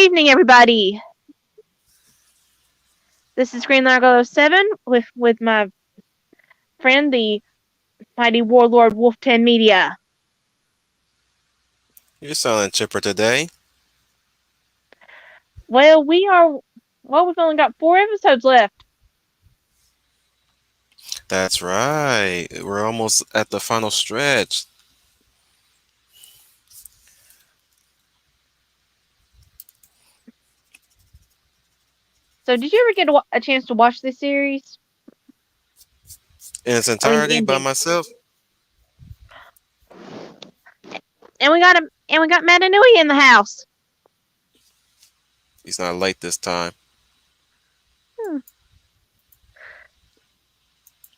evening, everybody. This is Green Largo 07 with my friend, the mighty warlord Wolf 10 Media. You're sounding chipper today. Well, we've only got 4 episodes left. That's right. We're almost at the final stretch. So, did you ever get a chance to watch this series? In its I mean, the entirety by ending. myself. And we got Matt and Nui in the house. He's not late this time. Hmm.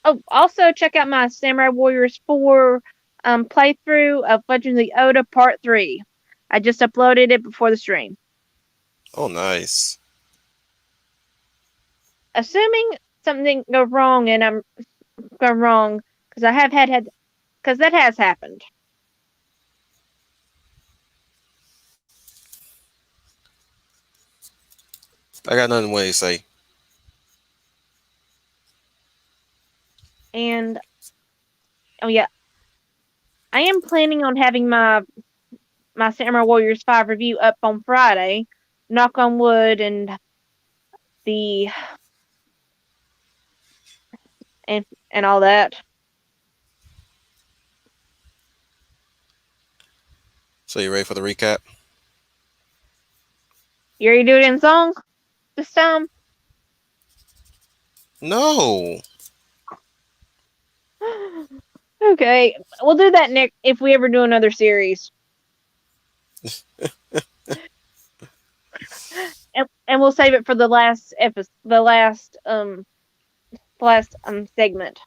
Oh, also check out my Samurai Warriors 4 playthrough of Legend of the Oda Part 3. I just uploaded it before the stream. Oh, nice. Assuming something didn't go wrong and I'm gone wrong, because I have had because that has happened. I got nothing more to say. And oh yeah, I am planning on having my Samurai Warriors 5 review up on Friday. Knock on wood, the and all that. So you ready for the recap? You ready to do it in song this time? No. Okay, we'll do that next if we ever do another series. And we'll save it for the last episode, the last segment.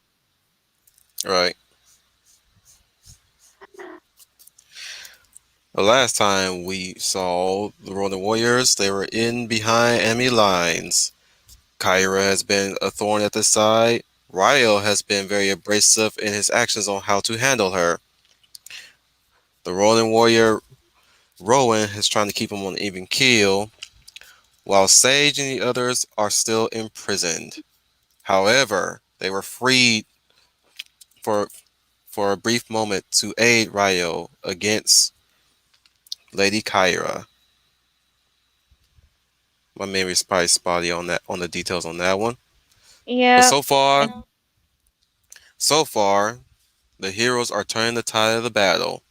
Right. The last time we saw the Ronin Warriors, they were in behind enemy lines. Kyra has been a thorn at the side. Ryo has been very abrasive in his actions on how to handle her. The Ronin Warrior Rowan is trying to keep him on an even keel, while Sage and the others are still imprisoned. However, they were freed for for a brief moment to aid Ryo against Lady Kyra. My memory is probably spotty on the details on that one. But Yeah, so far, the heroes are turning the tide of the battle,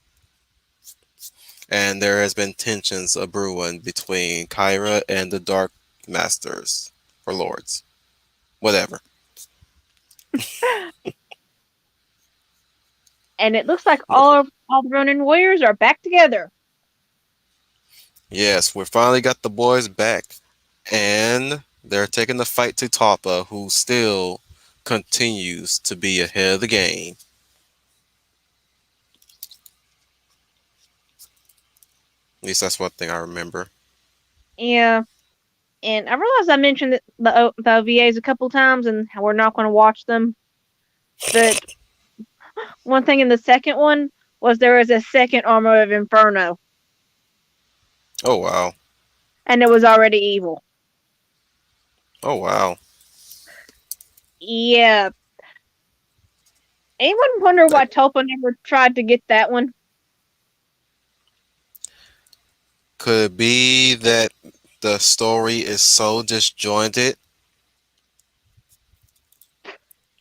and there has been tensions a brewing between Kyra and the Dark Masters or Lords, whatever. and it looks like all the Ronin Warriors are back together. Yes, we finally got the boys back, and they're taking the fight to Toppa, who still continues to be ahead of the game. At least that's one thing I remember. Yeah, and I realized I mentioned the OVAs a couple times, and how we're not going to watch them. But one thing in the second one was there was a second armor of Inferno, Oh wow! and it was already evil. Oh wow! Yeah. Anyone wonder That why Topa never tried to get that one? could it be that the story is so disjointed.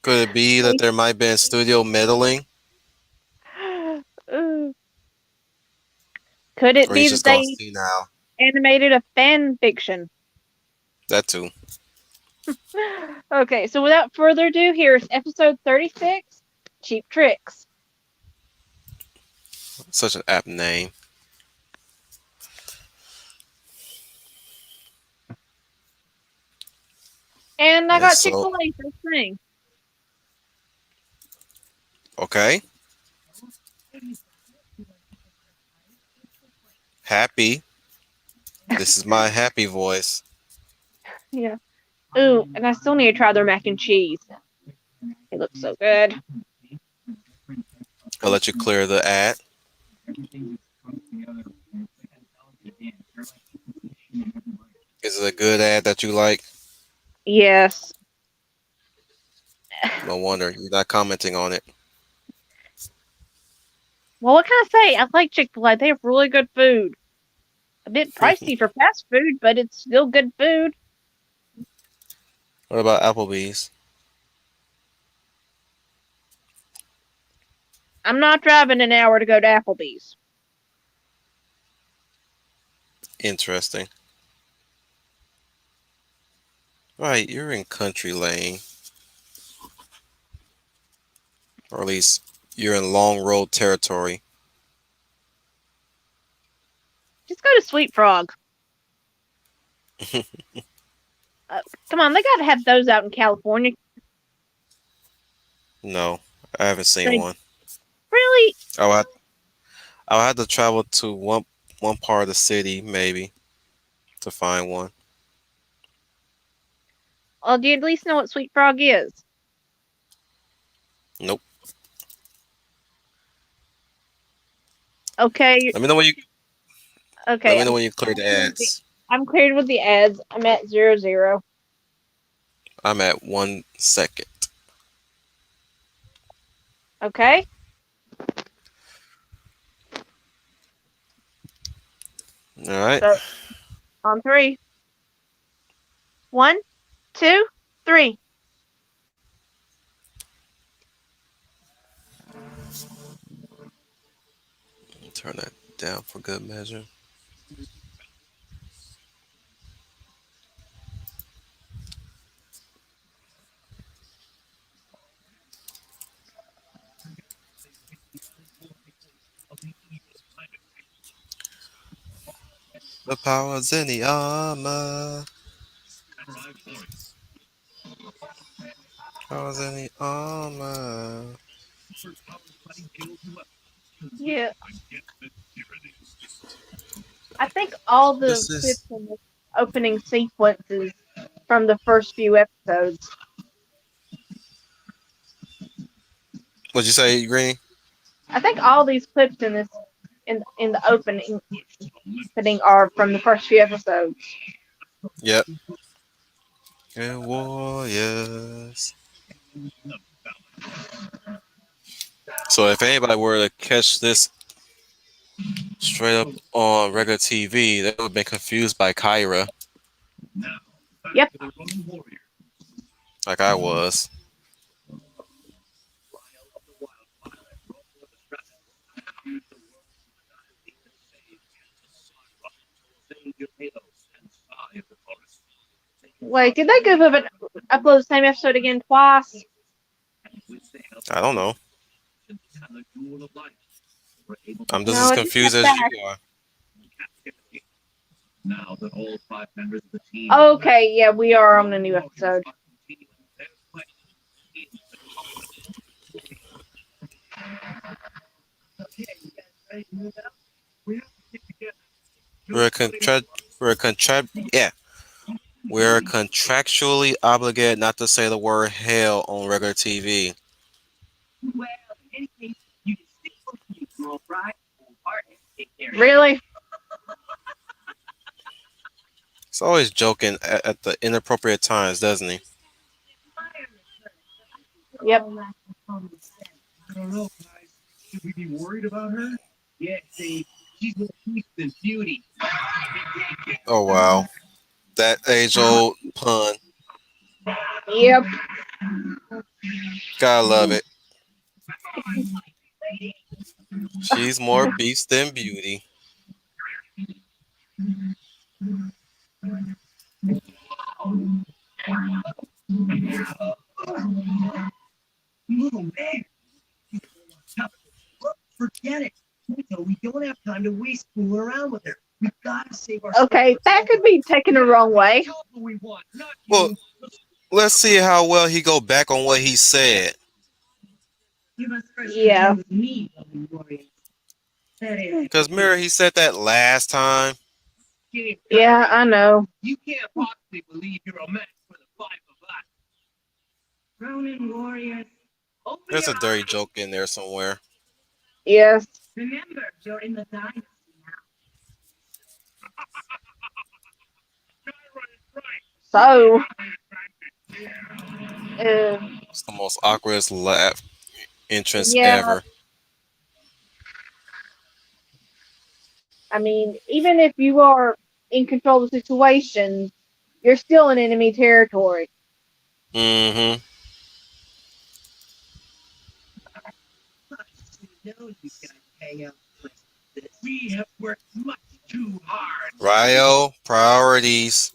Could it be that there might be studio meddling, Uh, Could it or be he's that just gonna they see now? animated a fan fiction? That too. Okay, so without further ado, here's episode 36, Cheap Tricks. Such an apt name. And I And got so, Chick-fil-A first thing. okay, happy. This is my happy voice. Yeah. Ooh, and I still need to try their mac and cheese. It looks so good. I'll let you clear the ad. it a good ad that you like? Yes. No wonder you're not commenting on it. Well, what can I say? I like Chick-fil-A. They have really good food. A bit pricey for fast food, but it's still good food. What about Applebee's? I'm not driving an hour to go to Applebee's. Interesting. Right, you're in country lane, or at least you're in long road territory. Just go to Sweet Frog. Come on, they got to have those out in California. No, I haven't seen They one. really? I would I would have to travel to one part of the city maybe to find one. Well, do you at least know what Sweet Frog is? Nope. Okay, Let me know when you let okay. me know when you clear the ads. I'm cleared with the ads. I'm at 00. I'm at 1 second. Okay, All right. so on three. One, two, three. Turn that down for good measure. The power's in the armor. Power's in the armor. Yeah, I think all the This clips is in the opening sequences from the first few episodes. what'd you say, Green? I think all these clips in this in the opening are from the first few episodes. Yep. And Warriors. So if anybody were to catch this straight up on regular TV, they would have been confused by Kyra, Yep. like I was. Wait, did they go up and upload the same episode again twice? I don't know. I'm just No, as I just confused went as back. you are. Okay, yeah, we are on a new episode. We're a contract. We're a contract. Yeah. We're contractually obligated not to say the word hell on regular TV. Really? He's always joking at the inappropriate times, doesn't he? Yep. Oh wow, that age-old pun. Yep. Gotta love it. She's more beast than beauty. Okay, that could be taken the wrong way. Well, let's see how well he go back on what he said. Yeah. Cause mirror, he said that last time. Yeah, I know. Ronin Warriors. There's a dirty joke in there somewhere. Yes. Remember, you're in the dynasty. So, uh, It's the most awkwardest laugh entrance yeah, ever. I mean, even if you are in control of the situation, you're still in enemy territory. Mm-hmm. Ryo, priorities.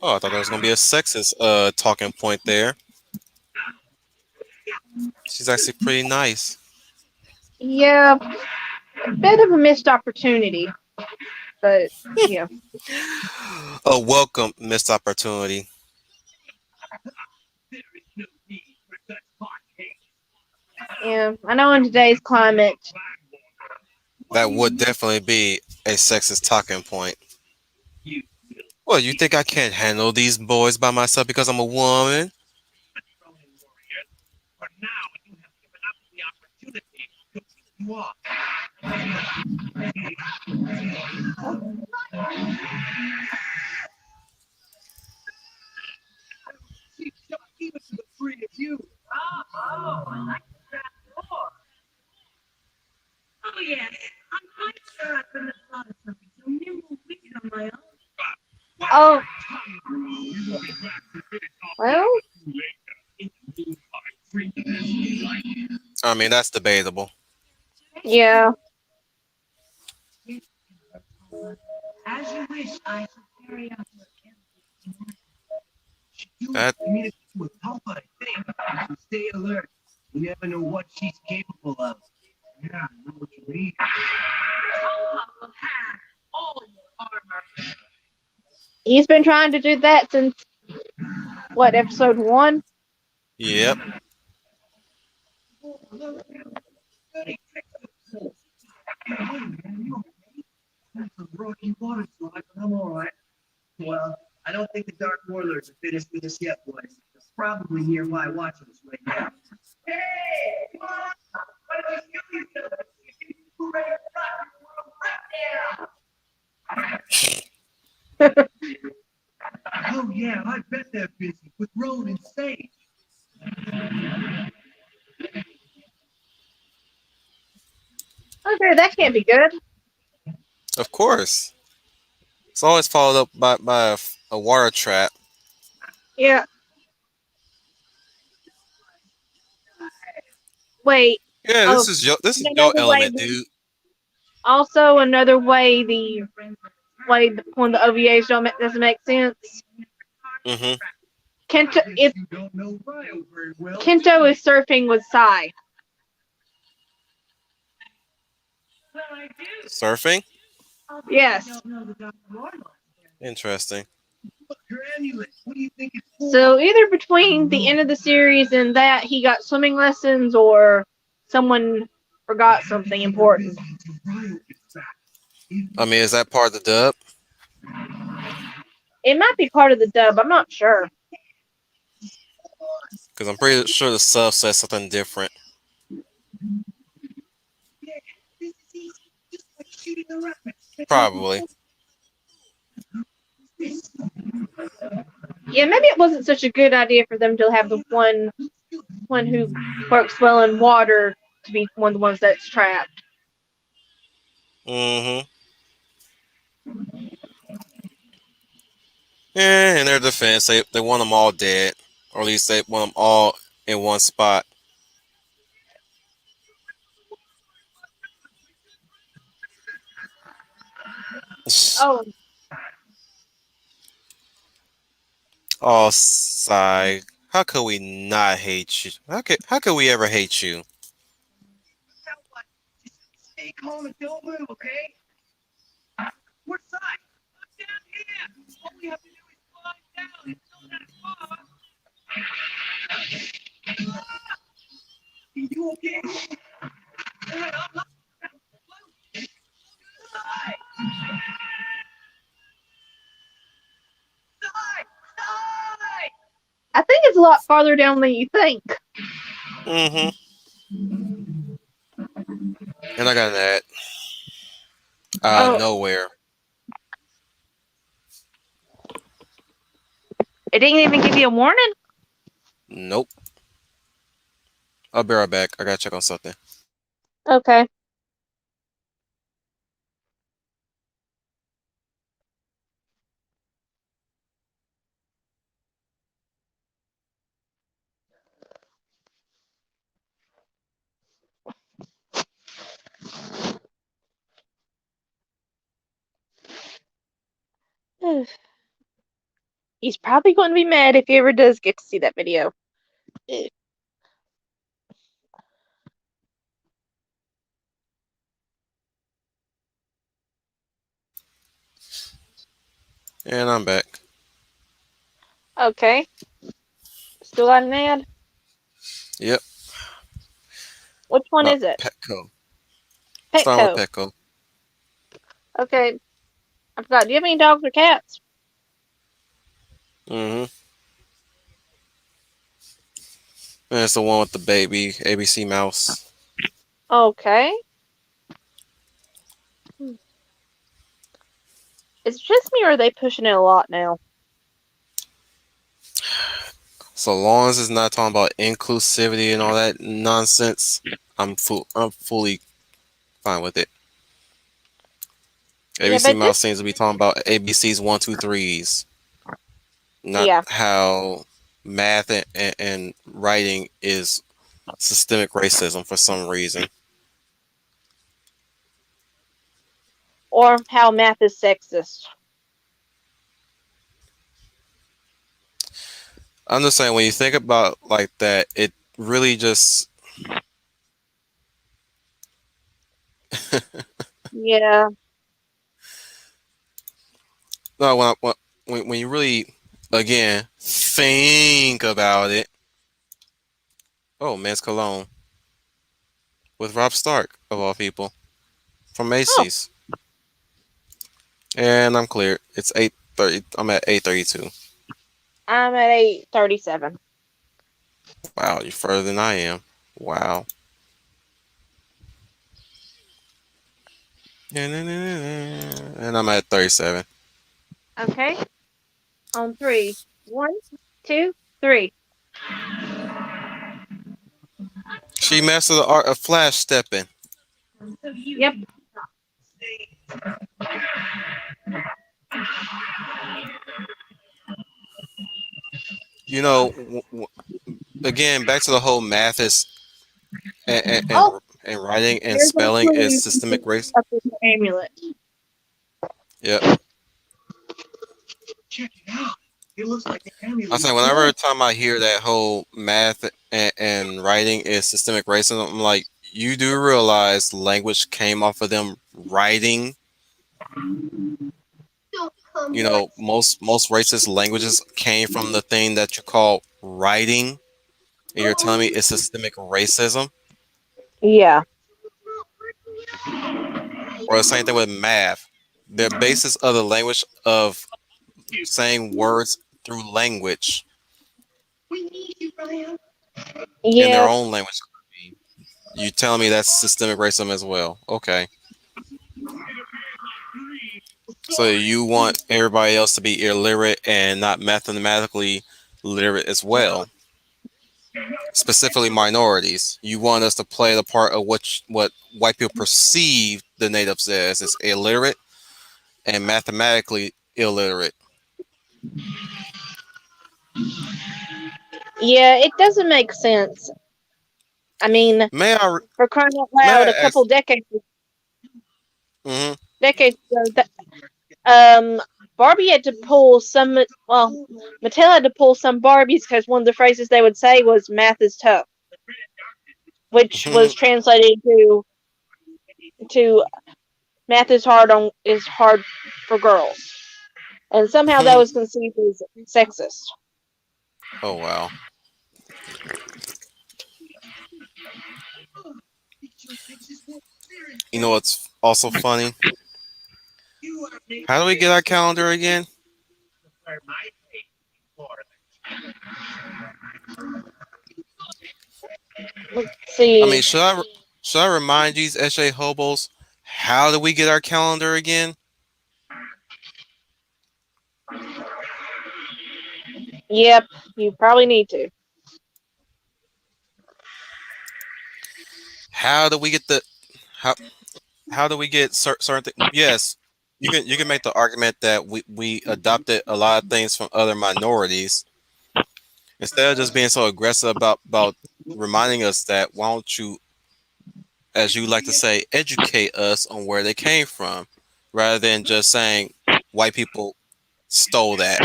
Oh, I thought there was gonna be a sexist talking point there. She's actually pretty nice. Yeah, a bit of a missed opportunity, but yeah. A welcome missed opportunity. Yeah, I know in today's climate. That would definitely be a sexist talking point. Well, you think I can't handle these boys by myself because I'm a woman? Oh, well, I mean, that's debatable. yeah. That He's been trying to do that since what, episode one? yep. Okay, that can't be good. Of course. It's always followed up by a water trap. Yeah. Wait. Yeah, Oh, this is your another way. element, dude. Also, another way when the OVAs doesn't make sense. Mm-hmm. Kento is Kento is surfing with Sai. Surfing? Yes. Interesting. So either between the end of the series and that he got swimming lessons, or someone forgot something important. I mean, is that part of the dub? It might be part of the dub. I'm not sure. Because I'm pretty sure the sub says something different. Probably. Yeah, maybe it wasn't such a good idea for them to have the one who works well in water to be one of the ones that's trapped. Mm-hmm. Yeah, in their defense, they want them all dead. Or at least they want them all in one spot. Oh, Oh, sigh. How could we not hate you? How could we ever hate you? I think is a lot farther down than you think. Mm-hmm. And I got an ad out of Oh, nowhere. it didn't even give you a warning? Nope. I'll be right back. I gotta check on something. Okay. He's probably going to be mad if he ever does get to see that video. And I'm back. Okay. Still got an ad? Yep. Which one About is it? Petco. Starting with Petco. Petco. Okay. I forgot. Do you have any dogs or cats? Mm-hmm. And it's the one with the baby ABC mouse. Okay. Is it just me or are they pushing it a lot now? So long as it's not talking about inclusivity and all that nonsense, I'm fully fine with it. Yeah, ABC but Mouse this. seems to be talking about ABC's one, two, threes, not Yeah. how math and writing is systemic racism for some reason. Or how math is sexist. I'm just saying when you think about like that, it really just Yeah. no when you really again think about it. Oh, Men's Cologne with Rob Stark of all people from Oh, Macy's, and I'm cleared. It's 8:30. I'm at 8:32. I'm at 8:37. Wow, you're further than I am. Wow. And I'm at 37. Okay. On three. 1, 2, 3. She mastered the art of flash stepping. Yep. You know, again, back to the whole math is and, and, Oh, and writing and there's spelling is actually systemic race. up with the amulet. Yep. I say whenever time I hear that whole math and writing is systemic racism, I'm like, you do realize language came off of them writing. You know, most racist languages came from the thing that you call writing, and you're telling me it's systemic racism, Yeah. or the same thing with math. The basis of the language of saying words through language in their Yeah. own language. You telling me that's systemic racism as well? Okay. So you want everybody else to be illiterate and not mathematically literate as well, specifically minorities. You want us to play the part of what white people perceive the natives as illiterate and mathematically illiterate. Yeah, it doesn't make sense. I mean, May I for crying out may loud, a I couple ask? Hmm. decades ago, Barbie had to pull some. Well, Mattel had to pull some Barbies because one of the phrases they would say was "math is tough," which was translated to "math is hard for girls," and somehow that was conceived as sexist. Oh wow. You know what's also funny? How do we get our calendar again? Let's I see. mean, should I remind these SJ hobos how do we get our calendar again? Yep, you probably need to. How do we get the how how do we get certain things? Yes, you can make the argument that we adopted a lot of things from other minorities instead of just being so aggressive about reminding us that. Why don't you, as you like to say, educate us on where they came from, rather than just saying white people stole that.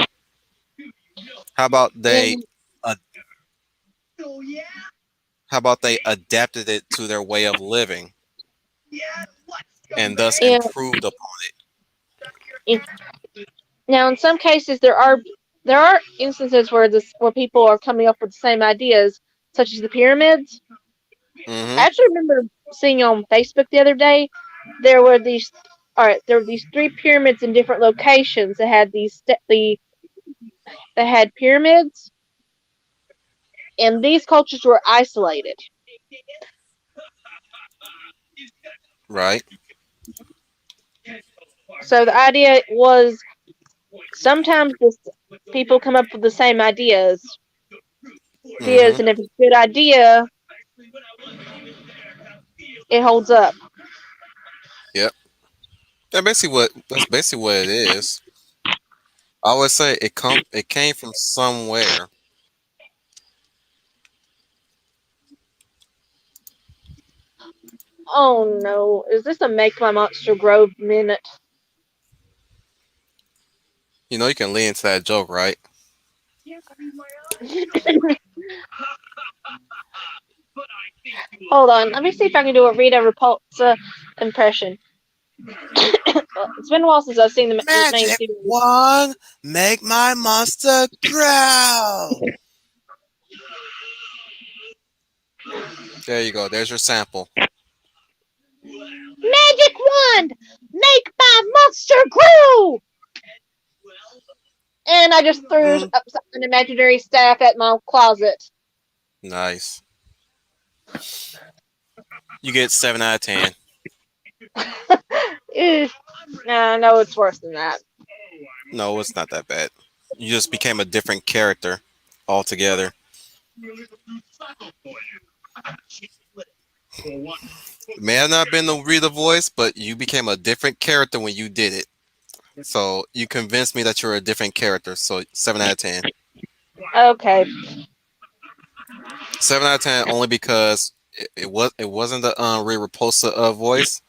How about they And, uh, how about they adapted it to their way of living and thus and, improved upon it? and now, in some cases, there are instances where people are coming up with the same ideas, such as the pyramids. I Mm-hmm. actually remember seeing on Facebook the other day there were these. All right, there were these three pyramids in different locations that had that had pyramids, and these cultures were isolated. Right. So the idea was sometimes just people come up with the same ideas, Mm-hmm. and if it's a good idea, it holds up. Yep. That's basically what it is. I would say it came from somewhere. Oh no, is this a Make My Monster Grow minute? You know, you can lean into that joke, right? Hold on, let me see if I can do a Rita Repulsa impression. It's been a while since I've seen the main Magic series. one, make my monster grow. There you go. There's your sample. Magic wand! Make my monster grow! And I just threw Mm, an imaginary staff at my closet. nice. You get 7 out of 10. Ew. Nah, no, it's worse than that. No, it's not that bad. You just became a different character altogether. It may have not been the reader voice, but you became a different character when you did it. So you convinced me that you're a different character. So 7 out of 10. Okay. 7 out of 10 only because it wasn't the Ray Raposa voice.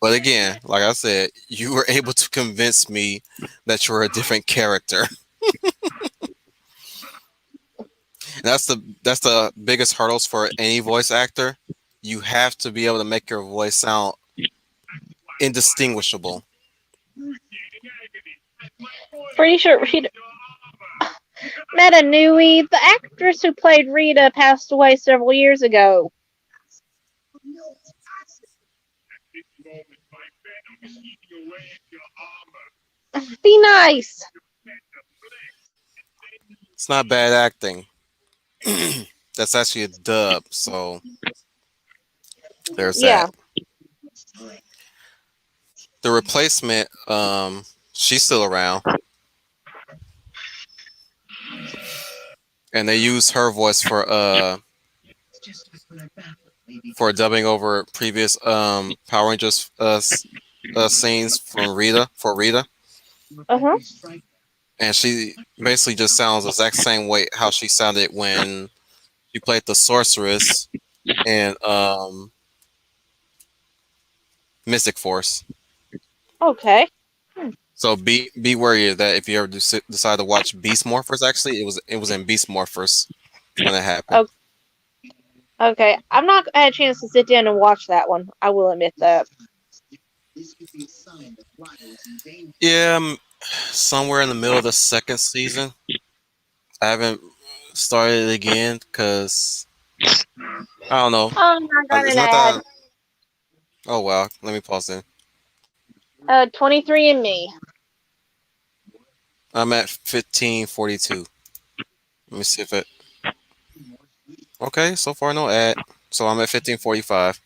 But again, like I said, you were able to convince me that you're a different character. And that's the biggest hurdles for any voice actor. You have to be able to make your voice sound indistinguishable. Pretty sure Rita. Metanui, the actress who played Rita, passed away several years ago. Be nice. It's not bad acting. That's actually a dub, so there's Yeah. that. The replacement, she's still around, and they use her voice for dubbing over previous Power Rangers scenes from Rita, Uh huh. and she basically just sounds the exact same way how she sounded when she played the sorceress in Mystic Force. Okay. So be wary of that if you ever decide to watch Beast Morphers. Actually, it was in Beast Morphers when it happened. Oh, okay. I've not had a chance to sit down and watch that one. I will admit that. Yeah, somewhere in the middle of the second season. I haven't started it again because I don't know. Oh, I got It's an not ad. that. Oh wow, let me pause in. 23andMe. I'm at 1542. Let me see if it. Okay, so far no ad. So I'm at 1545.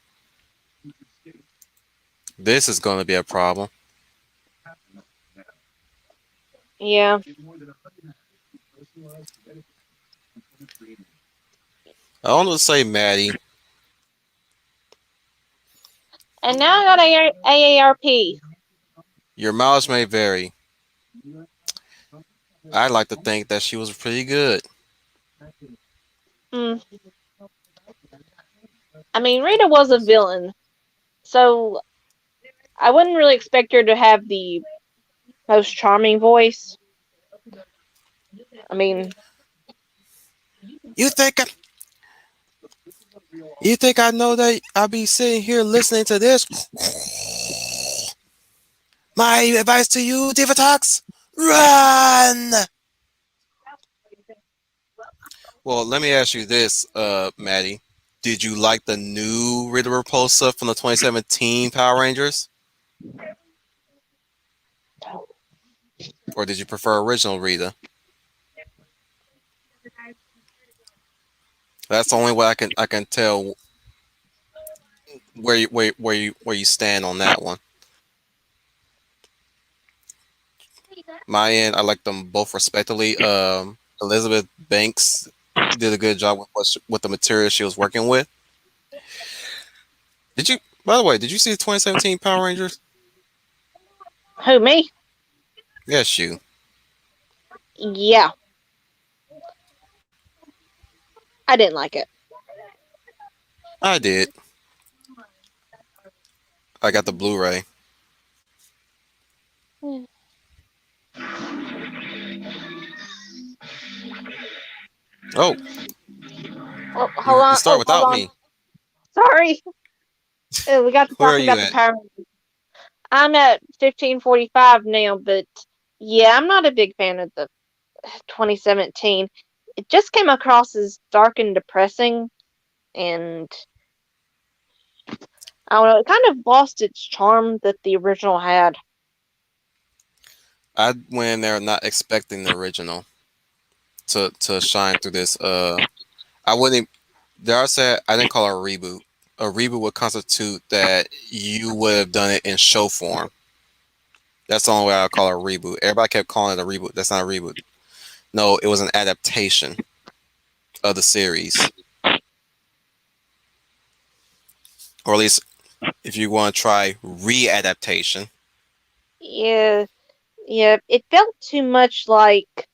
This is going to be a problem. Yeah. I want to say Maddie. And now I got AARP. Your mileage may vary. I'd like to think that she was pretty good. Mm. I mean, Rita was a villain, so I wouldn't really expect her to have the most charming voice. I mean, You think I, you think I know that I'll be sitting here listening to this? My advice to you, Divatox, run! Well, let me ask you this, Maddie. Did you like the new Rita Repulsa from the 2017 Power Rangers? Or did you prefer original Rita? That's the only way I can tell where you stand on that one. My end, I like them both respectively. Elizabeth Banks did a good job with with the material she was working with. Did you? By the way, did you see the 2017 Power Rangers? who, me? Yes, you. Yeah, I didn't like it. I did. I got the Blu-ray. Oh, Oh, you hold you on. start Oh, hold without on. me. Sorry. We got to Where are talking you about the at? Power Rangers. I'm at 1545 now, but yeah, I'm not a big fan of the 2017. It just came across as dark and depressing, and I don't know, it kind of lost its charm that the original had. I went in there not expecting the original to shine through this. I wouldn't. There, I said I didn't call it a reboot. A reboot would constitute that you would have done it in show form. That's the only way I call it a reboot. Everybody kept calling it a reboot. That's not a reboot. No, it was an adaptation of the series, or at least if you want to try readaptation. Yeah, yeah, it felt too much like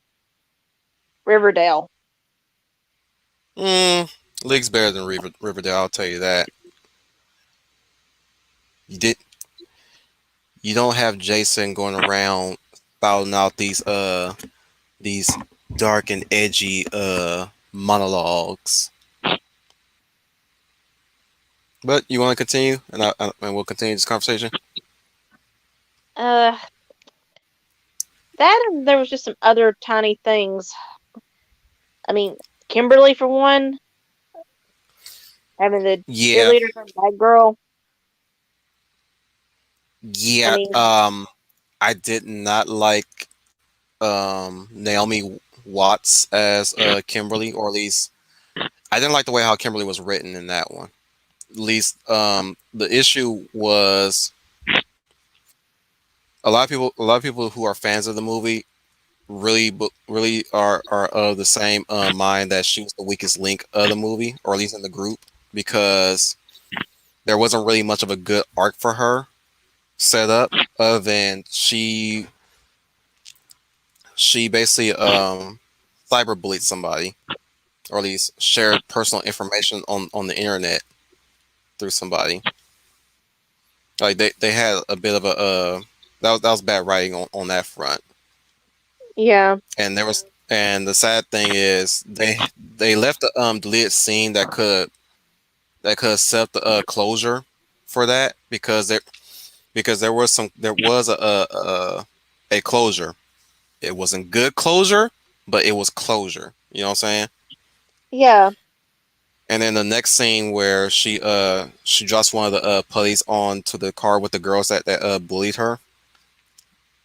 Riverdale. Mm, League's better than Riverdale. I'll tell you that. You did. You don't have Jason going around spouting out these dark and edgy monologues. But you want to continue, and we'll continue this conversation. Uh, that and there was just some other tiny things. I mean, Kimberly for one, having the Yeah, cheerleader from Bad Girl. I yeah. mean, I did not like Naomi Watts as Kimberly, or at least I didn't like the way how Kimberly was written in that one. At least the issue was a lot of people who are fans of the movie really are of the same mind that she was the weakest link of the movie, or at least in the group, because there wasn't really much of a good arc for her set up, other than she basically cyberbullied somebody, or at least shared personal information on the internet through somebody. Like they had a bit of a that was bad writing on that front. yeah, And the sad thing is they left the deleted scene that could set up the closure for that, because there was a closure. It wasn't good closure, but it was closure. You know what I'm saying? yeah, And then the next scene where she drops one of the police onto the car with the girls that bullied her.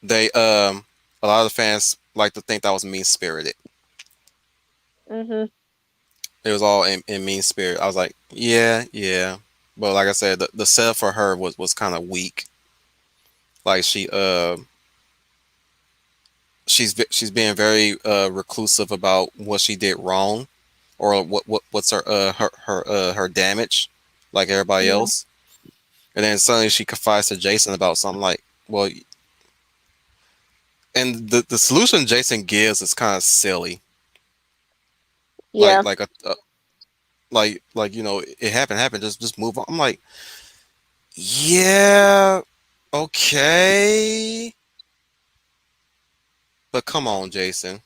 They A lot of the fans like to think that was mean spirited. mhm, It was all in mean spirit. I was like, yeah, yeah. But like I said, the setup for her was kind of weak. Like she's being very reclusive about what she did wrong, or what's her damage, like everybody Yeah, else. And then suddenly she confides to Jason about something like, well, and the solution Jason gives is kind of silly. yeah, Like a like it happened. Just move on. I'm like, yeah, okay, but come on, Jason.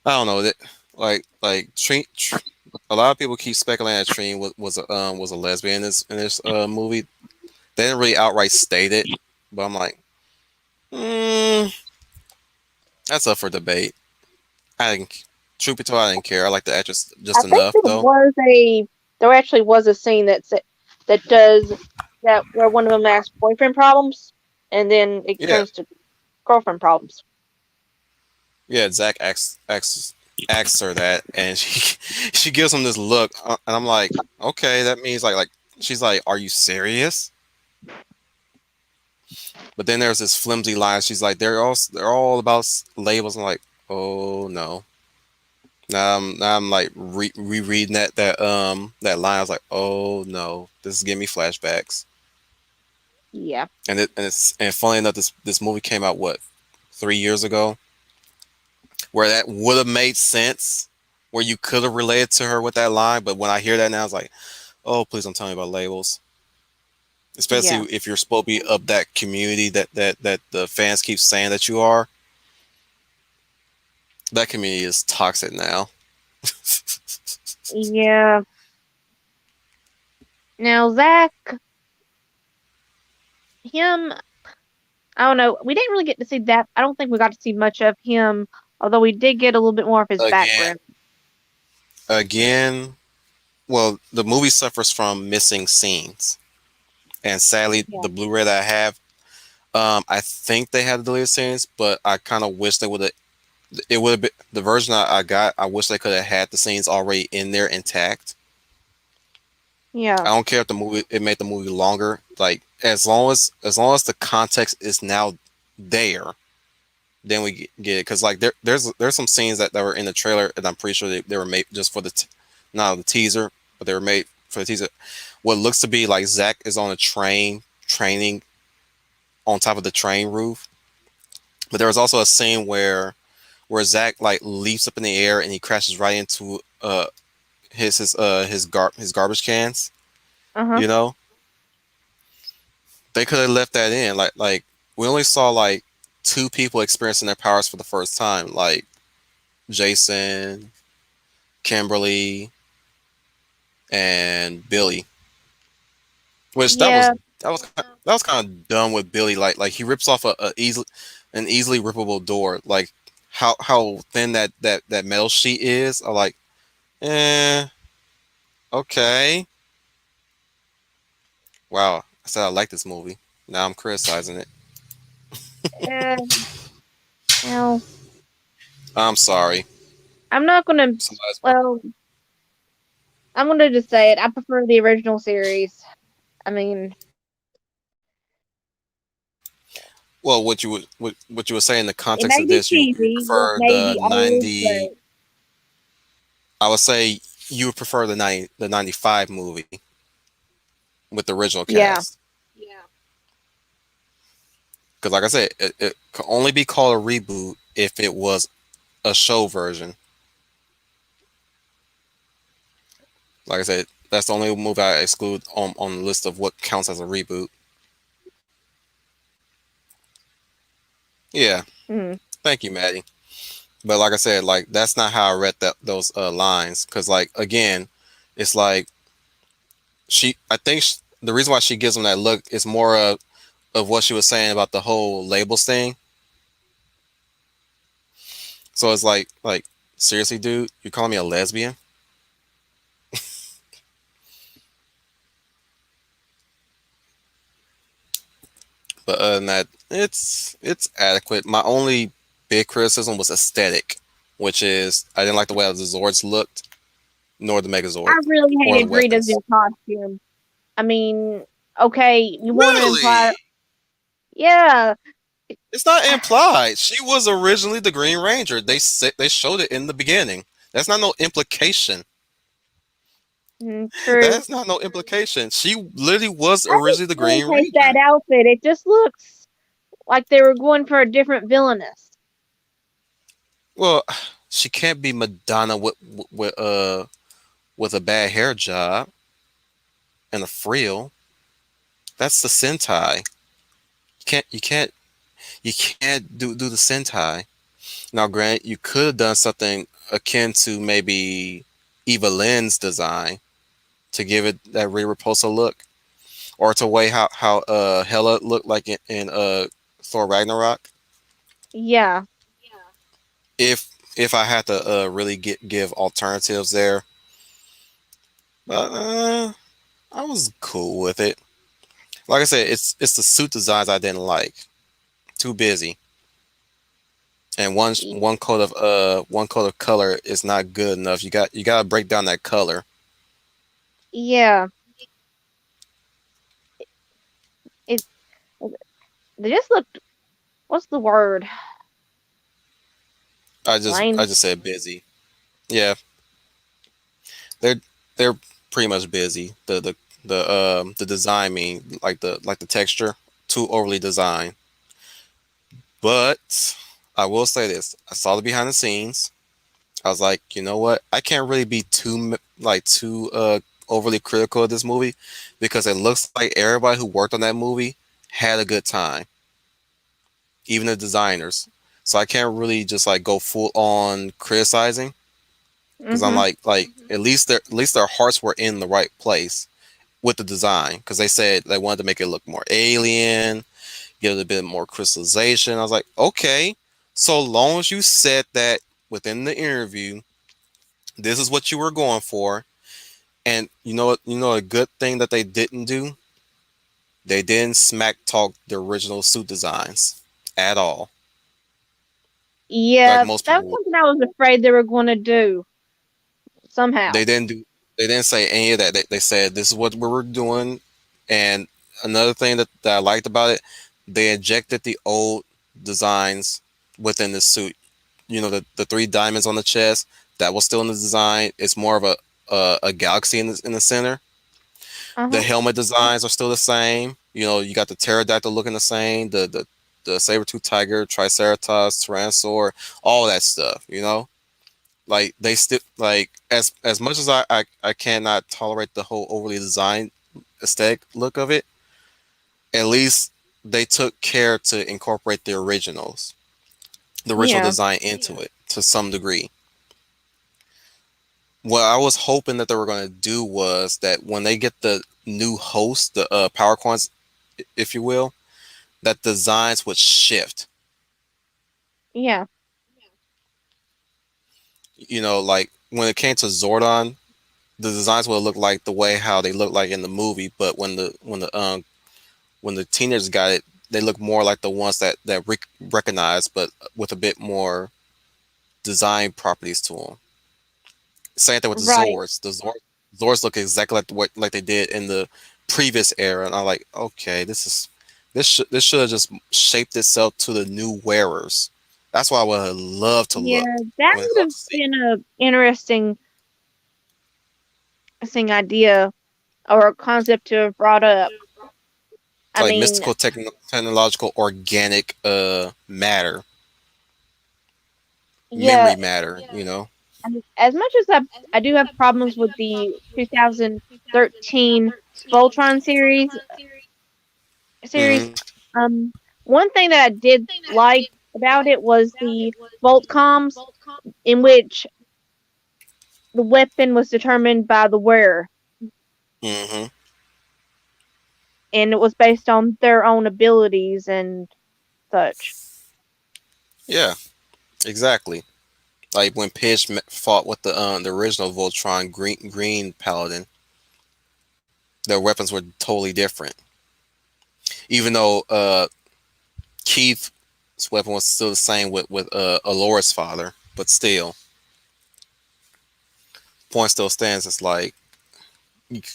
I don't know that like a lot of people keep speculating that Trine was a lesbian in this movie. They didn't really outright state it, but I'm like, mm, that's up for debate. I didn't, truth be told, I didn't care. I like the actress I just think enough though. there actually was a scene that does that where one of them has boyfriend problems, and then it Yeah, turns to girlfriend problems. yeah. Zach asks her that, and she gives him this look, and I'm like, okay, that means like she's like, are you serious? But then there's this flimsy line. She's like, they're all about labels. I'm like, oh no. Now I'm like rereading that line. I was like, oh no, this is giving me flashbacks. Yeah, And funny enough, this movie came out what 3 years ago, where that would have made sense, where you could have related to her with that line. But when I hear that now, I was like, oh please don't tell me about labels. Especially yeah, if you're supposed to be of that community that the fans keep saying that you are. That community is toxic now. yeah. Now Zach, him, I don't know. We didn't really get to see that. I don't think we got to see much of him, although we did get a little bit more of his Again, background. again, well, the movie suffers from missing scenes, and sadly, Yeah, the Blu-ray that I have, I think they had the deleted scenes, but I kind of wish they would have. It would have been the version I got. I wish they could have had the scenes already in there intact. yeah, I don't care if the movie it made the movie longer. Like as long as the context is now there, then we get it. Because like there's some scenes that were in the trailer, and I'm pretty sure they were made just for not the teaser, but they were made for the teaser. What looks to be like Zach is on a train training on top of the train roof. But there was also a scene where Zach like leaps up in the air and he crashes right into his garbage cans. uh-huh, You know, they could have left that in. Like we only saw like two people experiencing their powers for the first time, like Jason, Kimberly, and Billy. Which yeah, that was kind of dumb with Billy. Like he rips off an easily rippable door. Like how thin that metal sheet is. I like, eh, okay. Wow, I said I like this movie. Now I'm criticizing it. uh, well, I'm sorry. I'm not gonna. Somebody's Well, I'm gonna just say it. I prefer the original series. I mean, well, what you were saying in the it context may of be this, you cheesy, it prefer may the be old, 90. but I would say you would prefer the 95 movie with the original yeah, cast. Because like I said, it could only be called a reboot if it was a show version. Like I said, that's the only movie I exclude on the list of what counts as a reboot. Yeah, mm, thank you, Maddie. But like I said, like that's not how I read those lines. Because like again, it's like I think the reason why she gives him that look is more of what she was saying about the whole labels thing. So it's like seriously, dude, you calling me a lesbian? But other than that, it's adequate. My only big criticism was aesthetic which is I didn't like the way the Zords looked, nor the I Megazord, really or the hated Rita's weapons. new costume. I mean, okay, you want to imply, Really? yeah, It's not implied. She was originally the Green Ranger. They showed it in the beginning. That's not no implication. true. That's not no implication. She literally was I just originally the really Green hate that Ranger. outfit. It just looks like they were going for a different villainess. Well, she can't be Madonna with a bad hair job and a frill. That's the Sentai. You can't do the Sentai. Now, Grant, you could have done something akin to maybe Eva Lynn's design to give it that Rhea Repulsa look, or to way how Hela looked like in Thor Ragnarok. Yeah, If I had to really give alternatives there, but I was cool with it. Like I said, it's the suit designs I didn't like. Too busy, and y- one coat of color is not good enough. You got to break down that color. yeah. It they just looked. What's the word? I Lame. just said busy. Yeah, they're they're pretty much busy. The design mean like the texture too overly designed. But I will say this: I saw the behind the scenes. I was like, you know what? I can't really be too overly critical of this movie because it looks like everybody who worked on that movie had a good time, even the designers. So I can't really just like go full on criticizing because I'm Mhm. like at least their hearts were in the right place with the design because they said they wanted to make it look more alien, give it a bit more crystallization. I was like, okay, so long as you said that within the interview, this is what you were going for. And you know what? You know a good thing that they didn't do. They didn't smack talk the original suit designs at all, like Yeah, most that was people would. something I was afraid they were going to do somehow. They didn't do. They didn't say any of that. They said this is what we were doing. And another thing that I liked about it, they injected the old designs within the suit. You know the three diamonds on the chest that was still in the design. It's more of a galaxy in the center. Uh The huh. helmet designs are still the same. You know, you got the pterodactyl looking the same, the saber tooth tiger, triceratops, tyrannosaur, all that stuff. You know, like they still like as much as I cannot tolerate the whole overly designed aesthetic look of it. At least they took care to incorporate the original Yeah. design into it to some degree. What I was hoping that they were going to do was that when they get the new host, the power coins, if you will, that designs would shift. Yeah. You know, like when it came to Zordon, the designs would look like the way how they look like in the movie, but when the teenagers got it, they look more like the ones that recognize, but with a bit more design properties to them. Same thing with the Right. Zords. Zords look exactly like they did in the previous era, and I'm like, okay, this should have just shaped itself to the new wearers. That's why I would have loved to Yeah, look. that I would would love have to see been a interesting idea or a concept to have brought up. I like mean, mystical technological organic matter, yeah, memory matter. You know. as much as I do have problems with the 2013 Voltron series, Hmm. um, one thing that I did like about it was the Volt comms, in which the weapon was determined by the wearer, Hmm. and it was based on their own abilities and such. Yeah, exactly. Like when fought with the original Voltron Green Paladin, their weapons were totally different. Even though Keith's weapon was still the same with Alora's father. but still, point still stands. It's like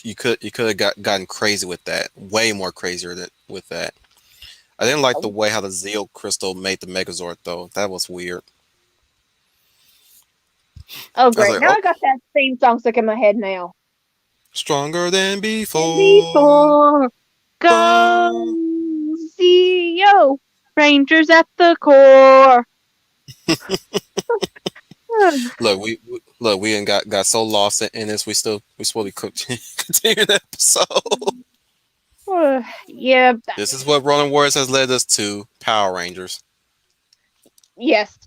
you could have gotten crazy with that, way more crazier with that. I didn't like the way how the Zeal crystal made the Megazord though. That was weird. Oh, I was great. like, Now oh, I got that theme song stuck in my head now. stronger than And before. before Boom. comes CEO, Rangers at the core. Look, we ain't got so lost in this. We supposed to continue the episode. Yeah, This is what Ronin Warriors has led us to. Power Rangers. yes.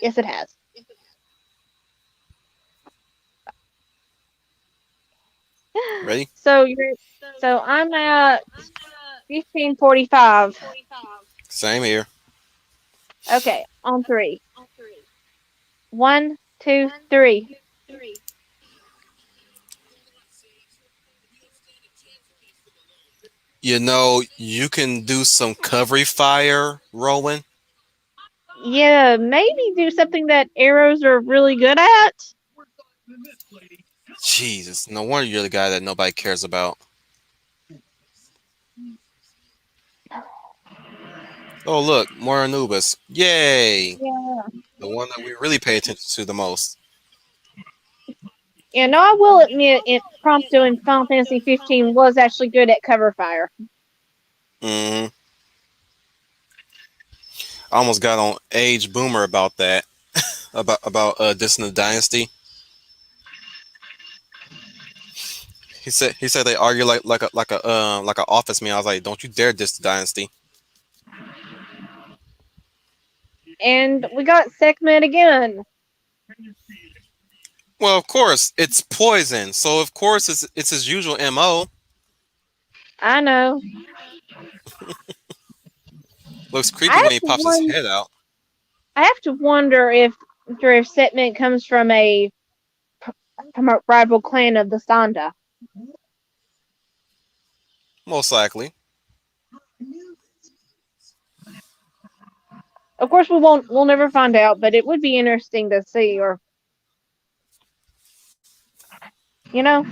Yes, it has. Ready? So I'm at 15:45. Same here. Okay, on three. One, two, three. You know, you can do some covery fire, Rowan. Yeah, maybe do something that arrows are really good at. Jesus, no wonder you're the guy that nobody cares about. Oh, look, more Anubis. Yay! Yeah. The one that we really pay attention to the most. Yeah, no, I will admit Prompto in Final Fantasy 15 was actually good at cover fire. Hmm. I almost got on Age Boomer about that. About Dissonant Dynasty. He said they argue like a office man. I was like, don't you dare diss the Dynasty. And we got Sekhmet again. Well, of course it's poison, so of course it's his usual mo. I know. Looks I creepy when have he to pops his wonder. head out. I have to wonder if Sekhmet comes from a rival clan of the Sanda. Most likely. Of course, we'll never find out, but it would be interesting to see, or you know,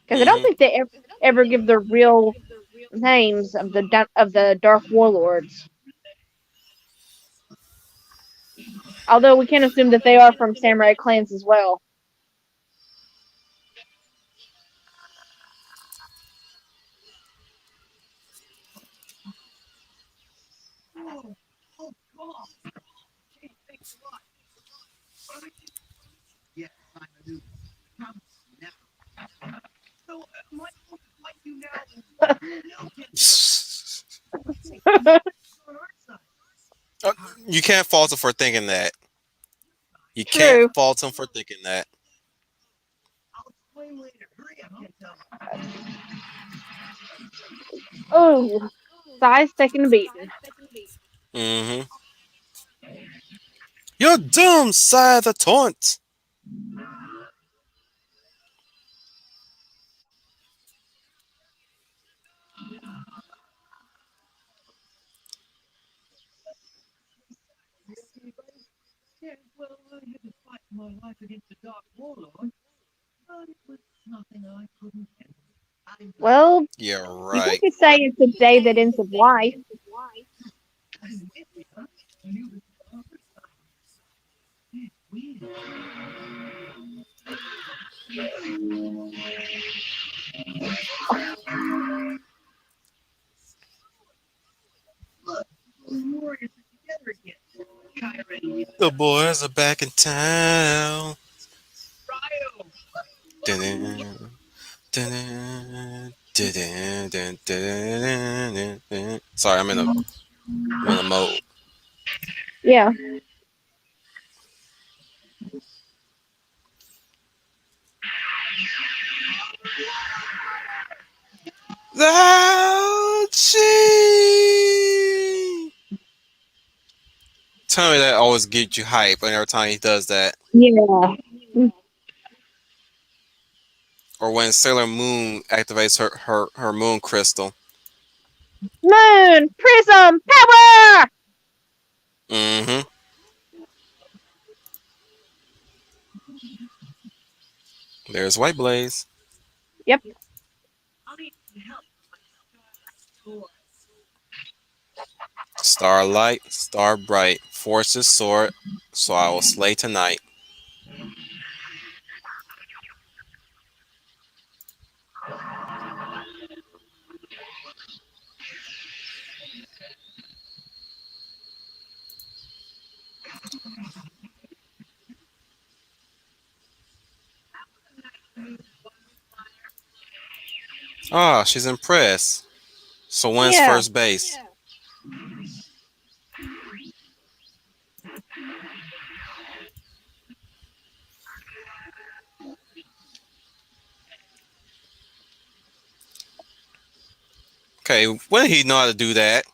because I don't Hmm. think they ever give the real names of the Dark Warlords. Although we can assume that they are from samurai clans as well. Uh, you can't fault him for thinking that. You can't True. fault him for thinking that. Oh, size taking a beating. Hmm. You're doomed, sire the taunt. Well, Yeah, you right. could say it's a day that ends of life. The boys are back in town. Dun-dun, dun-dun, dun-dun, dun-dun, dun-dun. Sorry, I'm in a mode. Yeah. Ouchie! Tell me that always gets you hype every time he does that. Yeah. Or when Sailor Moon activates her moon crystal. Moon Prism Power. Mm-hmm. There's White Blaze. Yep. Starlight, star bright, forces soar, so I will slay tonight. Ah, she's impressed. So when's Yeah. first base? Okay, when did he know how to do that?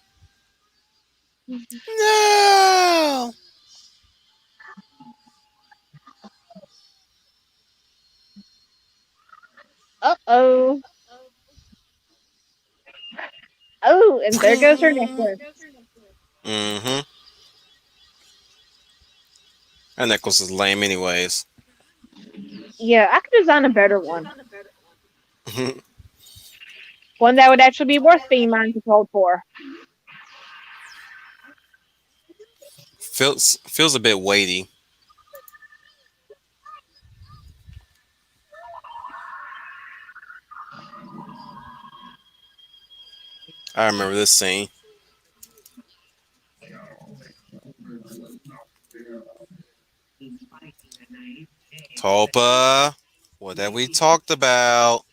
No! Uh-oh. Oh, and there goes her necklace. Mm-hmm. That necklace is lame anyways. Yeah, I could design a better one. One that would actually be worth being mind controlled for. feels a bit weighty. I remember this scene. Tulpa, what have we talked about?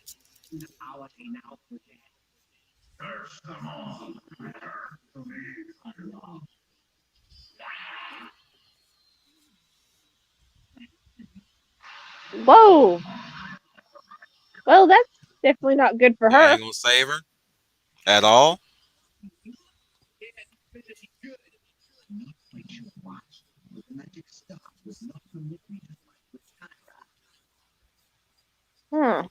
Whoa. Well, that's definitely not good for Yeah, her. ain't gonna save her at all. Hmm.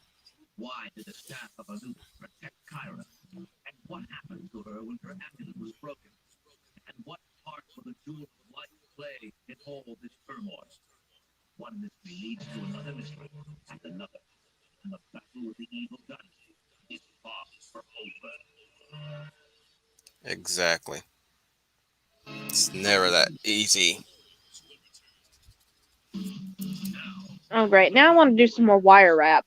Exactly. It's never that easy. Oh, great. Now I want to do some more wire wrap.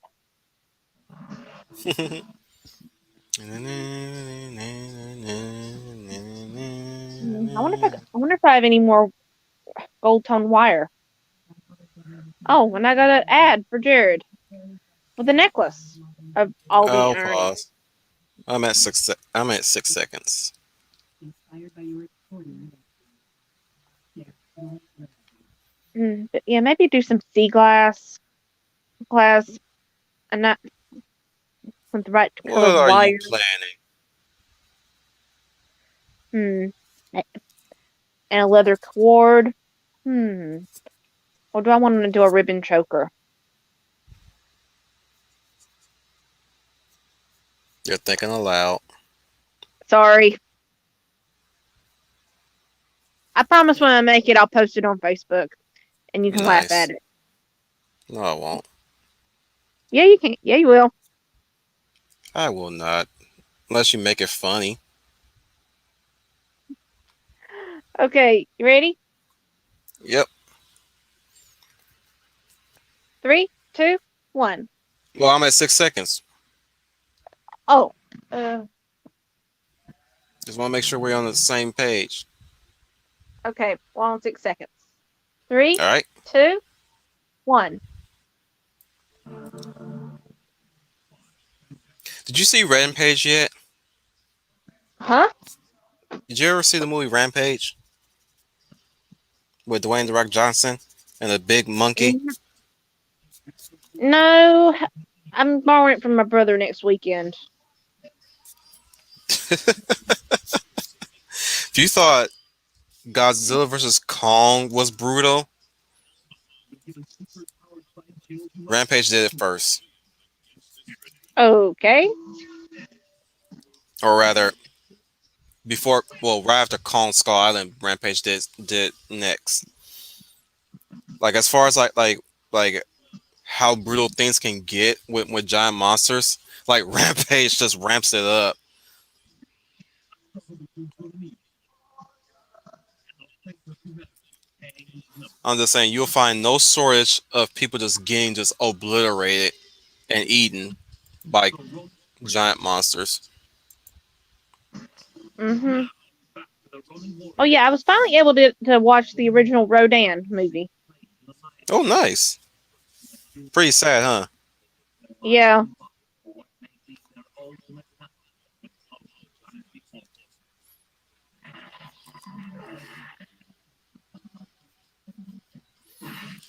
I wonder if I have any more gold tone wire. Oh, and I got an ad for Jared with a necklace of all the I'll iron. pause. I'm at 6 seconds. But yeah, maybe do some sea glass, and not with the right What colored are you wire. planning? Hmm. And a leather cord. Hmm. Or do I want to do a ribbon choker? You're thinking aloud. Sorry. I promise when I make it, I'll post it on Facebook and you can laugh at Nice. it. No, I won't. Yeah, you can. Yeah, you will. I will not. Unless you make it funny. Okay, you ready? Yep. 3, 2, 1. Well, I'm at 6 seconds. Oh. Uh, Just want to make sure we're on the same page. okay. Well, on 6 seconds. 3, All right. 2, 1. Did you see Rampage yet? Huh? Did you ever see the movie Rampage with Dwayne the Rock Johnson and the big monkey? No, I'm borrowing it from my brother next weekend. If you thought Godzilla versus Kong was brutal, Rampage did it first. Okay. Or rather, right after Kong Skull Island, Rampage did next. Like as far as like how brutal things can get with giant monsters. Like Rampage just ramps it up. I'm just saying you'll find no shortage of people just getting just obliterated and eaten by giant monsters. Mhm. Oh yeah, I was finally able to watch the original Rodan movie. Oh, nice. Pretty sad, huh? Yeah.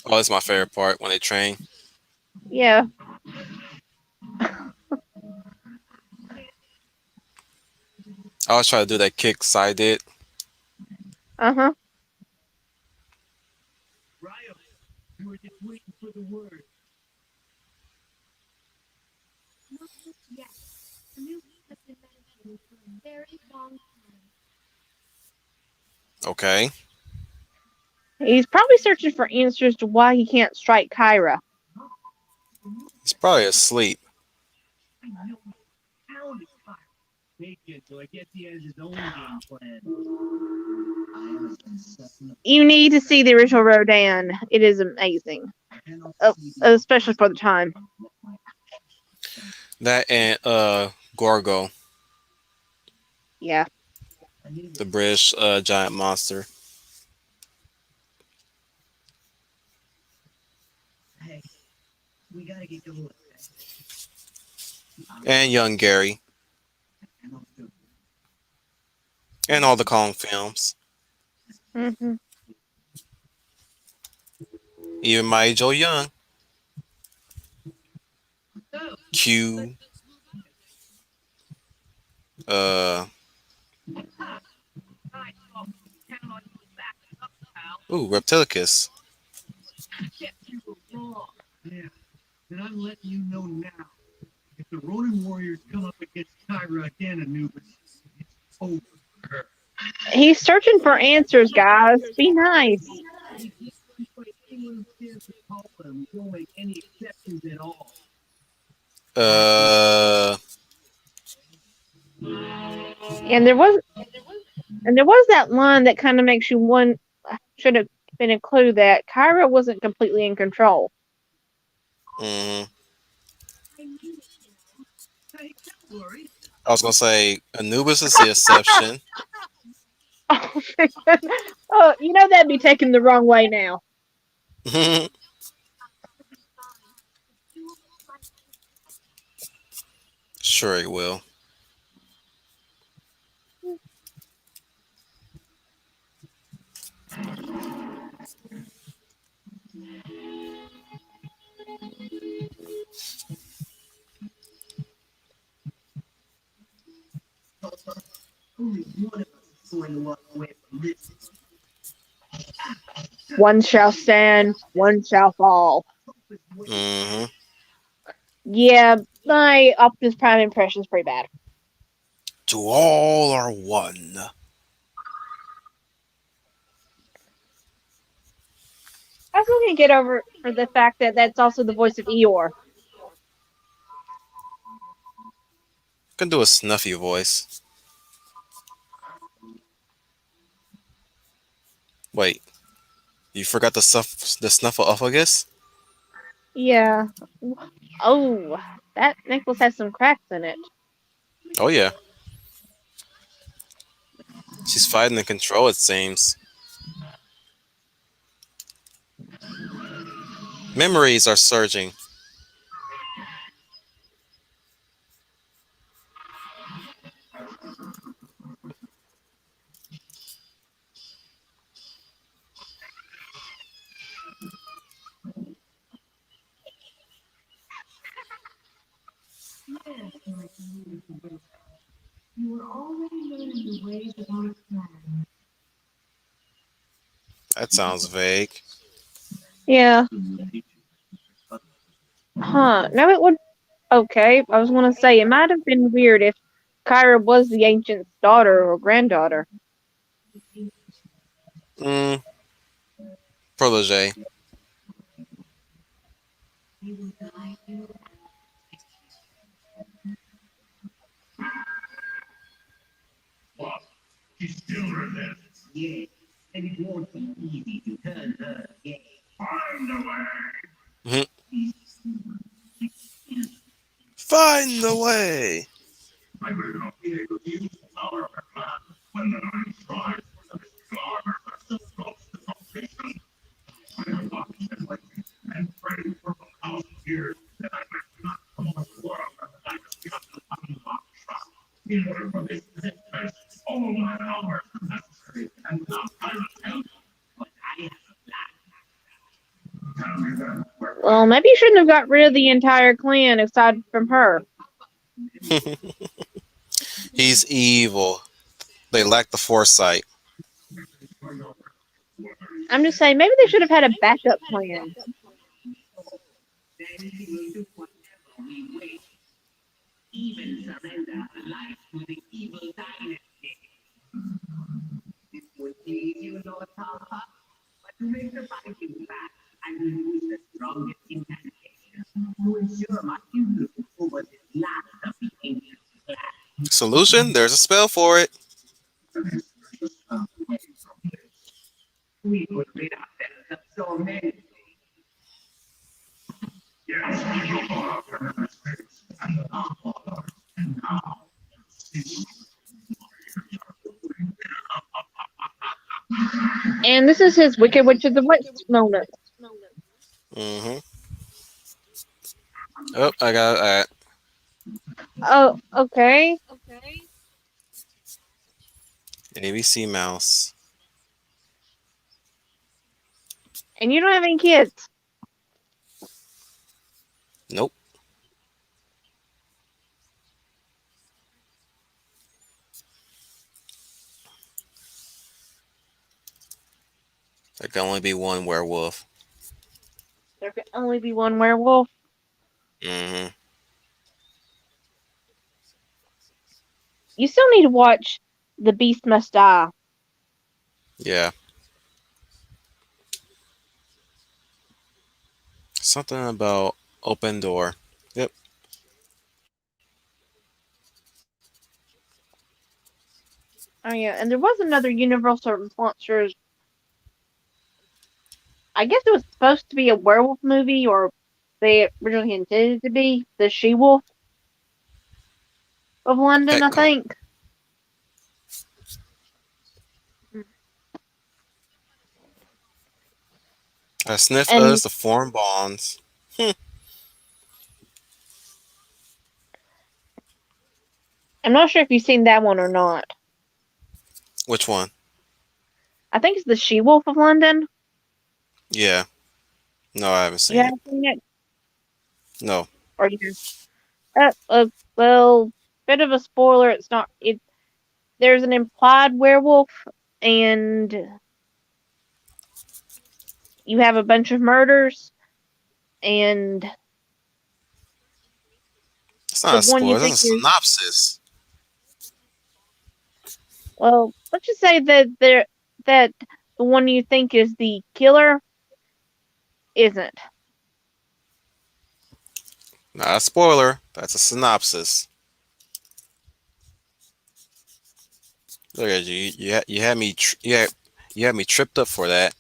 Oh, that's my favorite part when they train. Yeah. I always try to do that kick side did. Uh huh. Okay. He's probably searching for answers to why he can't strike Kyra. He's probably asleep. You need to see the original Rodan. It is amazing, especially for the time. That and Gorgo, Yeah. the British giant monster. And young Gary. And all the Kong films. Hmm. Even Mighty Joe Young. Q. Uh ooh, Reptilicus. And I'm letting you know now. If the Ronin Warriors come up against Kyra again, Anubis, it's over for her. He's searching for answers, guys. Be nice. But anyone who dares to call them, we don't make any exceptions at all. Uh And there was that line that kind of makes you one should have been a clue that Kyra wasn't completely in control. mhm. Hey, don't worry. I was gonna say Anubis is the exception. Oh, that'd be taken the wrong way now. Sure it will. Only one of us is going to walk away from this. One shall stand, one shall fall. hmm Yeah, my Optimus Prime impression's pretty bad. To all are one. I still can't get over for the fact that that's also the voice of Eeyore. Can do a snuffy voice. Wait, you forgot the snuffleupagus? Yeah. Oh, that necklace has some cracks in it. Oh yeah, she's fighting the control. It seems memories are surging. That sounds vague. Yeah. Huh. No, it would. Okay, I was gonna say it might have been weird if Kyra was the ancient's daughter or granddaughter. Mm, protege. Yeah, and it won't be easy to turn her gay. Find a way. Mhm. Find the way. I will not be able to use the power of her plan when the nine tries to discard her so close to completion. I have watched and waited and prayed for 1,000 years that I might not come on the world of the dynasty of the unlocked trust. In order for this to take place, all my hours are necessary, and without Kyra's help. But I have a plan. Tell me then, where Well, maybe you shouldn't have got rid of the entire clan aside from her. He's evil. They lack the foresight. I'm just saying, maybe they should have had a backup plan. then she will do whatever we wish, even surrender her life to the evil dynasty. This would please you, Lord Papa, but to make the fighting back, I will use the strongest incantation to ensure my influence over this last of the ancient clans. Solution? There's a spell for it. We could rid ourselves of so many things. Yes, we will all have our mistakes, and now, And this is his Wicked Witch of the West moment. Mm-hmm. Oh, I got that. Oh, okay. ABC Mouse. And you don't have any kids. Nope. There can only be one werewolf. There can only be one werewolf. Mm-hmm. You still need to watch The Beast Must Die. Yeah. Something about open door. Yep. Oh yeah, and there was another Universal Monsters. I guess it was supposed to be a werewolf movie, or they originally intended to be the She Wolf of London, I Petco. think. A sniff And us to form bonds. Hmm. I'm not sure if you've seen that one or not. Which one? I think it's the She Wolf of London. Yeah. No, I haven't You seen it. haven't seen it, No. or you? Well, bit of a spoiler. It's not. It There's an implied werewolf, and you have a bunch of murders, and It's the not a one you spoiler. That's think a is, synopsis. well, let's just say that the one you think is the killer isn't. Not a spoiler. That's a synopsis. Look at you. You had me. You had me tripped up for that.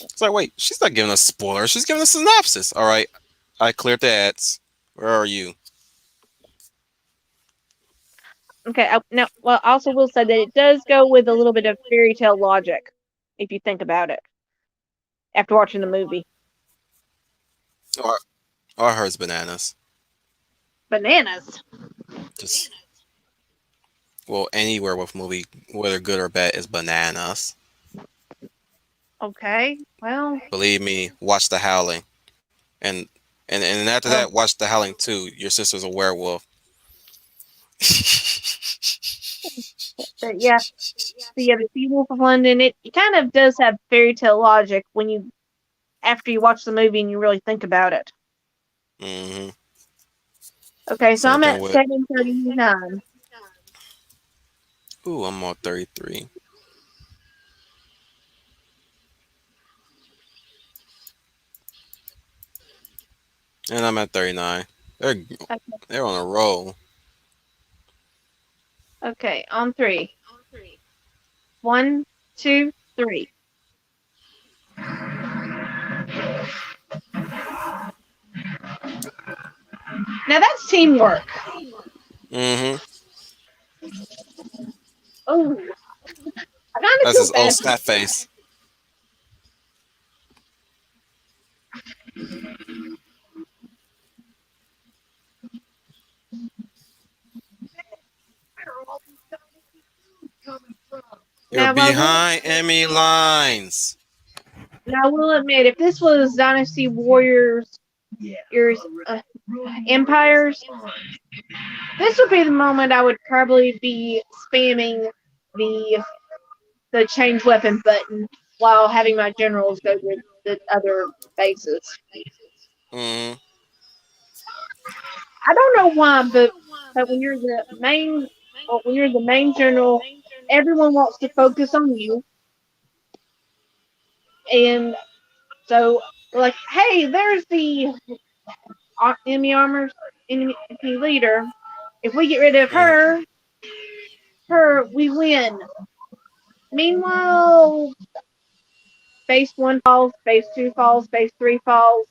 It's like, wait, she's not giving us spoilers. She's giving us a synopsis. All right, I cleared the ads. Where are you? Okay, now, well, I also will say that it does go with a little bit of fairy tale logic, if you think about it, after watching the movie. Or, or hers bananas. Bananas. Just well, any werewolf movie, whether good or bad, is bananas. Okay, well, Believe me, watch The Howling, and and after uh, that, watch The Howling 2. Your sister's a werewolf. but yeah, so yeah, the Sea Wolf of London, it kind of does have fairy tale logic when you after you watch the movie and you really think about it. hmm Okay, so Same I'm thing at with. 739. Ooh, I'm on 33, and I'm at 39. They're Okay, they're on a roll. okay, on three. One, two, three. Now that's teamwork. Mm-hmm. Oh, I kind of That's feel his old bad. snap face. Where are all these dynasty foods coming from? You're Now, I will, behind enemy lines. now I will admit, if this was Dynasty Warriors, Yeah, your alright. Ronin Warriors is Empires, fine. this would be the moment I would probably be spamming the the change weapon button while having my generals go to the other bases. Mm-hmm. I don't know why, but when you're the main, well, when you're the main general, everyone wants to focus on you, and so like, hey, there's the enemy armors, enemy leader. If we get rid of Mm-hmm. her, we win. Meanwhile, phase one falls, phase two falls, phase three falls.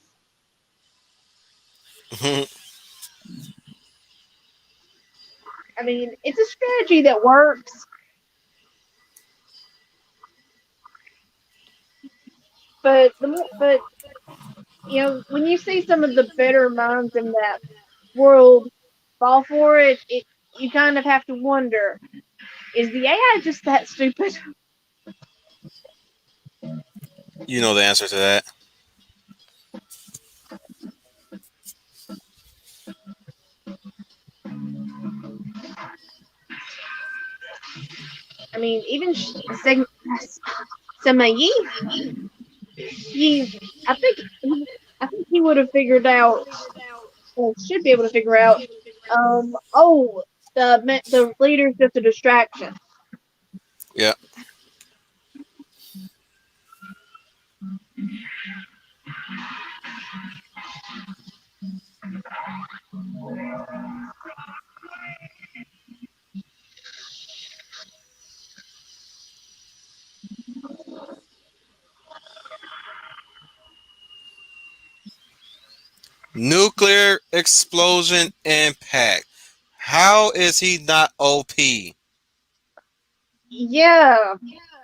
I mean, it's a strategy that works, but when you see some of the better minds in that world fall for it, you kind of have to wonder: is the AI just that stupid? You know the answer to that. I mean, even Samayi, he, I think, I think he would have figured out, or should be able to figure out. Oh, the leader's just a distraction. Yeah. Nuclear explosion impact. How is he not OP? Yeah,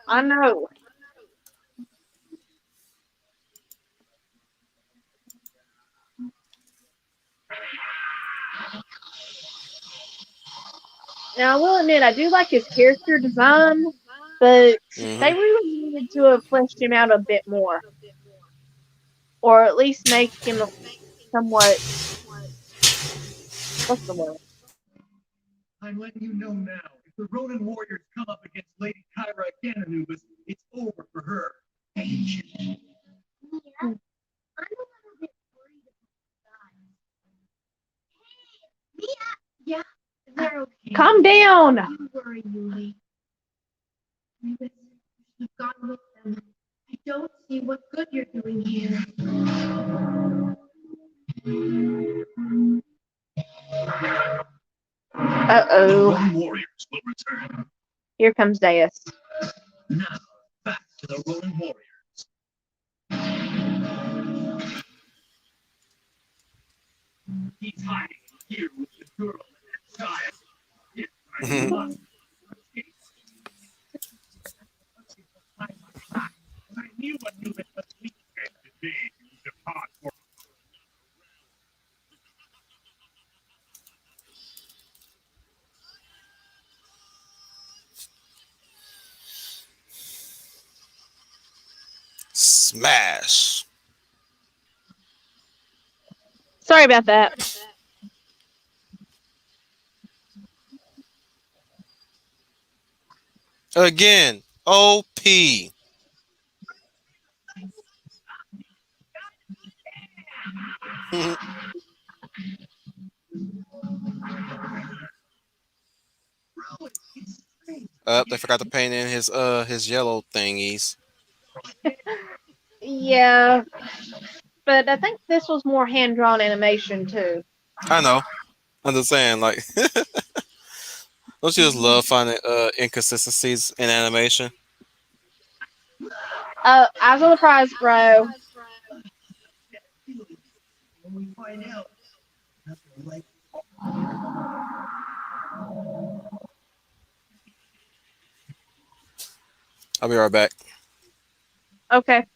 I know. Now, I will admit, I do like his character design, but Mm-hmm. they really needed to have fleshed him out a bit more, or at least make him somewhat, what's the word? I'm letting you know now. If the Ronin Warriors come up against Lady Kyra again, Anubis, it's over for her. Yeah, I'm a little bit worried about that. Mia, yeah, they're okay. Calm down. You worry, Yuli. Anubis, you've gone with them. I don't see what good you're doing here. Uh-oh. Ronin Warriors will return. Here comes Deus. Now, back to the Ronin Warriors. He's hiding here with the girl and that child. Yes, I must. I knew what you had to be. And today you depart for Smash. Sorry about that. Again. OP. They forgot to paint in his yellow thingies. Yeah, but I think this was more hand-drawn animation too. I know. I'm just saying, like Don't you just love finding inconsistencies in animation? Eyes on the prize, bro. When we find out, nothing like I'll be right back. Okay.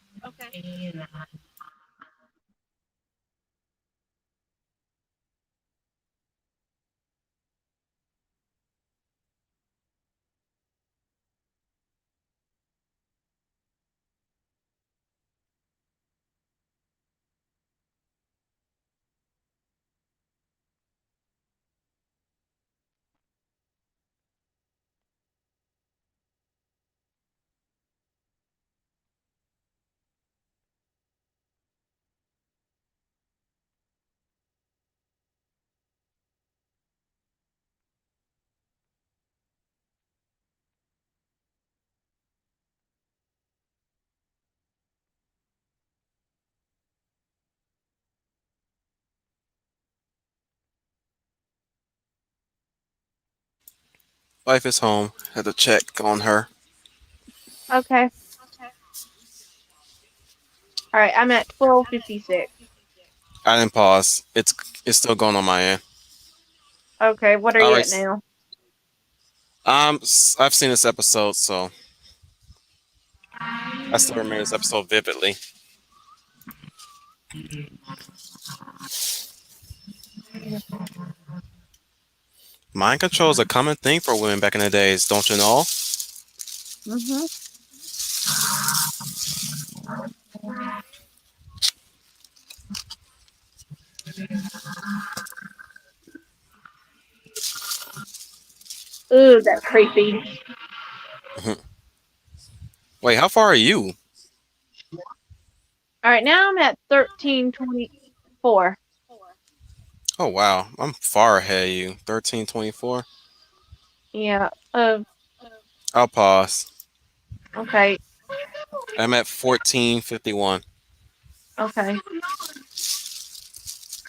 Wife is home. Had to check on her. Okay. All right. I'm at 12:56. I didn't pause. It's still going on my end. Okay. What are All you right. at now? I've seen this episode, so I still remember this episode vividly. Mind control is a common thing for women back in the days, don't you know? Mhm. Ooh, that's creepy. Wait, how far are you? All right. Now I'm at 13:24. Oh wow, I'm far ahead of you. 13:24. Yeah. I'll pause. Okay. I'm at 14:51. Okay.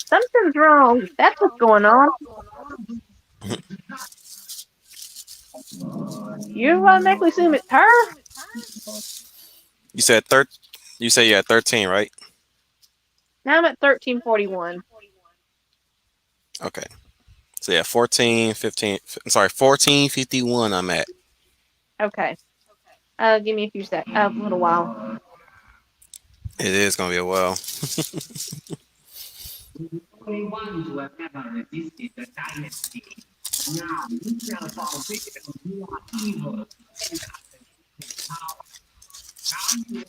Something's wrong. That's what's going on. You automatically assume it's her. You said thir- You say you at 13, right? Now I'm at 13:41. Okay. So yeah, 14:15. I'm sorry, 14:51. I'm at. Okay. Give me a few sec. A little while. It is gonna be a while. only ones who have ever resisted the dynasty. Now you shall fall victim to our evil and power. Now you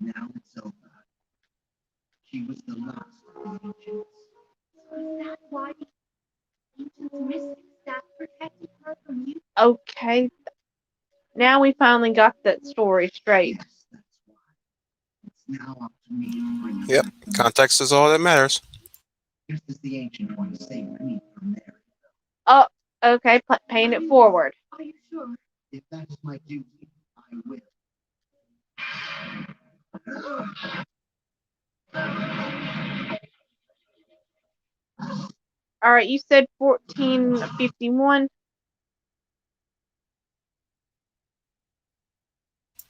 now it's over. She was the last of the ancients. Is that why the ancients mystic staff protected her from you? Okay. Now we finally got that story straight. Yes, that's why. It's now up to me to bring her Yep. back. Context is all that matters. Just as the ancient ones saved me from Mary. Oh, okay. Paying it forward. Are you sure? If that is my duty, I will. All right. You said 14:51.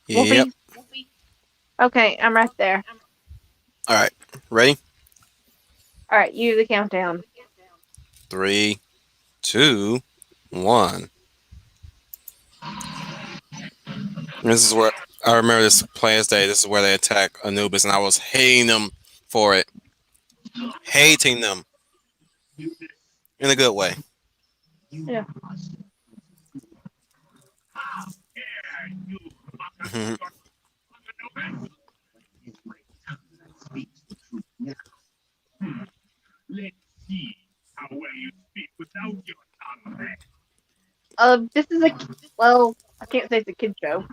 Yep. Wolfie. Okay, I'm right there. All right. Ready? All right. You do the countdown. Three, two, one. This is where I remember this Players Day. This is where they attack Anubis, and I was hating them for it. Hating them in a good way. Yeah. Mhm. It is my tongue that speaks the truth now. Let's see how well you speak without your tongue. This is a well. I can't say it's a kid show.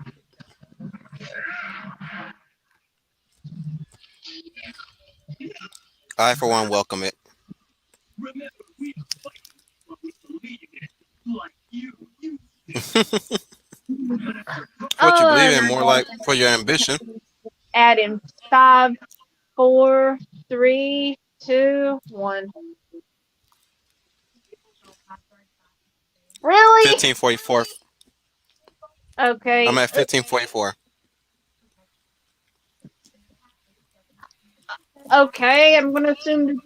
I, for one, welcome it. Remember, we don't fight but we believe in it. Like you. What you Oh, believe and in, more like for your ambition. add in 5, 4, 3, 2, 1. Really? 1544. I'm Okay. at 1544. Okay, I'm gonna assume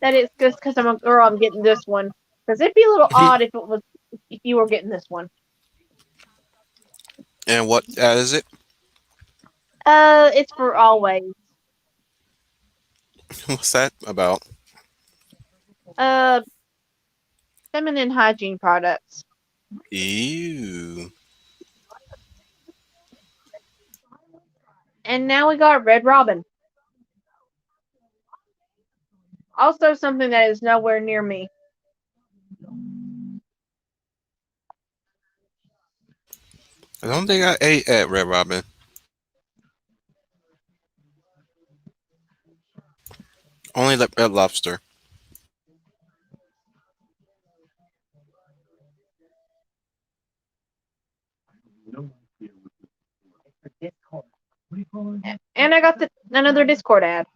that it's just because I'm a girl. I'm getting this one because it'd be a little odd if it was if you were getting this one. And what is it? It's for always. What's that about? Uh, feminine hygiene products. Ew. And now we got Red Robin. Also something that is nowhere near me. I don't think I ate at Red Robin. Only the Red Lobster. No idea what this is. Discord. What do you call it? And I got another Discord ad.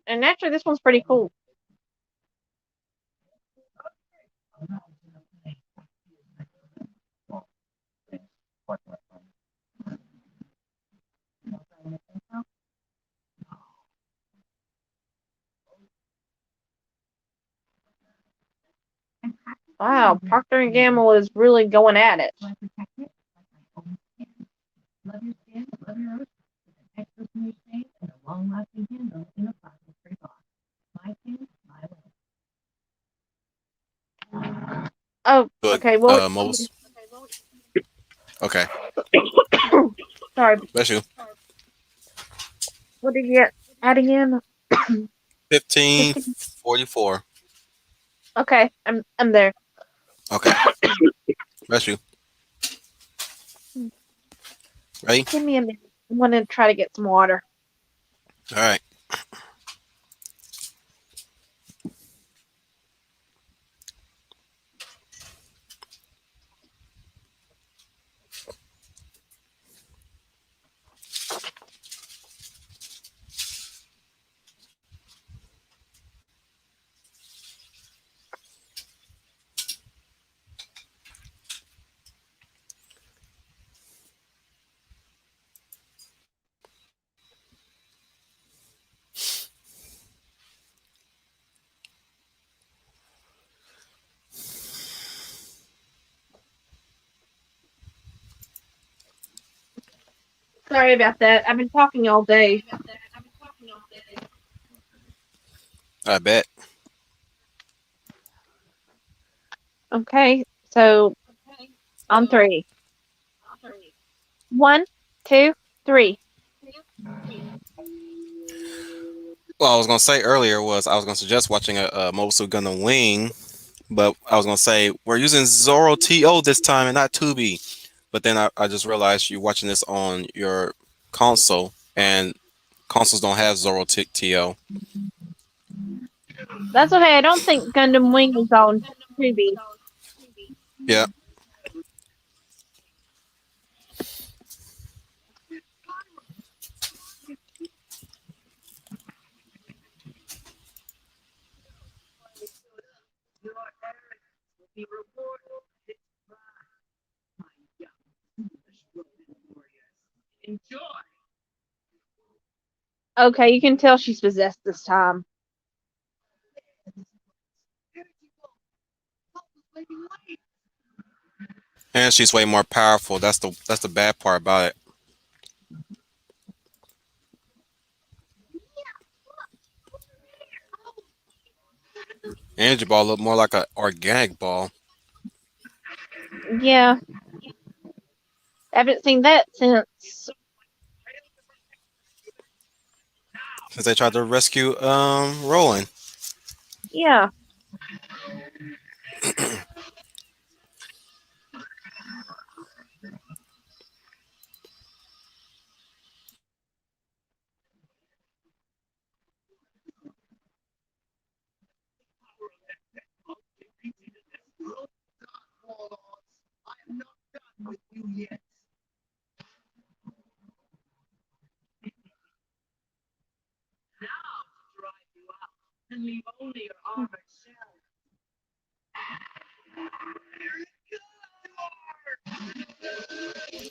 And actually, this one's pretty cool. Wow, Procter and Gamble is really going at it. Love your skin, love your ocean. With an extra smooth shave and a long-lasting handle in a plastic-free box. My skin, my way. Oh, Good. okay. Well, Most. Okay. sorry. Bless you. What did you get? Add again? 15. 1544. Okay, I'm there. Okay. Bless you. Ready? Give me a minute. I'm gonna try to get some water. All right. Sorry about that. I've been talking all day. I bet. Okay, so on three. One, two, three. Well, I was gonna say earlier was I was gonna suggest watching a Mobile Gundam Wing, but I was gonna say we're using Zoro TO this time and not Tubi. But then I just realized you're watching this on your console, and consoles don't have Zoro TO. That's okay. I don't think Gundam Wing is on Tubi. Yeah. Be rewarded by my young foolish Ronin Warriors. Enjoy! Okay, you can tell she's possessed this time. And she's way more powerful. That's the bad part about it. Energy ball look more like an organic ball Yeah, I haven't seen that since. since they tried to rescue Rowan. Yeah.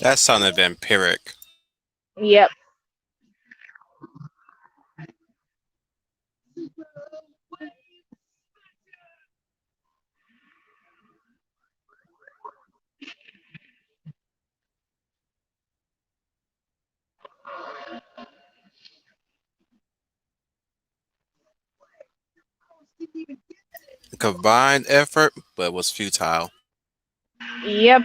That sounded vampiric. Yep. Combined effort, but was futile. Yep.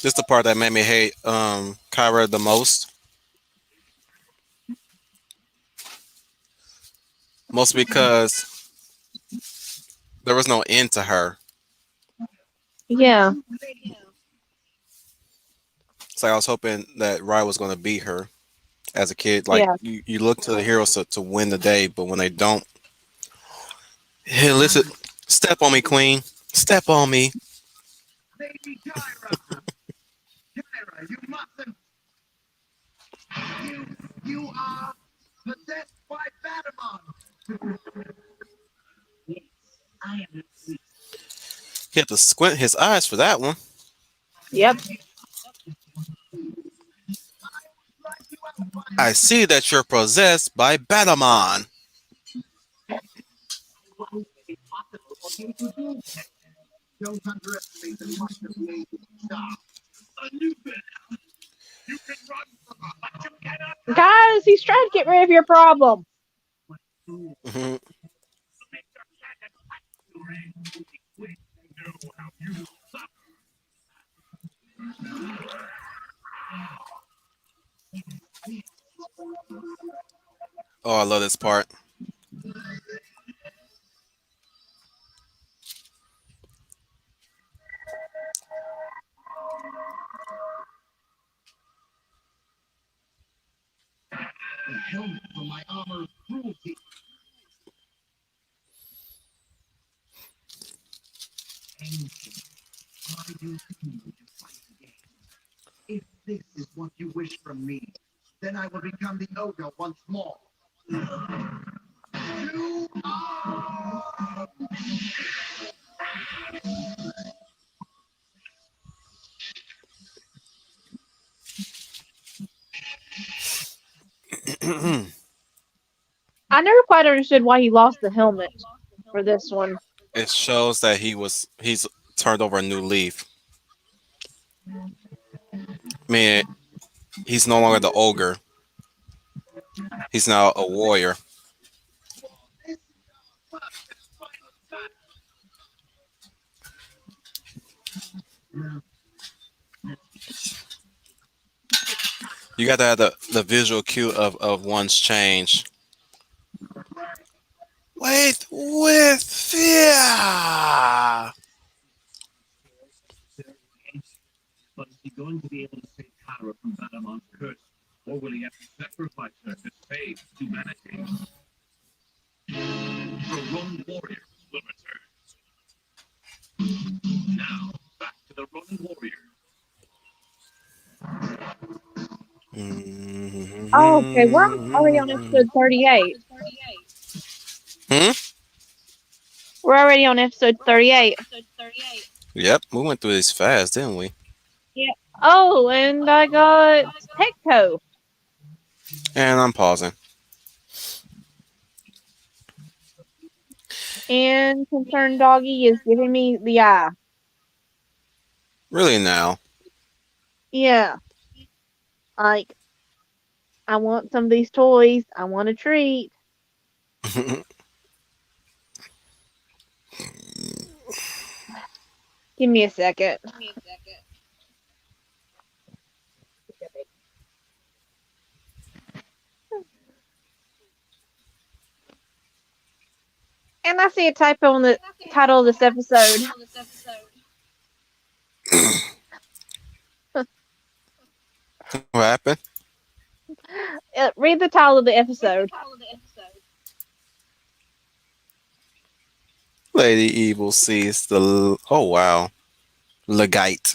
This is the part that made me hate Kyra the most. Mostly because there was no end to her. Yeah. It's like I was hoping that Rye was going to beat her as a kid. Like Yeah. you look to the heroes to win the day, but when they don't, hey, listen, step on me, Queen. Step on me. He had to squint his eyes for that one. Yep. I see that you're possessed by Batamon. Guys, he's trying to get rid of your problem. Mhm. Oh, I love this part. I never quite understood why he lost the helmet for this one. It shows that he's turned over a new leaf. I mean, he's no longer the ogre. He's now a warrior. You got to have the visual cue of one's change. Wait with fear. But is he going to be able to save Kara from Badamon's curse? Or will he have to sacrifice her to save humanity? The Ronin Warriors Oh, okay, we're already on episode 38. Hmm? We're already on episode 38. Yep, we went through this fast, didn't we? Yeah. Oh, and I got Petco. And I'm pausing. And Concerned Doggy is giving me the eye. Really now. Yeah. Like, I want some of these toys. I want a treat. Give me a second. And I see a typo on the title of this episode. What happened? Read the title of the episode. Lady Evil sees the. Oh, wow. Legite.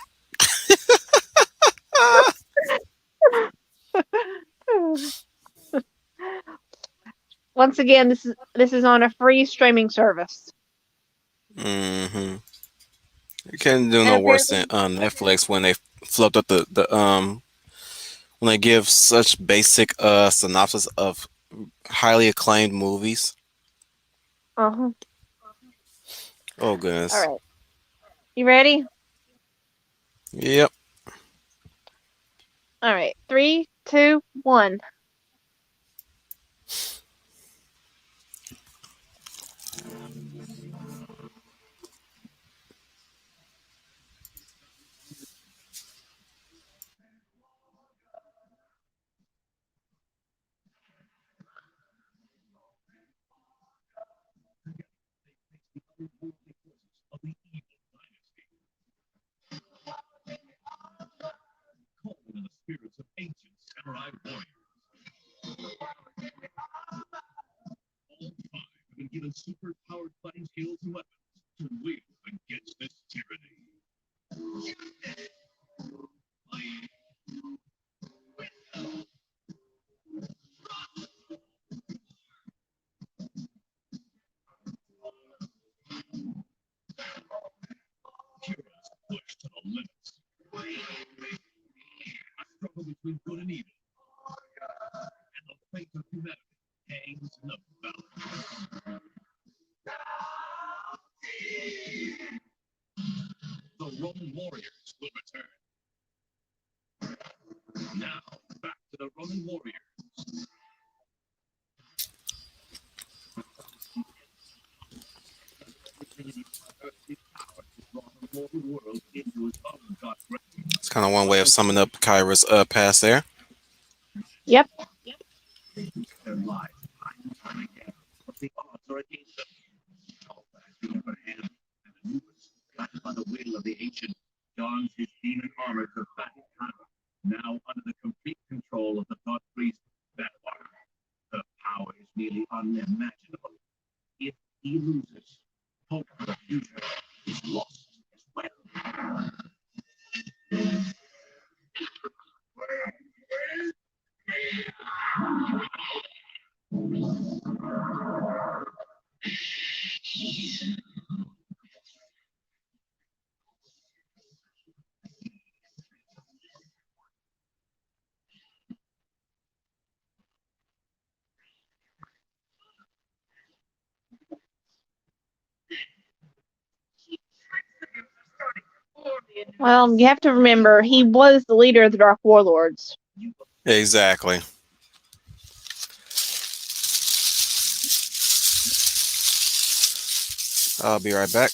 Once again, this is on a free streaming service. Mm-hmm. You can't do And no worse than apparently, Netflix when they flubbed up the when they give such basic synopsis of highly acclaimed movies. uh-huh. Oh All goodness. right. You ready? Yep. All right. Three, two, one. Of the evil dynasty, calling on the spirits of ancient samurai warriors. All five have been given super-powered fighting skills and weapons to wield against this tyranny. Heroes pushed to the limits. A struggle between good and evil, and the fate of humanity hangs in the balance. The Ronin Warriors will return. Now, back to the Ronin Warriors. Earthly power to draw the mortal world into his own dark realm. It's kind of one way of summing up Kyra's past there. Yep. Their lives time and time again, but the odds are against them. All has the upper hand, and Anubis, guided by the will of the ancient, dons his demon armor to battle Kyra, now under the complete control of the god priest Valar. Her power is nearly unimaginable. If he loses, hope for the future is lost as well. Well, you have to remember he was the leader of the Dark Warlords. Exactly. I'll be right back.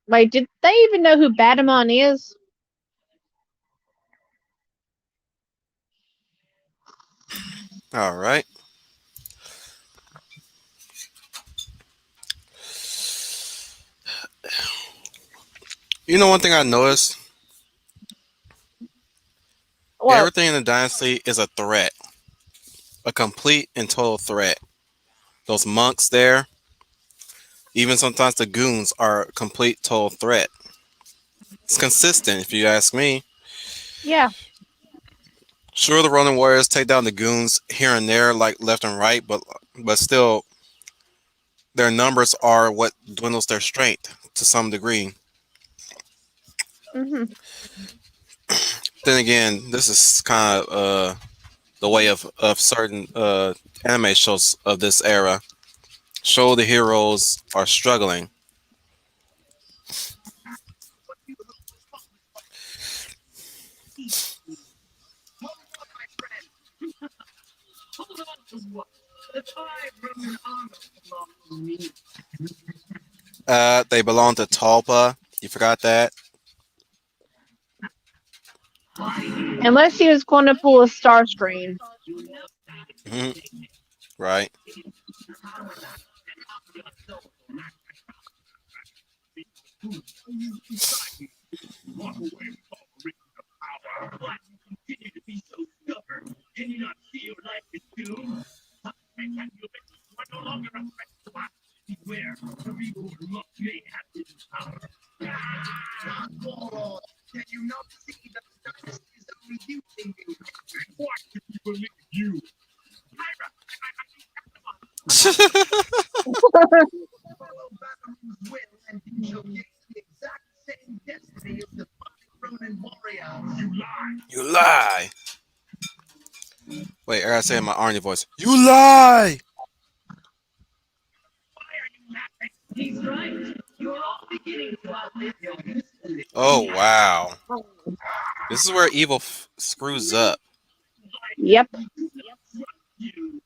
Wait, did they even know who Badamon is? All right. You know one thing I noticed? What? Everything in the dynasty is a threat, a complete and total threat. Those monks there, even sometimes the goons are a complete total threat. It's consistent, if you ask me. Yeah. Sure, the Ronin Warriors take down the goons here and there, like left and right, but still, their numbers are what dwindles their strength to some degree. Hmm. Then again, this is kind of the way of certain anime shows of this era. Show the heroes are struggling. Hold on to what? The five Roman armor belong to me. They belong to Talpa. You forgot that? Unless he was going to pull a star screen. You know that Hmm. Right. you decide walk away with all the riches of power. Why do you continue to be so stubborn? Can you not see your life is doomed? Can you admit you are no longer a threat to us? Beware, the people who look may have hidden power. Goro, can you not see that the dynasty is only using you? Why should we believe you? Kyra, follow Battle's will and you shall gain the exact same destiny as the five Ronin Warriors. You lie. You lie. Wait, I gotta say it in my Arnie voice. You lie. Why are you laughing? He's right. You're all beginning to outlive your usefulness. Oh wow. This is where evil screws up. Yep. You.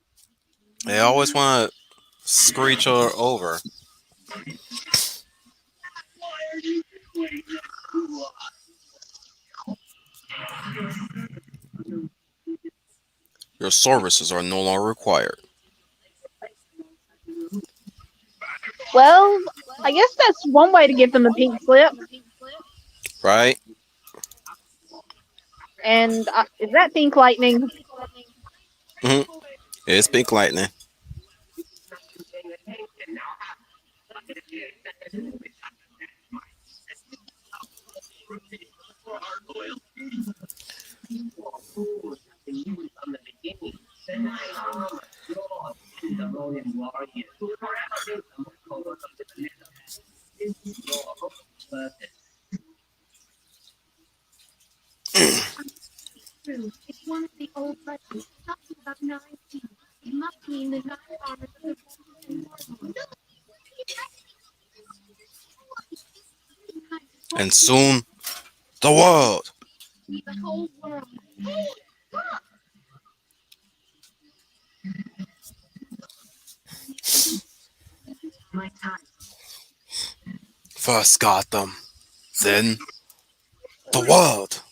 They always want to screw each other over. Why are you doing this to Your services are no longer required. Well, I guess that's one way to give them a pink slip. Right? And is that pink lightning? Hmm. It's pink lightning. from the beginning? Then I am Lord in the Ronin Warriors, who forever is the core of the nether. Is your purpose. True. It's one of the old legends talking about nine teeth. It must mean the nine armors of the Roman Warriors. And soon, the world. The whole world. My time. First Gotham, then the world.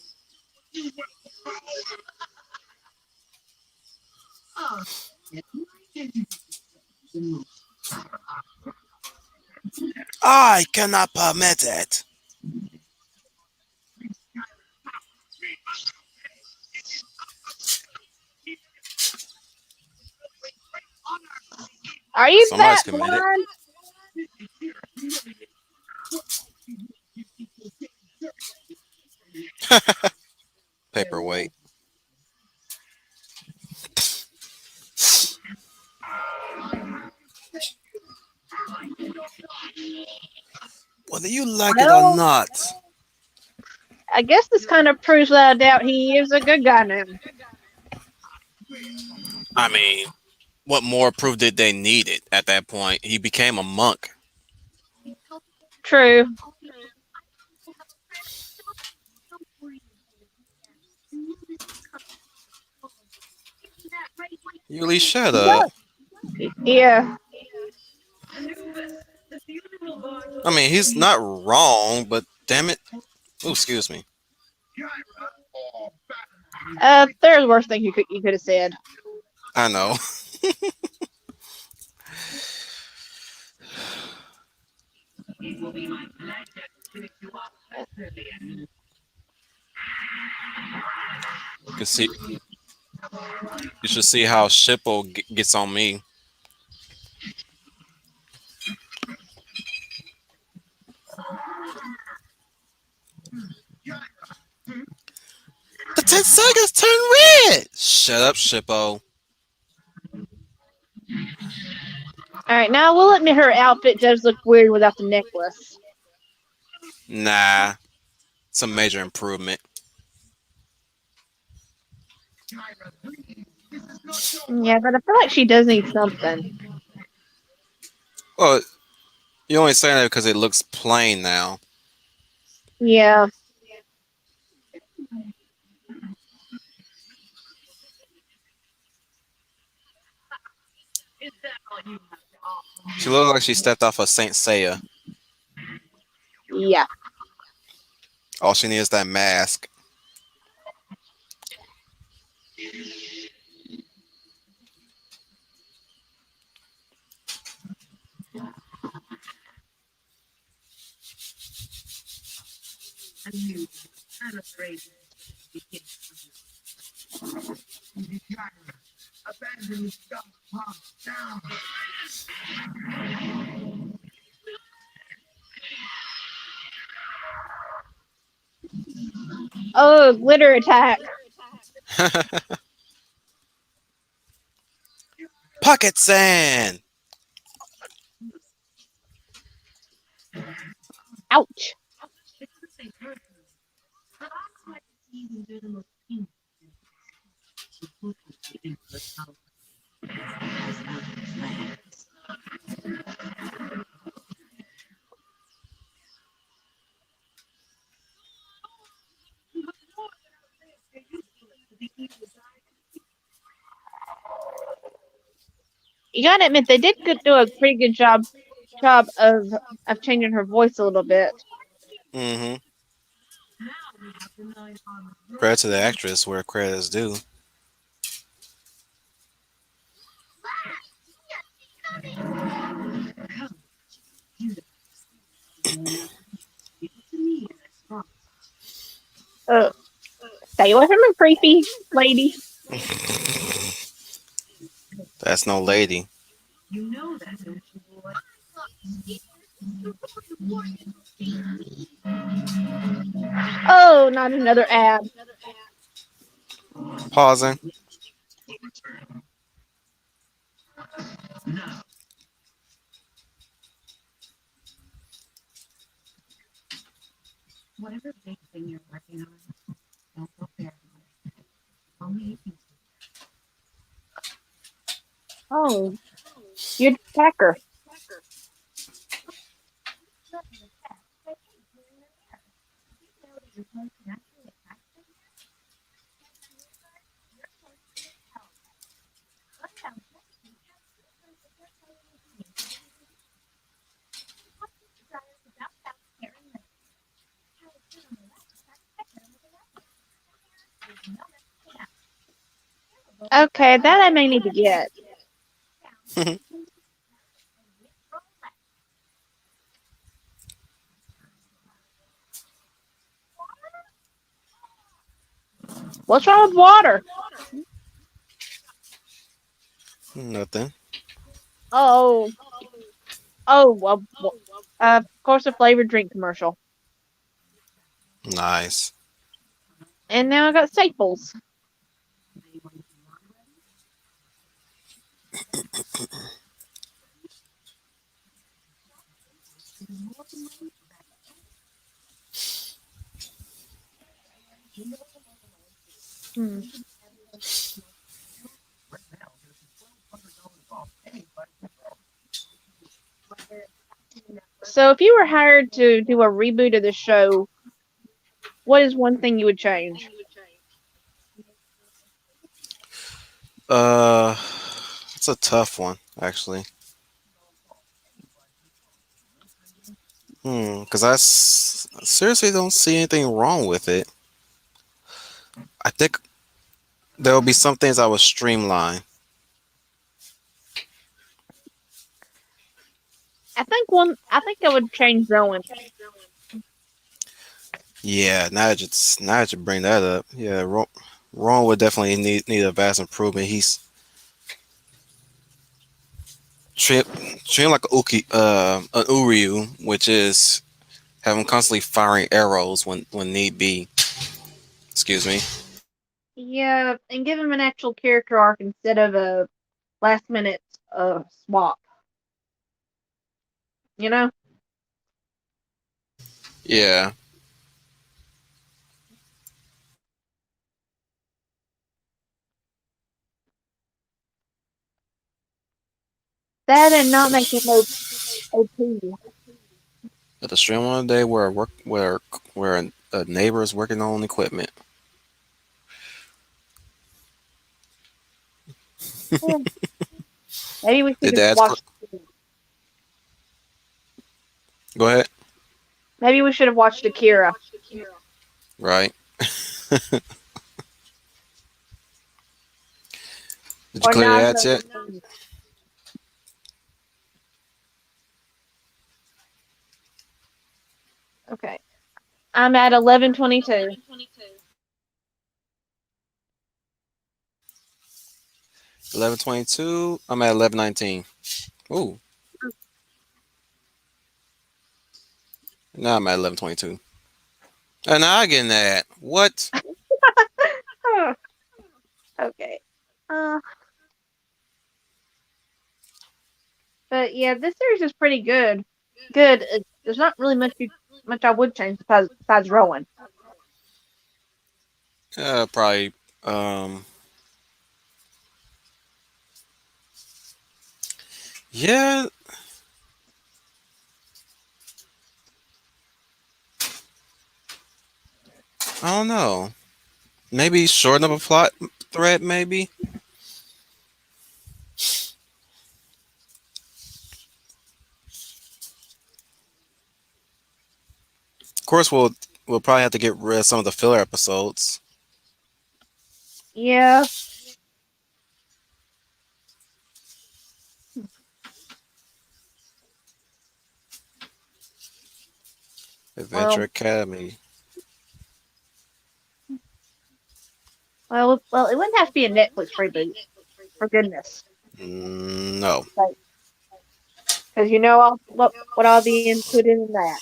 Oh, I cannot permit it. Are you Somebody's that committed. blind? Paperweight. Whether you like it or Well, not. I guess this kind of proves without a doubt he is a good guy now. I mean, what more proof did they need it at that point? He became a monk. True. You really shut up. Yeah. I mean, he's not wrong, but damn it. Oh, excuse me. There's worse things you could have said. I know. You can see. You should see how Shippo gets on me. The 10 seconds turn red. Shut up, Shippo. All right, now we'll admit her outfit does look weird without the necklace. Nah, it's a major improvement. Yeah, but I feel like she does need something. Well, you only saying that because it looks plain now. Yeah. She looks like she stepped off of Saint Seiya. Yeah. All she needs is that mask. Abandon shop pop down. Oh, glitter attack. Pocket sand. Ouch. You gotta admit they did do a pretty good job of changing her voice a little bit. Mm-hmm. Credit to the actress where credit is due. Uh, Stay away from her, creepy lady. That's no lady. Oh, not another ad. Pausing. Oh, you'd attack her. Okay, that I may need to get. What's wrong with water? Nothing. Oh, oh, of course, a flavored drink commercial. Nice. And now I got staples. Hmm. So, if you were hired to do a reboot of the show, what is one thing you would change? Uh, it's a tough one, actually. Because seriously don't see anything wrong with it. I think there will be some things I would streamline. I think I would change Rowan. Yeah, now that you bring that up, yeah, Ron would definitely need a vast improvement. He's train trained like a an Uryu, which is have him constantly firing arrows when need be. Excuse me. Yeah, and give him an actual character arc instead of a last minute swap. You know Yeah, that and not make him OP. at the stream one day where a neighbor is working on equipment. Yeah, maybe we should Did have dad's watched. go ahead? Maybe we should have watched Akira. Right? Did you Or clear the not. ads yet? Okay, I'm at 11:22. 11:22. I'm at 11:19. Ooh, now I'm at 11:22. And now I getting that. What? Okay. Uh, but yeah, this series is pretty good. Good. There's not really much I would change besides Rowan. Probably. Um. Yeah. I don't know. Maybe shorten up a plot thread. Maybe. Of course, we'll probably have to get rid of some of the filler episodes. Yeah. Adventure Well, Academy. well, it wouldn't have to be a Netflix reboot. For goodness, No. because you know what I'll be included in that.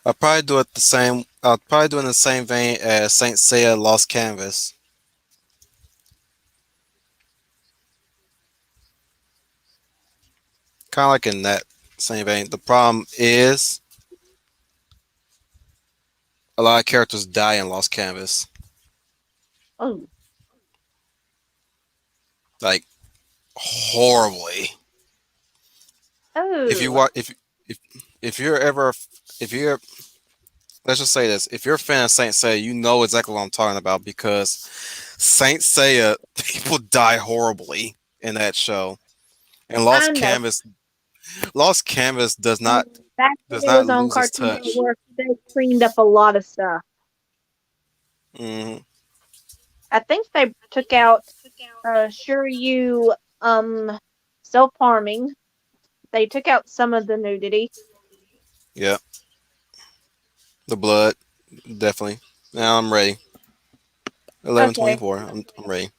I'll probably do it the same. I'll probably do it in the same vein as Saint Seiya Lost Canvas. Kind of like in that same vein. The problem is a lot of characters die in Lost Canvas. Oh, Like horribly. If you oh, watch, if if you're ever, if you're, let's just say this, if you're a fan of Saint Seiya, you know exactly what I'm talking about because Saint Seiya people die horribly in that show, and I know. Lost Canvas Back when does it not was on lose its Cartoon touch. Network, they cleaned up a lot of stuff. Hmm. I think they took out Shiryu um self harming. They took out some of the nudity. Yeah, the blood definitely. Now I'm ready. Eleven twenty Okay, four. I'm ready.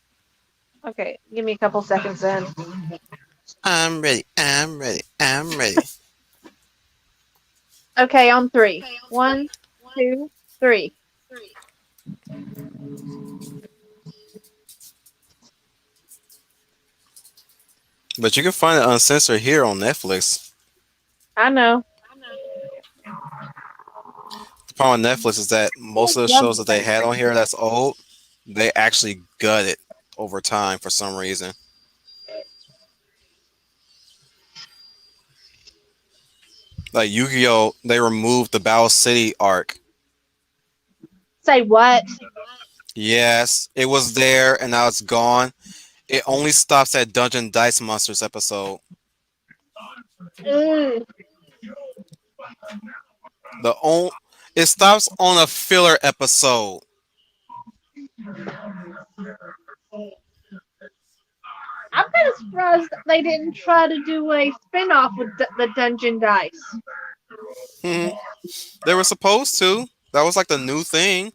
okay. Give me a couple seconds then. I'm ready. I'm ready. I'm ready. Okay, on three. One, two, three. But you can find it uncensored here on Netflix. I know. The problem with Netflix is that most of the shows that they had on here that's old, they actually gut it over time for some reason. Like Yu-Gi-Oh, they removed the Battle City arc. Say what? Yes, it was there and now it's gone. It only stops at Dungeon Dice Monsters episode. Ugh. The on It stops on a filler episode. I'm kind of surprised they didn't try to do a spin-off with the Dungeon Dice. Hmm. They were supposed to. That was like the new thing.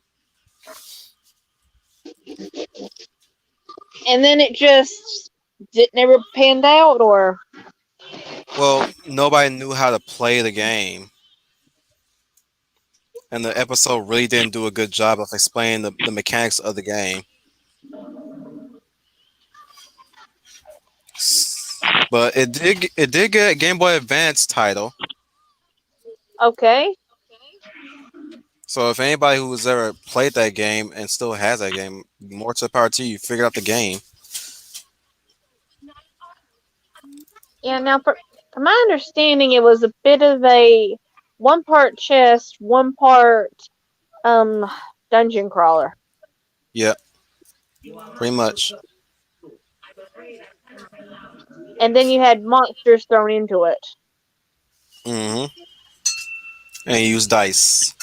And then it just never panned out, or Well, nobody knew how to play the game, and the episode really didn't do a good job of explaining the mechanics of the game. But it did get a Game Boy Advance title. okay. So if anybody who's ever played that game and still has that game, more to the power to you. You figured out the game. Yeah. Now, from my understanding, it was a bit of a one part chess, one part um dungeon crawler, Yeah, pretty much. and then you had monsters thrown into it. Hmm. And you use dice.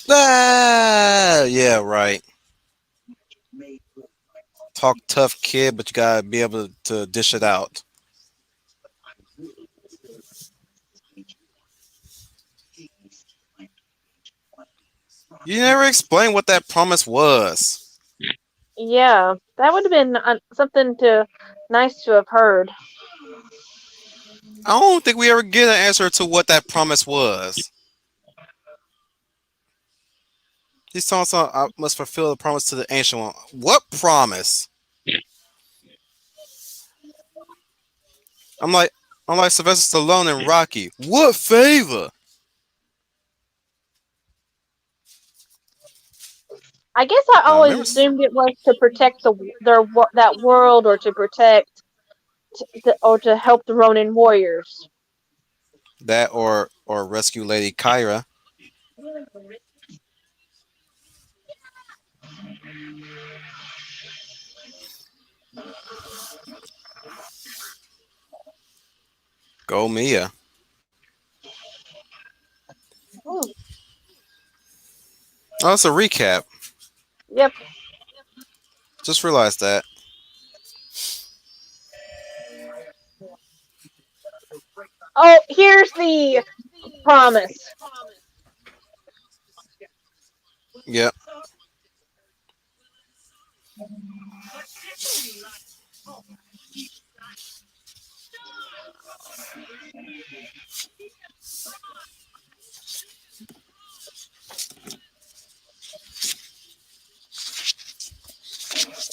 Ah, yeah, right. Talk tough, kid, but you gotta be able to dish it out. You never explained what that promise was. Yeah, that would have been something to nice to have heard. I don't think we ever get an answer to what that promise was. He's telling us I must fulfill the promise to the ancient one. What promise? I'm like I'm like Sylvester Stallone and Rocky. What favor? I guess I Now always remember assumed it was to protect that world, or to protect or to help the Ronin Warriors. that or rescue Lady Kyra. Go Mia. Hmm. Oh, it's a recap. Yep. Just realized that. Oh, here's the promise. Yep.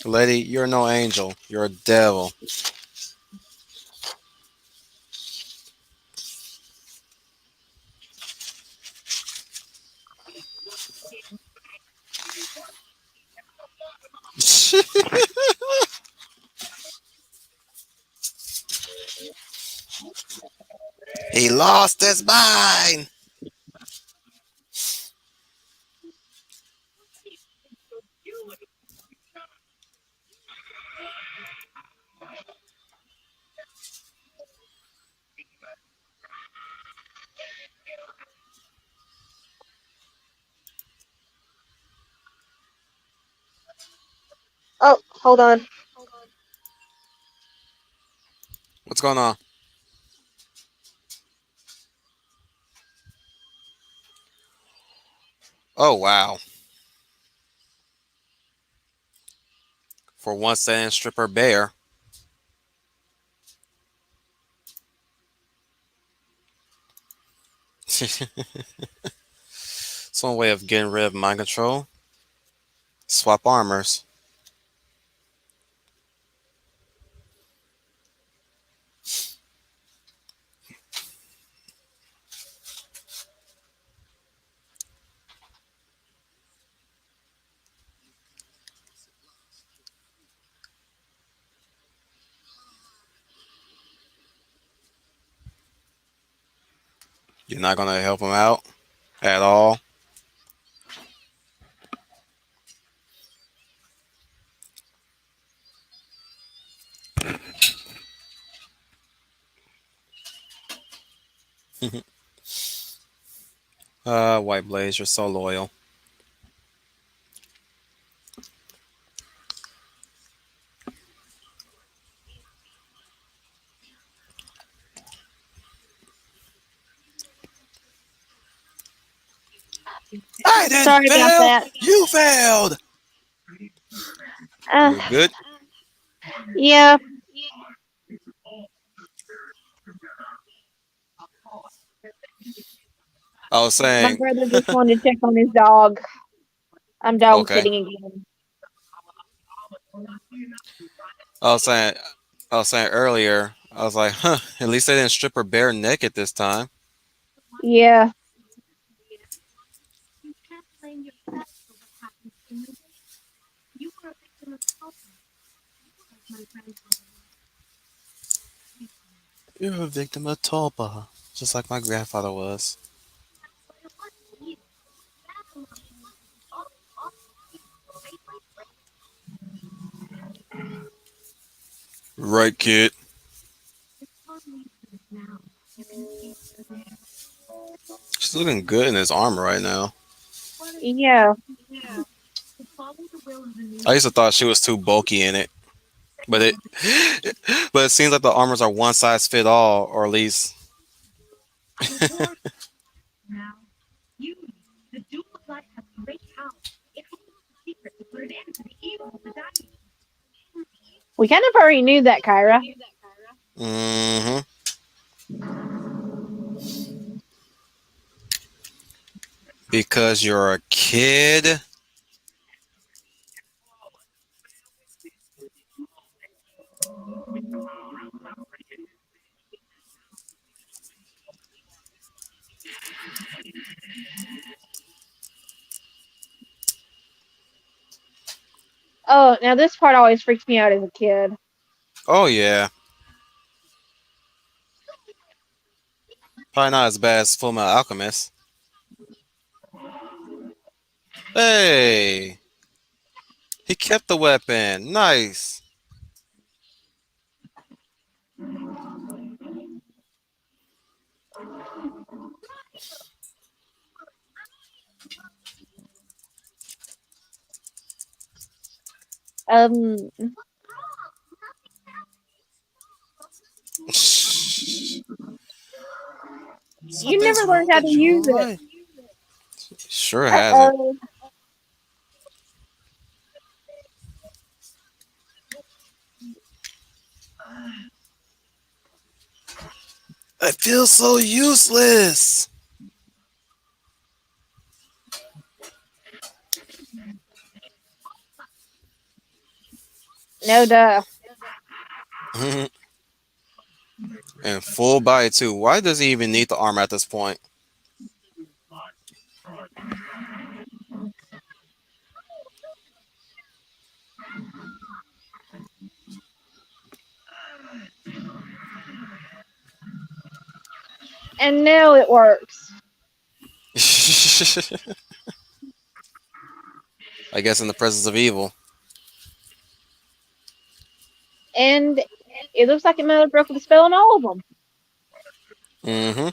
Lady, you're no angel. You're a devil. He lost his mind. Oh, hold on. What's going on? Oh wow. For once they didn't strip her bare. It's one way of getting rid of mind control. Swap armors. You're not gonna help him out at all. White Blaze, you're so loyal. I didn't Sorry about fail. that. You failed. Uh, You're good. yeah, I was my saying. brother just wanted to check on his dog. I'm dog Okay. sitting again. I was saying. I was saying earlier. I was like, huh. At least they didn't strip her bare naked this time. Yeah. You can't blame yourself for what happened in the day. You were a victim of trauma. You were like my grandfather was. You're a victim of Tulpa, just like my grandfather was. But it wasn't you. Dad allowed me into the office with you, right? Right, kid. The car leads to the canal. You can see it from there. She's looking good in his armor right now. But it's Yeah. to follow the will of the new I used to king. thought she was too bulky in it, but it, but it seems like the armors are one size fit all, or at least. The war now. You, the Duke of Light, has great power. It holds the secret to put an end to the evil of the dying. We kind of already knew that, Kyra. Hmm. Because you're a kid. Oh, now this part always freaked me out as a kid. Oh yeah, probably not as bad as Full Metal Alchemist. Hey, he kept the weapon. Nice. Um, you Something's never learned wrong how with to use it. Joy. Sure Uh hasn't. oh. I feel so useless. No duh. And full body too. Why does he even need the armor at this point? And now it works. I guess in the presence of evil. And it looks like it might have broken the spell on all of them. Hmm.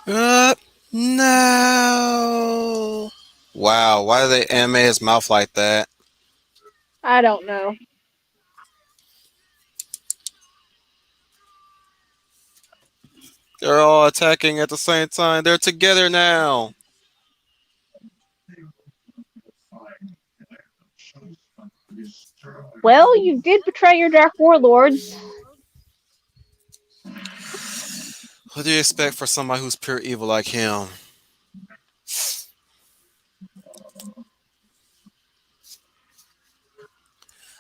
Uh, no. Wow, why do they animate his mouth like that? I don't know. They're all attacking at the same time. They're together now. Well, you did betray your Dark Warlords. What do you expect for somebody who's pure evil like him?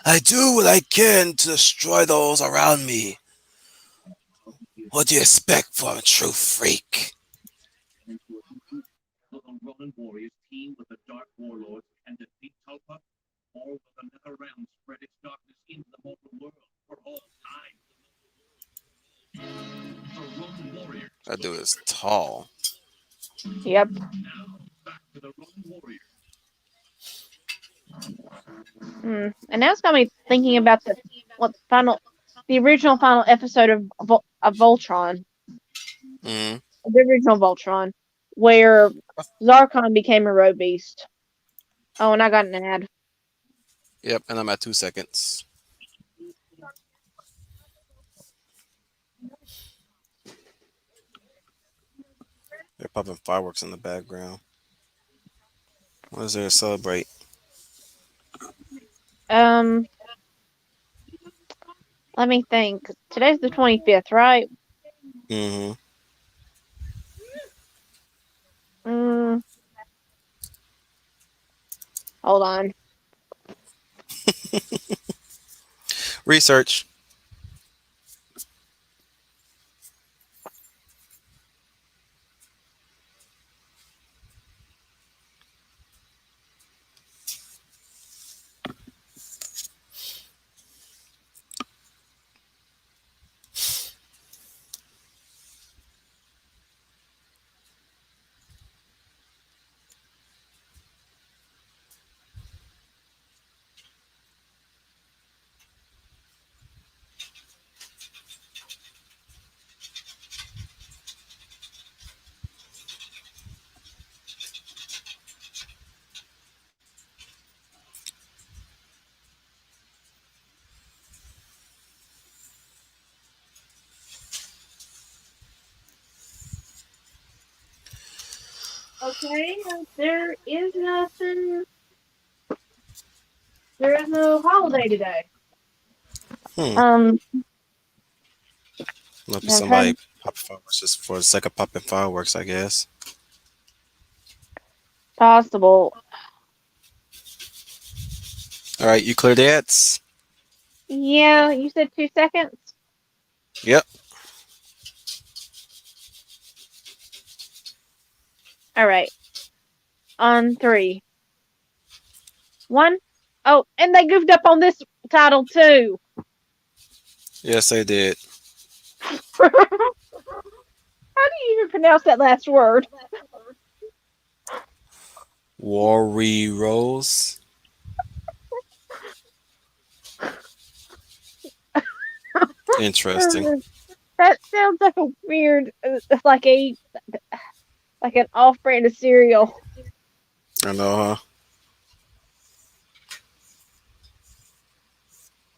I do what I can to destroy those around me. What do you expect from a true freak? Will the Ronin Warriors team with the Dark Warlords and defeat Tulpa? Or will the Nether Realm spread its darkness into the mortal world for all time? The Ronin Warriors That will dude be is tall. Yep. Now, back to the Ronin Warriors. And now it's got me thinking about the original final episode of Voltron, Mm. the original Voltron, where Zarkon became a road beast. Oh, and I got an ad. Yep, and I'm at 2 seconds. They're popping fireworks in the background. What is there to celebrate? Um, Let me think. Today's the 25th, right? Mm-hmm. Mm, Hold on. Research. Okay, there is nothing. There is no holiday today. Hmm. Um, Might be I'm somebody trying popping fireworks just for the sake of popping fireworks, I guess. possible. All right, you clear that? Yeah, you said 2 seconds. Yep. All right, on three. One. Oh, and they goofed up on this title too. Yes, they did. How do you even pronounce that last word? Warriors. Interesting. That sounds like a weird, like an off-brand of cereal. I know, huh?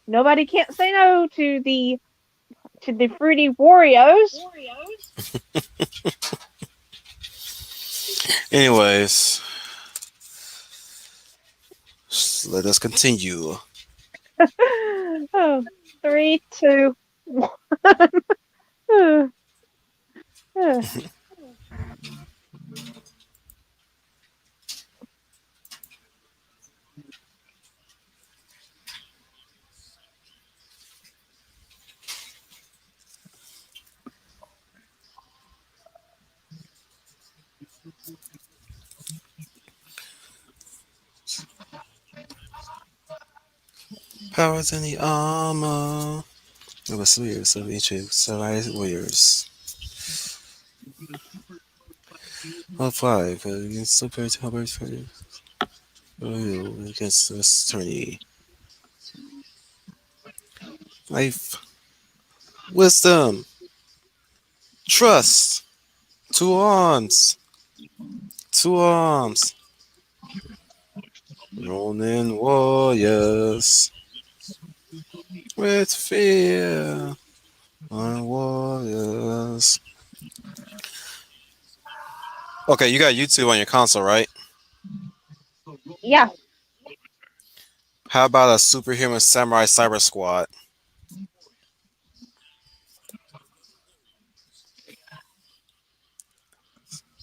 Nobody can't say no to the fruity Wareos. Anyways, let us continue. Oh, three, two, one. Powers in the armor. It was Warriors of each of Sunrise Warriors. All five against Super Hubbard against this attorney. Life, wisdom, trust. Two arms. Two arms. Ronin Warriors. With fear. Ronin Warriors. Okay, you got YouTube on your console, right? Yeah, How about a superhuman samurai cyber squad?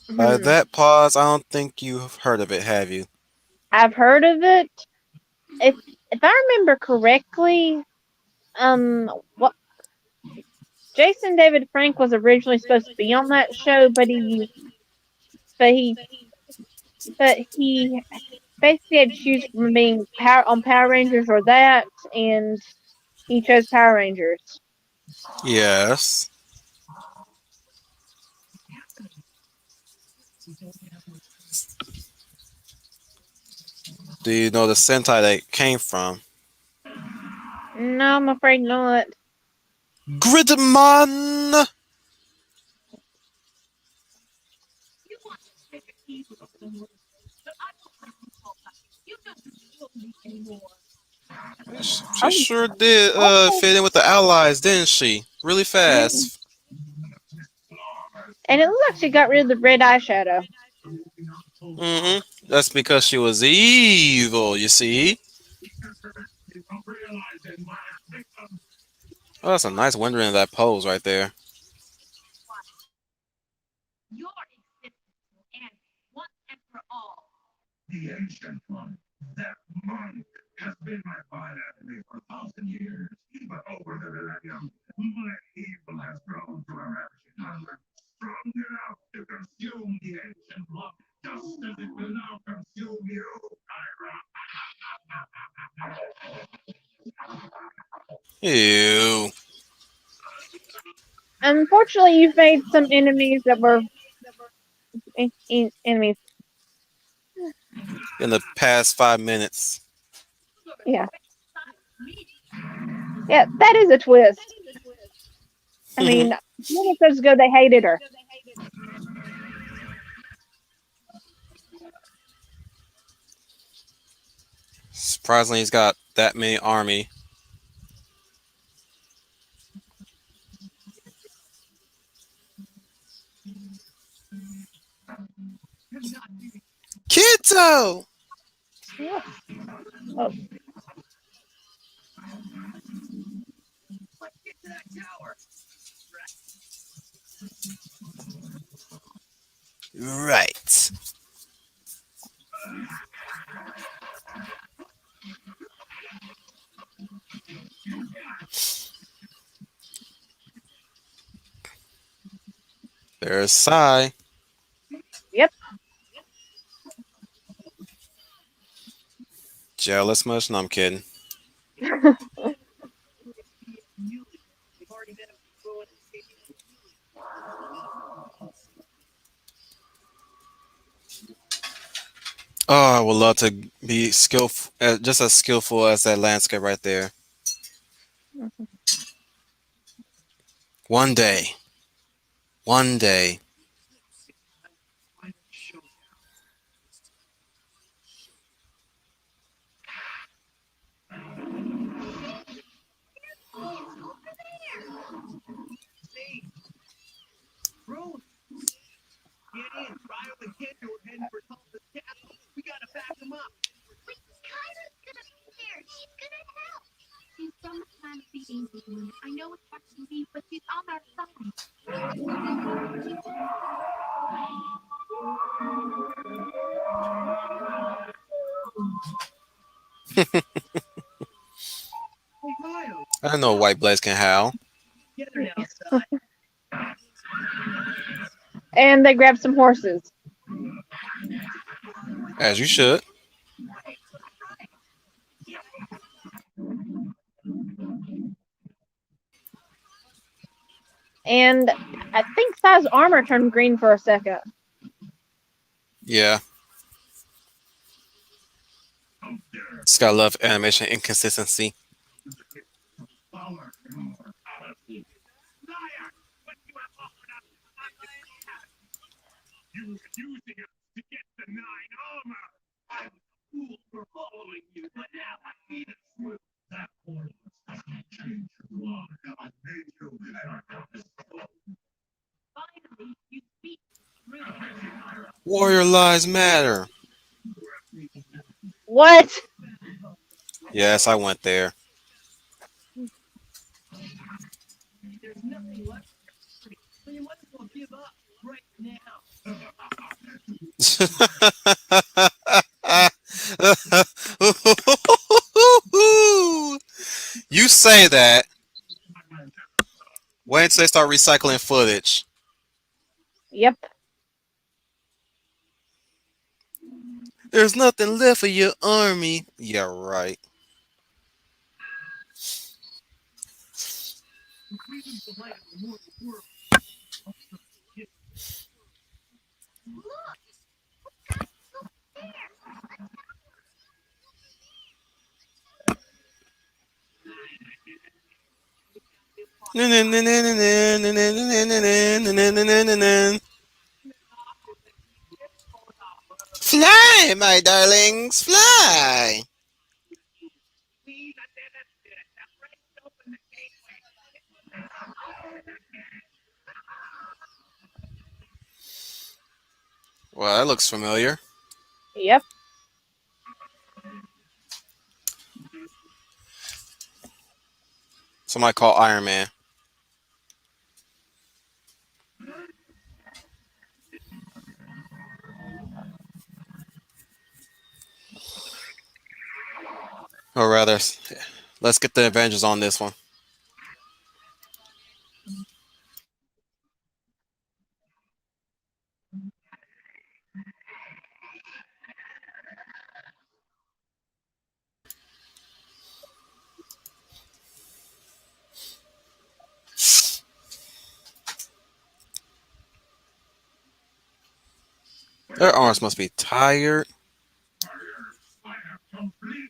By hmm. that pause, I don't think you've heard of it, have you? I've heard of it. If if I remember correctly, um, what Jason David Frank was originally supposed to be on that show, but he, but he basically had to choose from being Power Rangers or that, and he chose Power Rangers. Yes. Do you know the Sentai they came from? No, I'm afraid not. Gridman! You want to make a evil of the world, but I don't like you all that. You don't control me anymore. She Oh, sure did oh, fit in with the Allies, didn't she? Really mm. fast. And it looks like she got rid of the red eyeshadow. Hmm. That's because she was evil, you see? Oh, that's a nice rendering of that pose right there. Your existence will end once and for all. The ancient one, that monk, has been my fight enemy for 1,000 years. But over the millennium, my evil has grown to a ravaging hunger, strong enough to consume the ancient blood, just as it will now consume you, Kyra. Ew. Unfortunately, you've made some enemies that were enemies. In the past 5 minutes. Yeah, yeah, that is a twist. I mean, episodes ago they hated her. Surprisingly, he's got that many army. Kito! Yeah. Oh, Let's get to that tower. Right. There's Sai. yep. Jealous much? No, I'm kidding. Oh, I would love to be skillful, just as skillful as that landscape right there. One day. One day. Rose, get in. Ryle and Kento are heading for Tulsa's castle. We gotta back them up. But Kyra's gonna be there. She's gonna help. She's from the planet the Ancient One. I know it's hard to believe, but she's on our side. Hey, Ryle, I know White Blaze can howl, get her now, son. And they grabbed some horses. as you should. And I think Sai's armor turned green for a second. Yeah, just gotta love animation inconsistency. Power immortality. Liar! What you have offered us is not you were using us to get the 9 armor. I was a fool for following you, but now I see the truth. That portal doesn't change who you are. I made you, and I got this goal. Finally, you speak the truth. Warrior lives matter. What? Yes, I went there. There's nothing left, so you might as well give up right now. You say that. Wait until they start recycling footage. Yep. There's nothing left of your army. Yeah, right. Completing the light of the mortal world. Look, Fly, my darlings, fly. We that did it did it. Now break open the gateway. Well, that looks familiar. Yep. Somebody call Iron Man. Or rather, let's get the Avengers on this one. Their arms must be tired. I have completed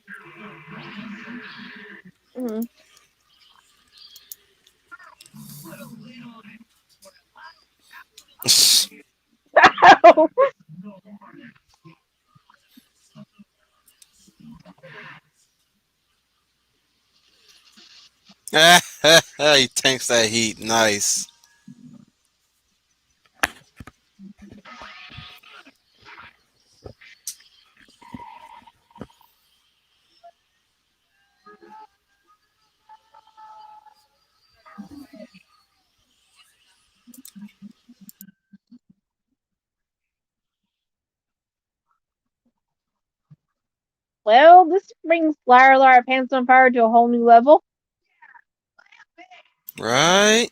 Hmm. He tanks that heat. Nice. Well, this brings Liar Pants on Fire to a whole new level. Right?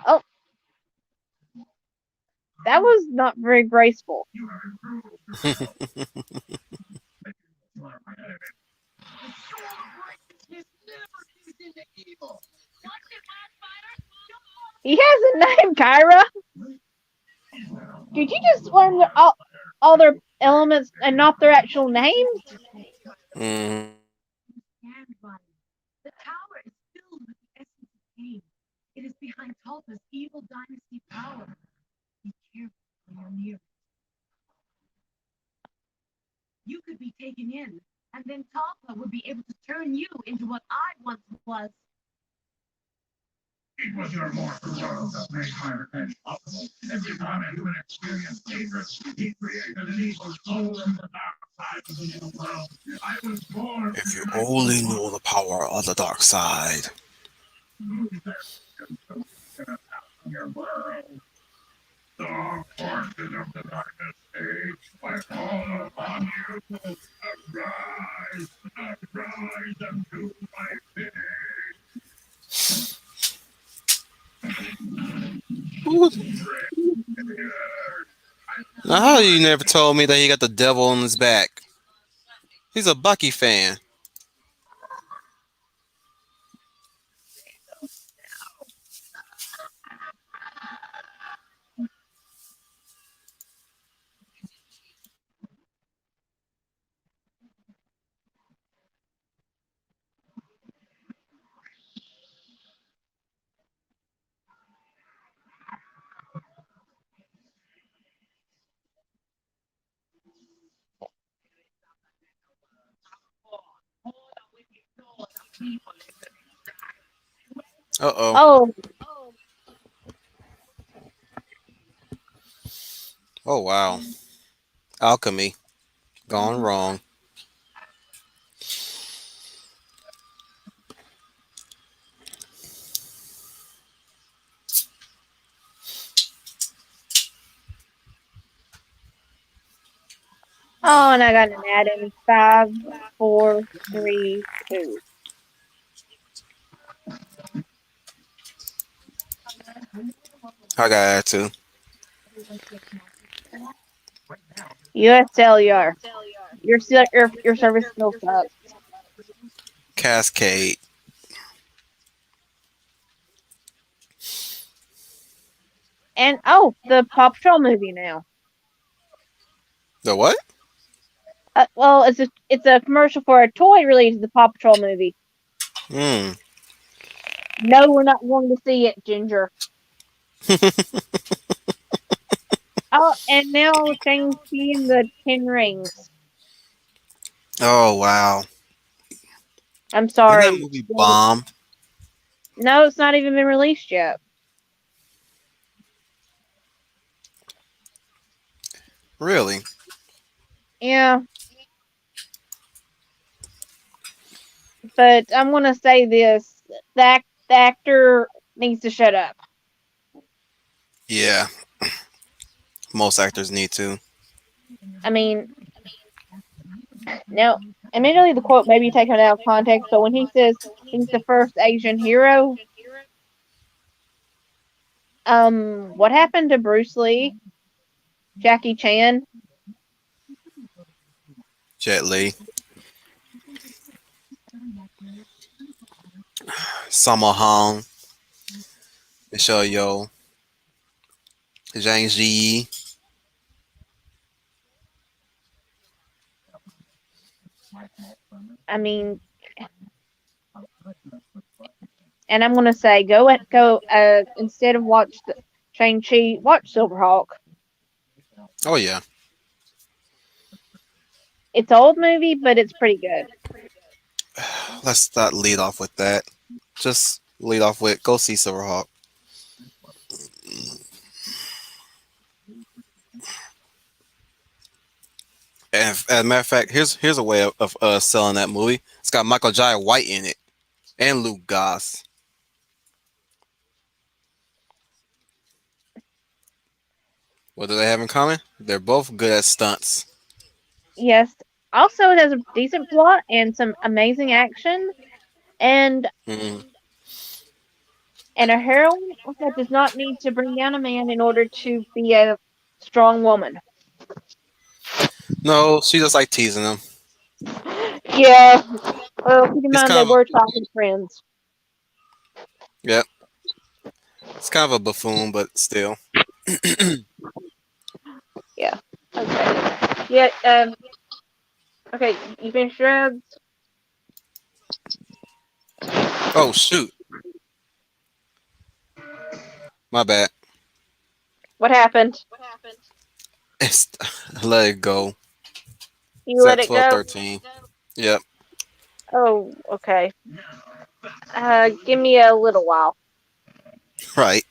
Oh, that was not very graceful. He has a name, Kyra. Did you just learn all their elements and not their actual names? Mhm. Stand by. The tower is filled with the essence of pain. It is behind Talpa's evil dynasty power. Be careful when you're near. You could be taken in, and then Talpa would be able to turn you into what I once was. it was your mortal world that made my revenge possible. Every time a human experienced dangerous, he created an evil soul in the dark side of the new world. I was born If you to only knew the power of the dark side. move there in your world. The forces of the darkness age, I call upon you. Arise, arise and do my bidding. Ooh. Now, how you never told me that he got the devil on his back? He's a Bucky fan. Uh oh. Oh, Oh wow. Alchemy gone wrong. oh, and I got an ad in 5, 4, 3, 2. I got that too. USLER. Your service still sucks. Cascade. And oh, the Paw Patrol movie now. The what? Well, it's a commercial for a toy related to the Paw Patrol movie. Hmm. No, we're not going to see it, Ginger. Oh, and now Shane's seeing the Ten Rings. Oh wow. I'm Didn't that sorry. movie bomb? No, it's not even been released yet. Really? Yeah, but I'm gonna say this: the actor needs to shut up. Yeah. Most actors need to. I mean, now, admittedly, the quote may be taken out of context, but when he says he's the first Asian hero, what happened to Bruce Lee, Jackie Chan? Jet Li, Sammo Hung, Michelle Yeoh, Zhang Ziyi. I mean, and I'm gonna say go instead of watch the Shang-Chi, watch Silverhawk. Oh yeah. It's an old movie, but it's pretty good. Let's not lead off with that. Just lead off with go see Silverhawk. And as a matter of fact, here's a way of selling that movie. It's got Michael Jai White in it and Luke Goss. What do they have in common? They're both good at stunts. Yes. Also, it has a decent plot and some amazing action, and Mm. a heroine that does not need to bring down a man in order to be a strong woman. No, she just like teasing him. Yeah. Well, keep in He's mind they kind of were childhood friends. yeah, it's kind of a buffoon, but still. Yeah. Okay. Yeah. Okay. You finished your ads? Oh shoot, my bad. What happened? It's let it go. You It's let at it twelve go? thirteen. Yep, Oh, okay. Give me a little while. right.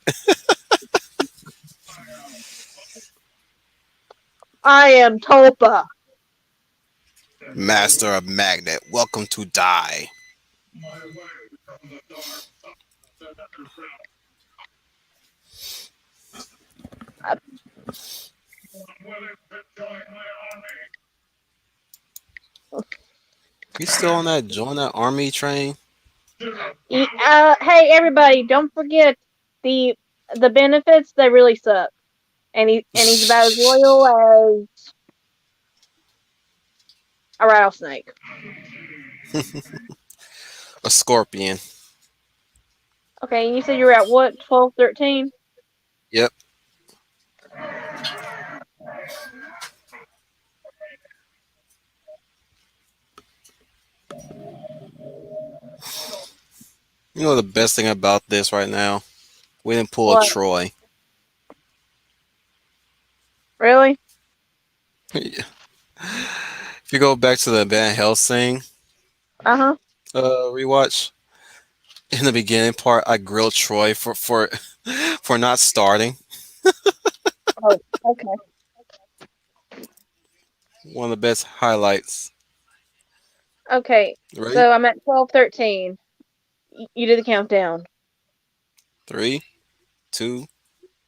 I am Tulpa. Master of Magnet, welcome to die. My way from the dark the underground. Uh, Unwilling to join my army. You still on that join that army train? hey, everybody! Don't forget the the benefits. They really suck, and he's about as loyal as a rattlesnake. A scorpion. Okay, and you said you were at what? 12, 13? Yep. You know the best thing about this right now? We didn't pull a What? Troy. Really? If you go back to the Van Helsing Uh huh. rewatch, in the beginning part, I grilled Troy for for not starting. Oh, okay. One of the best highlights. Okay. Ready? So I'm at 12, 13. You do the countdown. Three, two,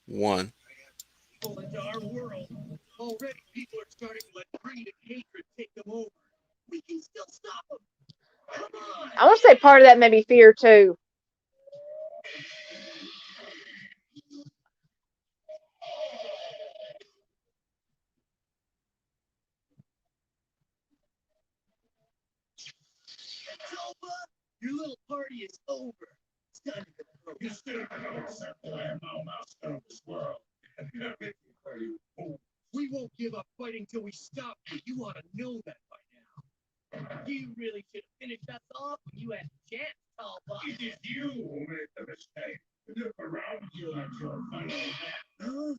one. Into our world. Already, people are starting to let greed and hatred take them over. We can still stop them. Come on! I want to say part of that may be fear too. Zelba, your little party is over. It's time to go. You still don't accept that I am now master of this world. And everything for you. We won't give up fighting till we stop you. You ought to know that. You really should have finished us off when you had the chance, tall boy. It is you who made the mistake. Look around you at your fellow man.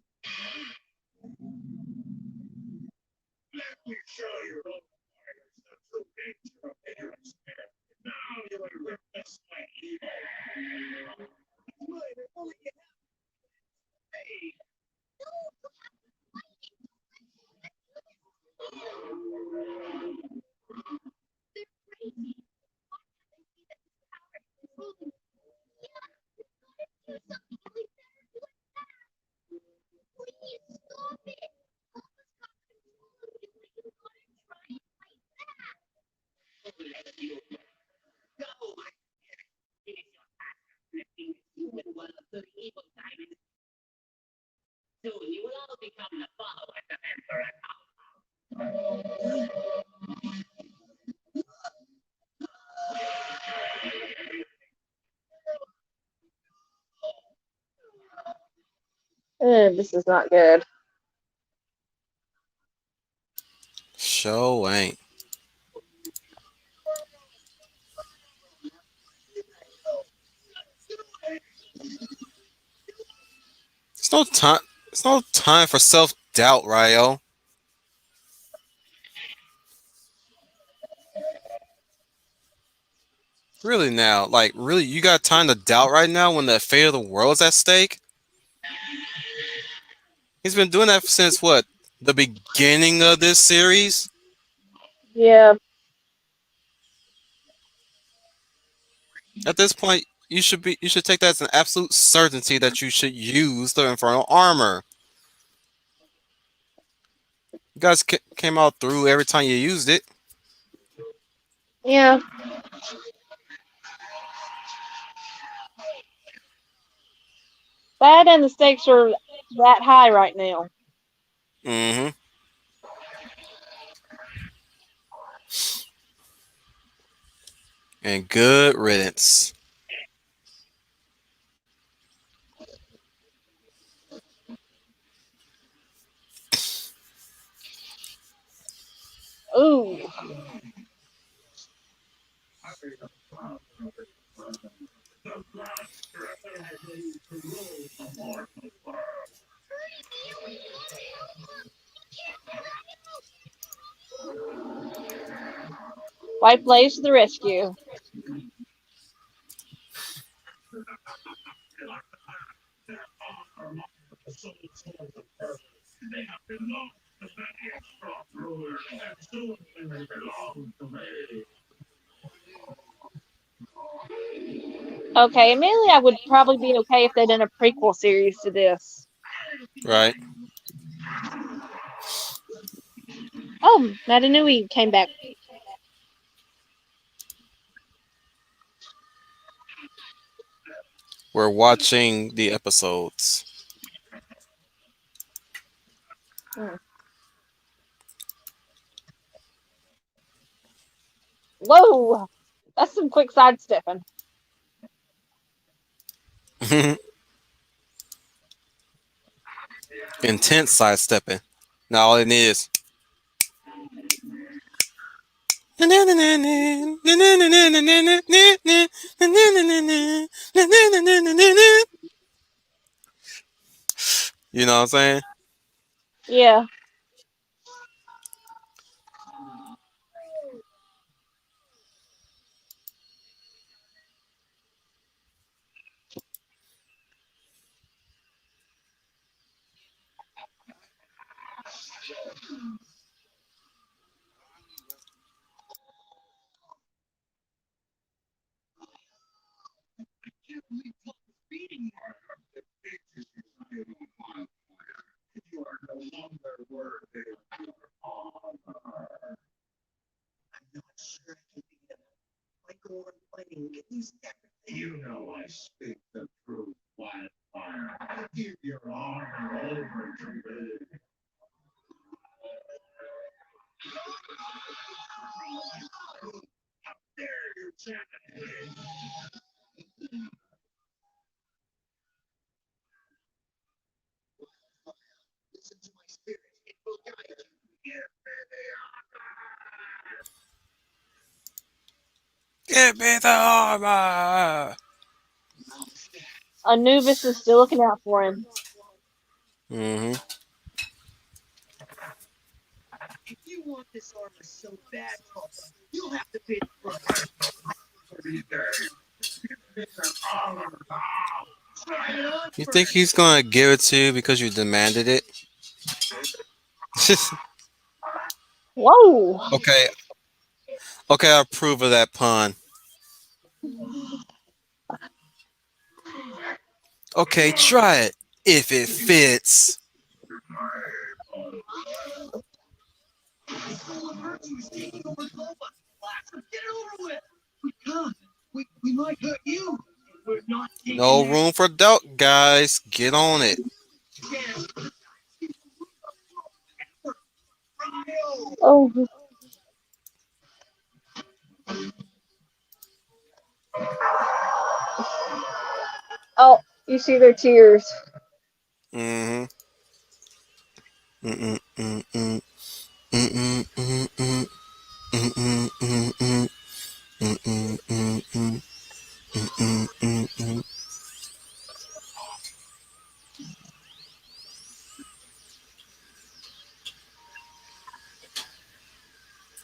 Let me show you, Ronin Warriors, the true nature of ignorance. Now you will witness my evil. Wait, if only you had me. They're crazy. Why can't they see that this power is controlling? Yeah, we've got to do something, and we better do it fast. Please stop it. Help us got control of you, and you gotta try and fight back. Let you go. Finish your task of lifting this human world to the evil diamond. Soon you will all become the followers of Emperor. This is not good. Show ain't. There's no time. There's no time for self doubt, Ryo. Really now, like really, you got time to doubt right now when the fate of the world is at stake? He's been doing that since what? The beginning of this series? Yeah. At this point, you should take that as an absolute certainty that you should use the infernal armor. You guys came out through every time you used it. Yeah. That and the stakes are that high right now. Mm-hmm. And good riddance. Ooh. White Blaze to the rescue. They have been lost as the extra ruler, and soon they will belong to me. Okay, Amelia would probably be okay if they did a prequel series to this. Right. Oh, Madanui came back. We're watching the episodes. Hmm. Whoa! That's some quick sidestepping. Intense sidestepping. Now all it needs is. You know what I'm saying? Yeah. Can't believe Tom is beating you. You are no longer worthy of your honor. I'm not sure I can beat him. If I go on fighting, it lose everything. You know I speak the truth, Wildfire. Give your honor over to me. How dare you challenge me? Listen to my spirit. It will guide you. Give me the honor. Give me the armor. Anubis is still looking out for him. Hmm. If you want this armor so bad, Papa, you'll have to pay the price. 3 days. Give me the armor now. Try it on You think first. he's gonna give it to you because you demanded it? Whoa! Okay, okay, I approve of that pun. Okay, try it if it fits. Virtue's taking over Loba. Let's get it over with. We can't. We might hurt you. We're not taking No that room for doubt, guys. Get on it. chance. Ryo! Oh, oh! You see their tears. Mm-hmm. Mm-mm, mm-mm, mm-mm, mm-mm, mm-mm, mm-mm, mm-mm, mm-mm, mm-mm, mm-mm.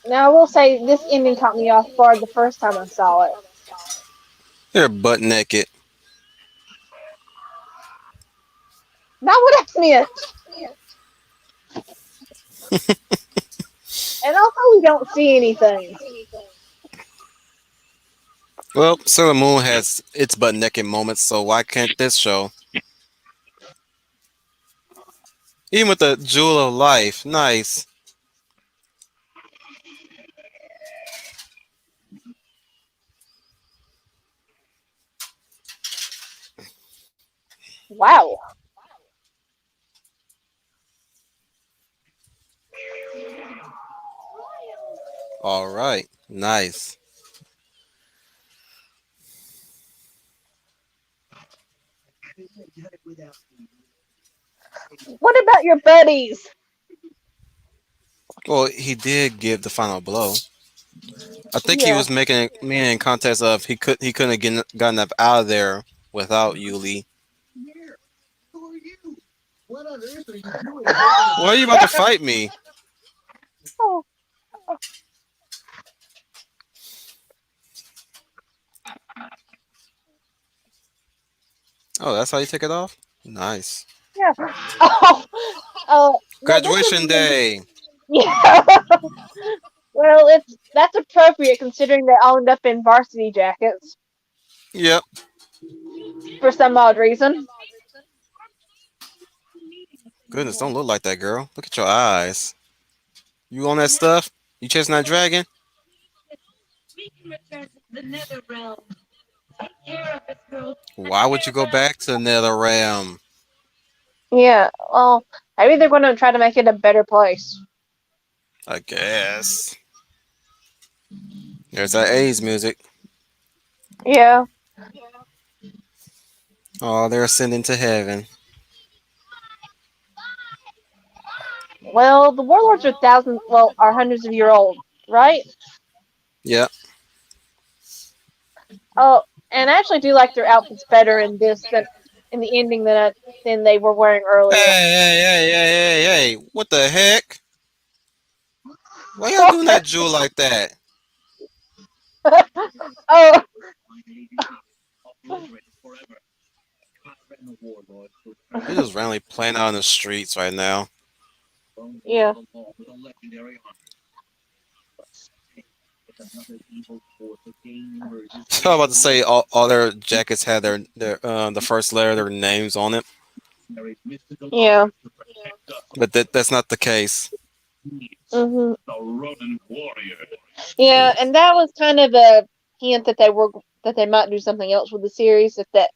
Now I will say this ending caught me off guard the first time I saw it. They're butt naked. Not what I meant. And also, we don't see anything. Well, Sailor Moon has its butt naked moments, so why can't this show? Even with the Jewel of Life, nice. Wow. All right, nice. Couldn't have done it without you. What about your buddies? Well, he did give the final blow. I think he Yeah. was making meaning in context of he couldn't have gotten up out of there without Yuli. Here. Who are you? What on earth are you doing holding a Why are you about to fight me? Oh, Oh, that's how you take it off? Nice. yeah. Oh, now this Graduation would be day. yeah. Well, it's that's appropriate considering they all end up in varsity jackets Yep. for some odd reason. Goodness, don't look like that girl. Look at your eyes. You on that stuff? You chasing that dragon? We can return to the nether realm. Take care of this girl. Why would you go back to the Nether Realm? Yeah. Well, maybe they're going to try to make it a better place. I guess. There's that A's music. Yeah. Oh, they're ascending to heaven. Well, the warlords are thousands, well, are hundreds of years old, right? Yep. Oh, and I actually do like their outfits better in this than in the ending than they were wearing Hey, earlier. hey, hey, hey, hey, hey. What the heck? Why y'all doing that jewel like that? Oh, obliterated forever? Kyra and the warlords will They're turn just randomly playing out in the streets right now. Lone yeah. Wolf along with a legendary army. But someday, if another evil force again emerges, I was about to say all their jackets had their the first letter of their names on it, legendary mystical Yeah. armies to protect us. but that's not the case. Hmm. The Ronin Warriors. Yeah, and that was kind of a hint that they might do something else with the series, if that,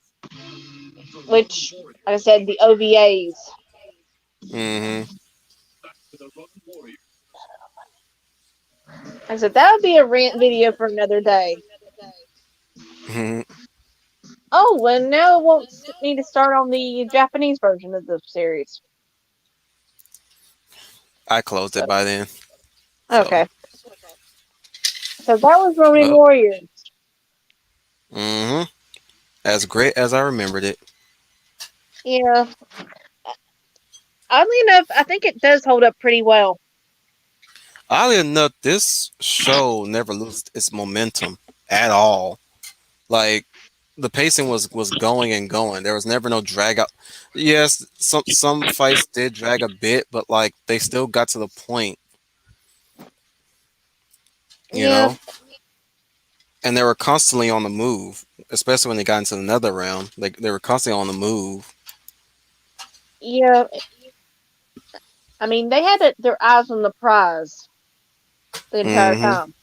which, like I said, the OVAs. Mm-hmm. Back to the Ronin Warriors. Like I said, that would be a rant video for another day. Hmm. Oh, and now we'll need to start on the Japanese version of the series. I closed it So, by then. So, okay. So that was Ronin well, Warriors. Hmm. As great as I remembered it. Yeah. Oddly enough, I think it does hold up pretty well. Oddly enough, this show never lost its momentum at all. Like the pacing was going and going. There was never no drag out. Yes, some fights did drag a bit, but like they still got to the point, you Yeah, know. And they were constantly on the move, especially when they got into another round. Like they were constantly on the move. yeah. I mean, they had their eyes on the prize the entire Hmm. time.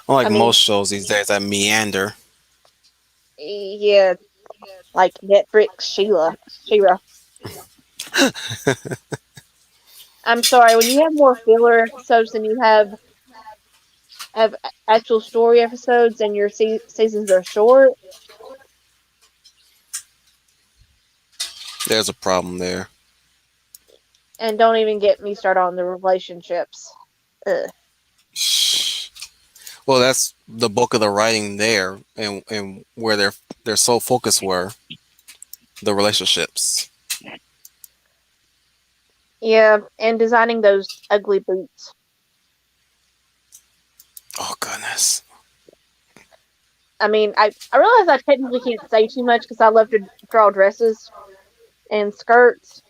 Unlike I mean, most shows these days that meander. yeah, like Netflix, Sheila. I'm sorry, when you have more filler episodes than you have actual story episodes and your seasons are short, There's a problem there. and don't even get me started on the relationships. Ugh. Well, that's the bulk of the writing there, and where their sole focus were the relationships. Yeah, and designing those ugly boots. Oh goodness. I mean, I realize I technically can't say too much because I love to draw dresses and skirts,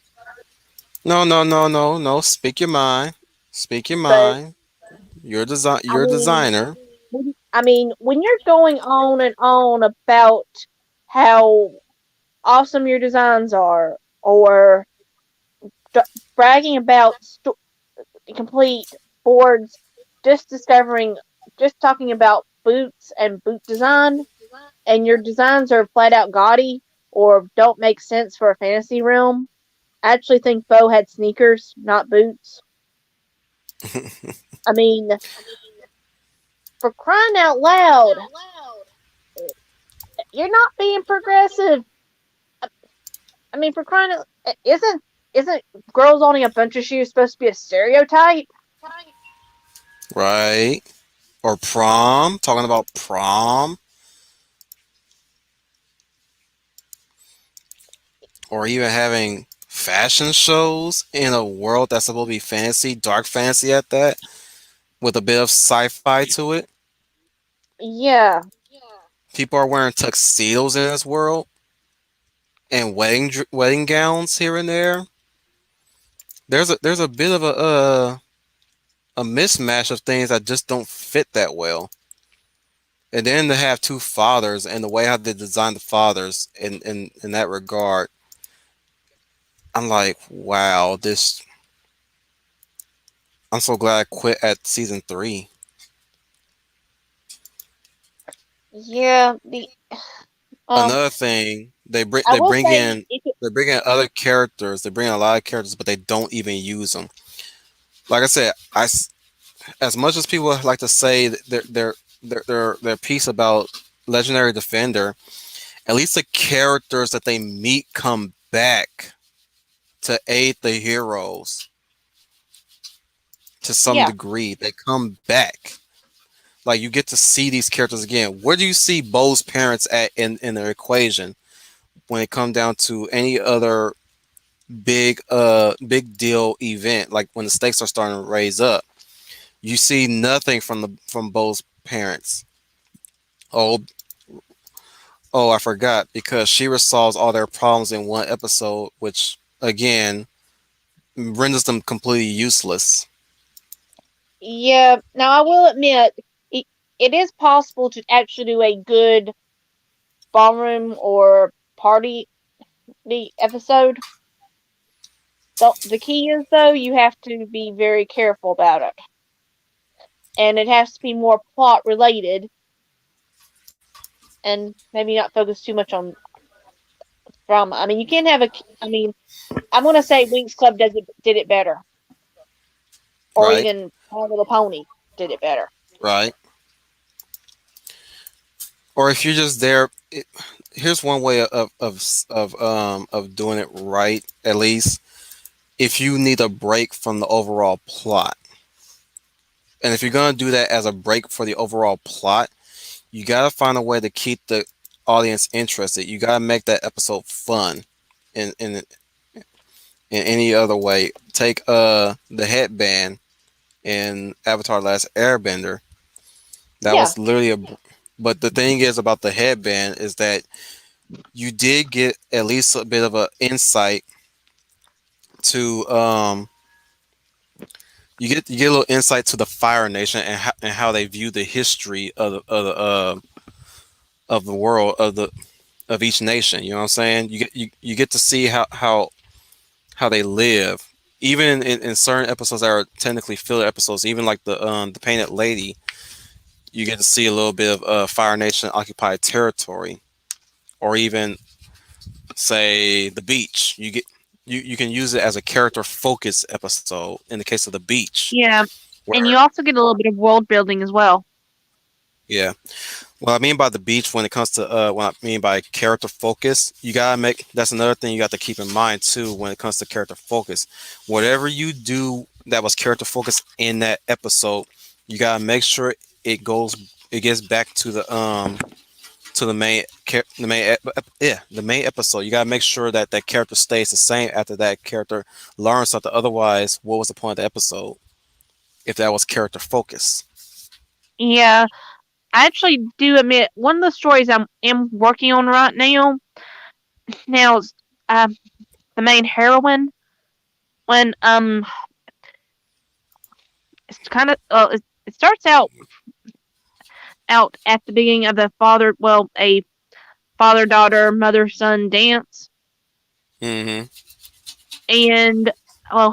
No, no, no, no, no. Speak your mind. Speak your but mind. You're a design. I You're a mean, designer. I mean, when you're going on and on about how awesome your designs are, or d- bragging about complete boards, just discovering, just talking about boots and boot design, and your designs are flat out gaudy or don't make sense for a fantasy realm. I actually think Bo had sneakers, not boots. I mean, for crying out loud, you're not being progressive. I mean, for crying out, isn't girls owning a bunch of shoes supposed to be a stereotype? Right. Or prom. Talking about prom. Or even having fashion shows in a world that's supposed to be fantasy, dark fantasy at that, with a bit of sci-fi to it. Yeah, People are wearing tuxedos in this world and wedding gowns here and there. There's a bit of a mismatch of things that just don't fit that well. And then to have two fathers and the way how they designed the fathers in that regard, I'm like, wow, this. I'm so glad I quit at season 3. yeah. The Another thing, they bring I they will bring say, in they bring in other characters. They bring in a lot of characters, but they don't even use them. Like I said, as much as people like to say their piece about Legendary Defender, at least the characters that they meet come back to aid the heroes to some yeah, degree. They come back. Like you get to see these characters again. Where do you see Bo's parents at in the equation when it comes down to any other big deal event, like when the stakes are starting to raise up? You see nothing from Bo's parents. Oh, oh, I forgot because she resolves all their problems in one episode, which again renders them completely useless. yeah. Now I will admit, it, it is possible to actually do a good ballroom or party episode. The key is though you have to be very careful about it, and it has to be more plot related, and maybe not focus too much on drama. I mean, you can have a. I mean, I'm gonna say Winx Club did it better, or Right, even My Little Pony did it better. right. Or if you're just there, here's one way of doing it right. At least if you need a break from the overall plot, And if you're gonna do that as a break for the overall plot, you gotta find a way to keep the audience interested. You gotta make that episode fun. In any other way, take the headband in Avatar: Last Airbender. That Yeah, was literally a. But the thing is about the headband is that you did get at least a bit of an insight to you get a little insight to the Fire Nation and how they view the history of the world of each nation. You know what I'm saying? You get to see how they live. Even in certain episodes that are technically filler episodes, even like the Painted Lady, you get to see a little bit of Fire Nation occupied territory, or even say the beach. You can use it as a character focus episode in the case of the beach, yeah, and where you also get a little bit of world building as well. yeah. What I mean by the beach when it comes to what I mean by character focus, you gotta make that's another thing you got to keep in mind too when it comes to character focus. Whatever you do that was character focus in that episode, you gotta make sure it gets back to the main episode. You gotta make sure that that character stays the same after that character learns something. Otherwise, what was the point of the episode if that was character focus? Yeah, I actually do admit one of the stories am working on right now is the main heroine when it's kind of it starts out at the beginning of the a father daughter mother son dance, Mm-hmm. and well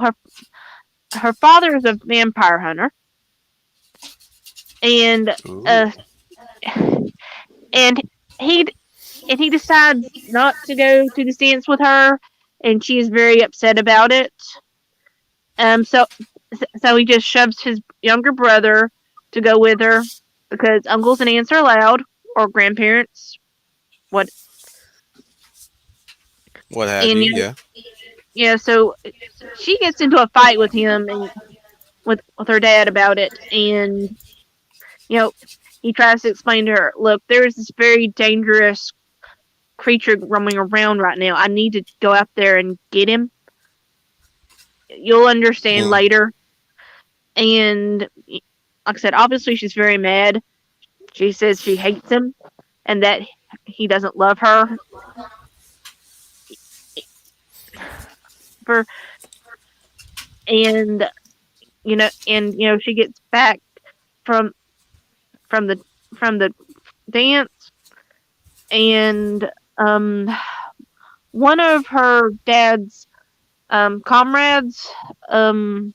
her father is a vampire hunter, and Ooh. uh and he he decides not to go to this dance with her, and she is very upset about it. So he just shoves his younger brother to go with her because uncles and aunts are allowed, or grandparents. What What have and you? Yeah. yeah, so she gets into a fight with him and with her dad about it, and you know he tries to explain to her, look, there's this very dangerous creature roaming around right now. I need to go out there and get him. You'll understand Mm. later. And like I said, obviously she's very mad. She says she hates him and that he doesn't love her. For and she gets back from from the from the dance, and um one of her dad's comrades um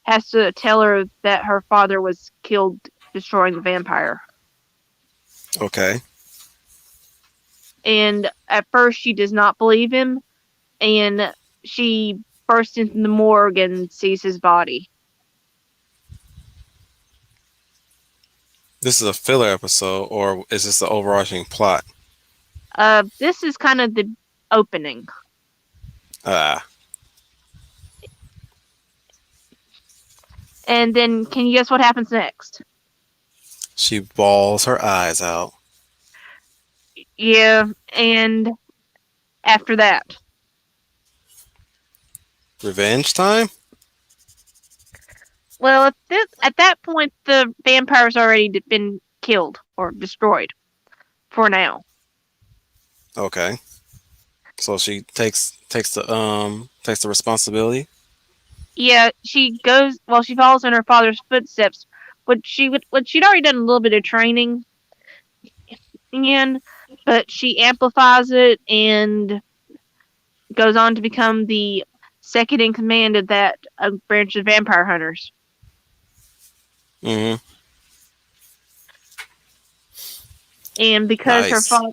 has to tell her that her father was killed destroying the vampire. Okay. And at first she does not believe him, and she bursts into the morgue and sees his body. This is a filler episode, or is this the overarching plot? This is kind of the opening. Ah, And then can you guess what happens next? she bawls her eyes out. Yeah, and after that. Revenge time? Well, at that point the vampire's already been killed or destroyed for now. Okay. So she takes the responsibility. Yeah, she follows in her father's footsteps, but she'd already done a little bit of training again, but she amplifies it and goes on to become the second in command of that branch of vampire hunters. Mm-hmm. And because her Nice. father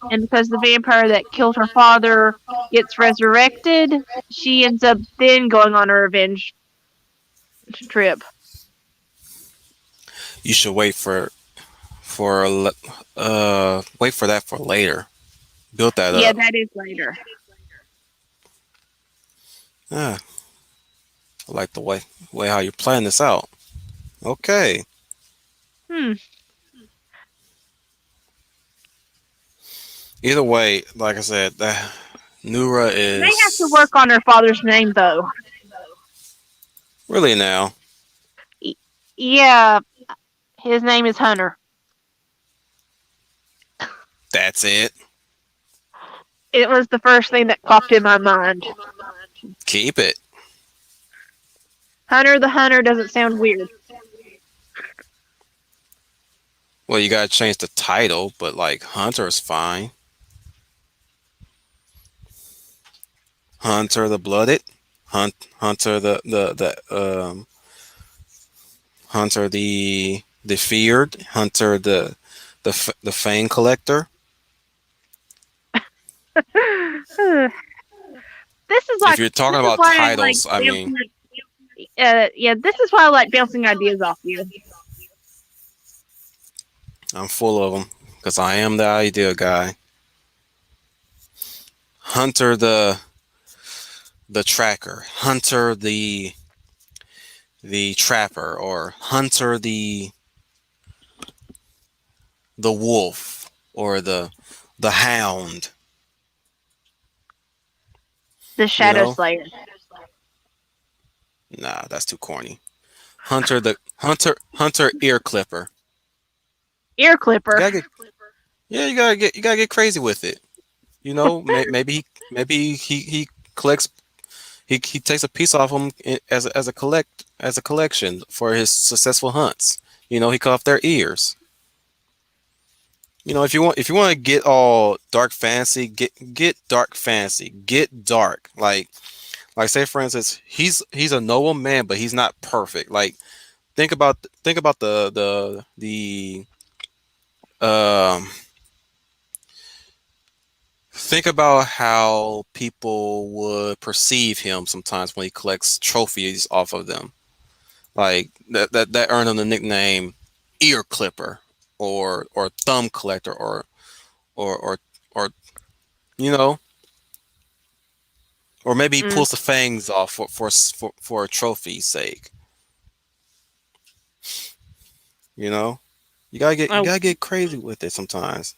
and because the vampire that killed her father gets resurrected, she ends up then going on a revenge trip. You should wait for that for later. Build that Yeah, up. that is later. Ah, I like the way how you're planning this out. Okay. Hmm. Either way, like I said, Nura She may have to is work on her father's name, though. really now. Y- Yeah, his name is Hunter. That's it. It was the first thing that popped in my mind. Keep it. Hunter the Hunter doesn't sound weird. Well, you gotta change the title, but like Hunter's fine. Hunter the Blooded, Hunter the Hunter the Feared, Hunter the Fang Collector. This is If like you're talking this is about why I like titles, I mean, bouncing. Yeah, this is why I like bouncing ideas off you. I'm full of them because I am the idea guy. Hunter the Tracker, Hunter the Trapper, or Hunter the Wolf, or the Hound. The You Shadow know, Slayer, nah, that's too corny. Hunter Ear Clipper. Ear You Clipper. gotta get yeah, you gotta get crazy with it. You know, maybe he collects he takes a piece off them as a collection for his successful hunts. You know, he cut off their ears. You know, if you want to get all dark fantasy, get dark fantasy, get dark. Like say for instance, he's a noble man, but he's not perfect. Like think about the think about how people would perceive him sometimes when he collects trophies off of them. Like that earned him the nickname Ear Clipper or Thumb Collector or or or you know, or maybe he Mm. pulls the fangs off for a trophy's sake. You know, you Oh, gotta get crazy with it sometimes.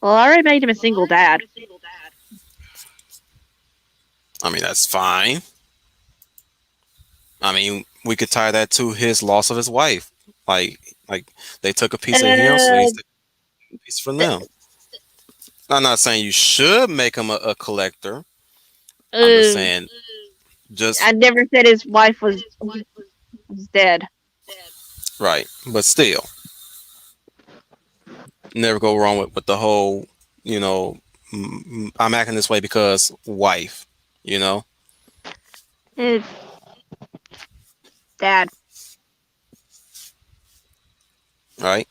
well, I already made him a single dad. I mean, that's fine. I mean, we could tie that to his loss of his wife. Like they took a piece of him, so Uh, he's taking a piece from them. I'm not saying you should make him a collector. I'm just uh, saying, just I never said his wife was dead. right. But still, never go wrong with the whole, you know, I'm acting this way because wife, you know, Uh, Dad. right,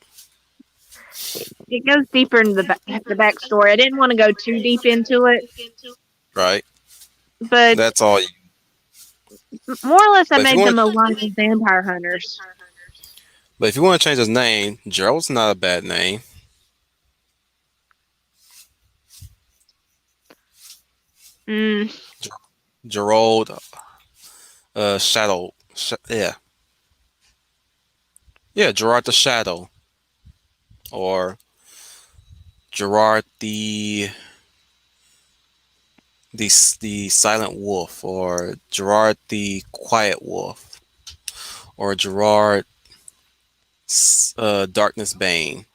It goes deeper into the backstory. I didn't want to go too deep into it, right. but That's all. more or less, I But if you made want, them a line of vampire hunters. but if you want to change his name, Gerald's not a bad name. Mm, Gerald, Shadow, yeah, yeah, Gerard the Shadow, or Gerard the Silent Wolf, or Gerard the Quiet Wolf, or Gerard Darkness Bane.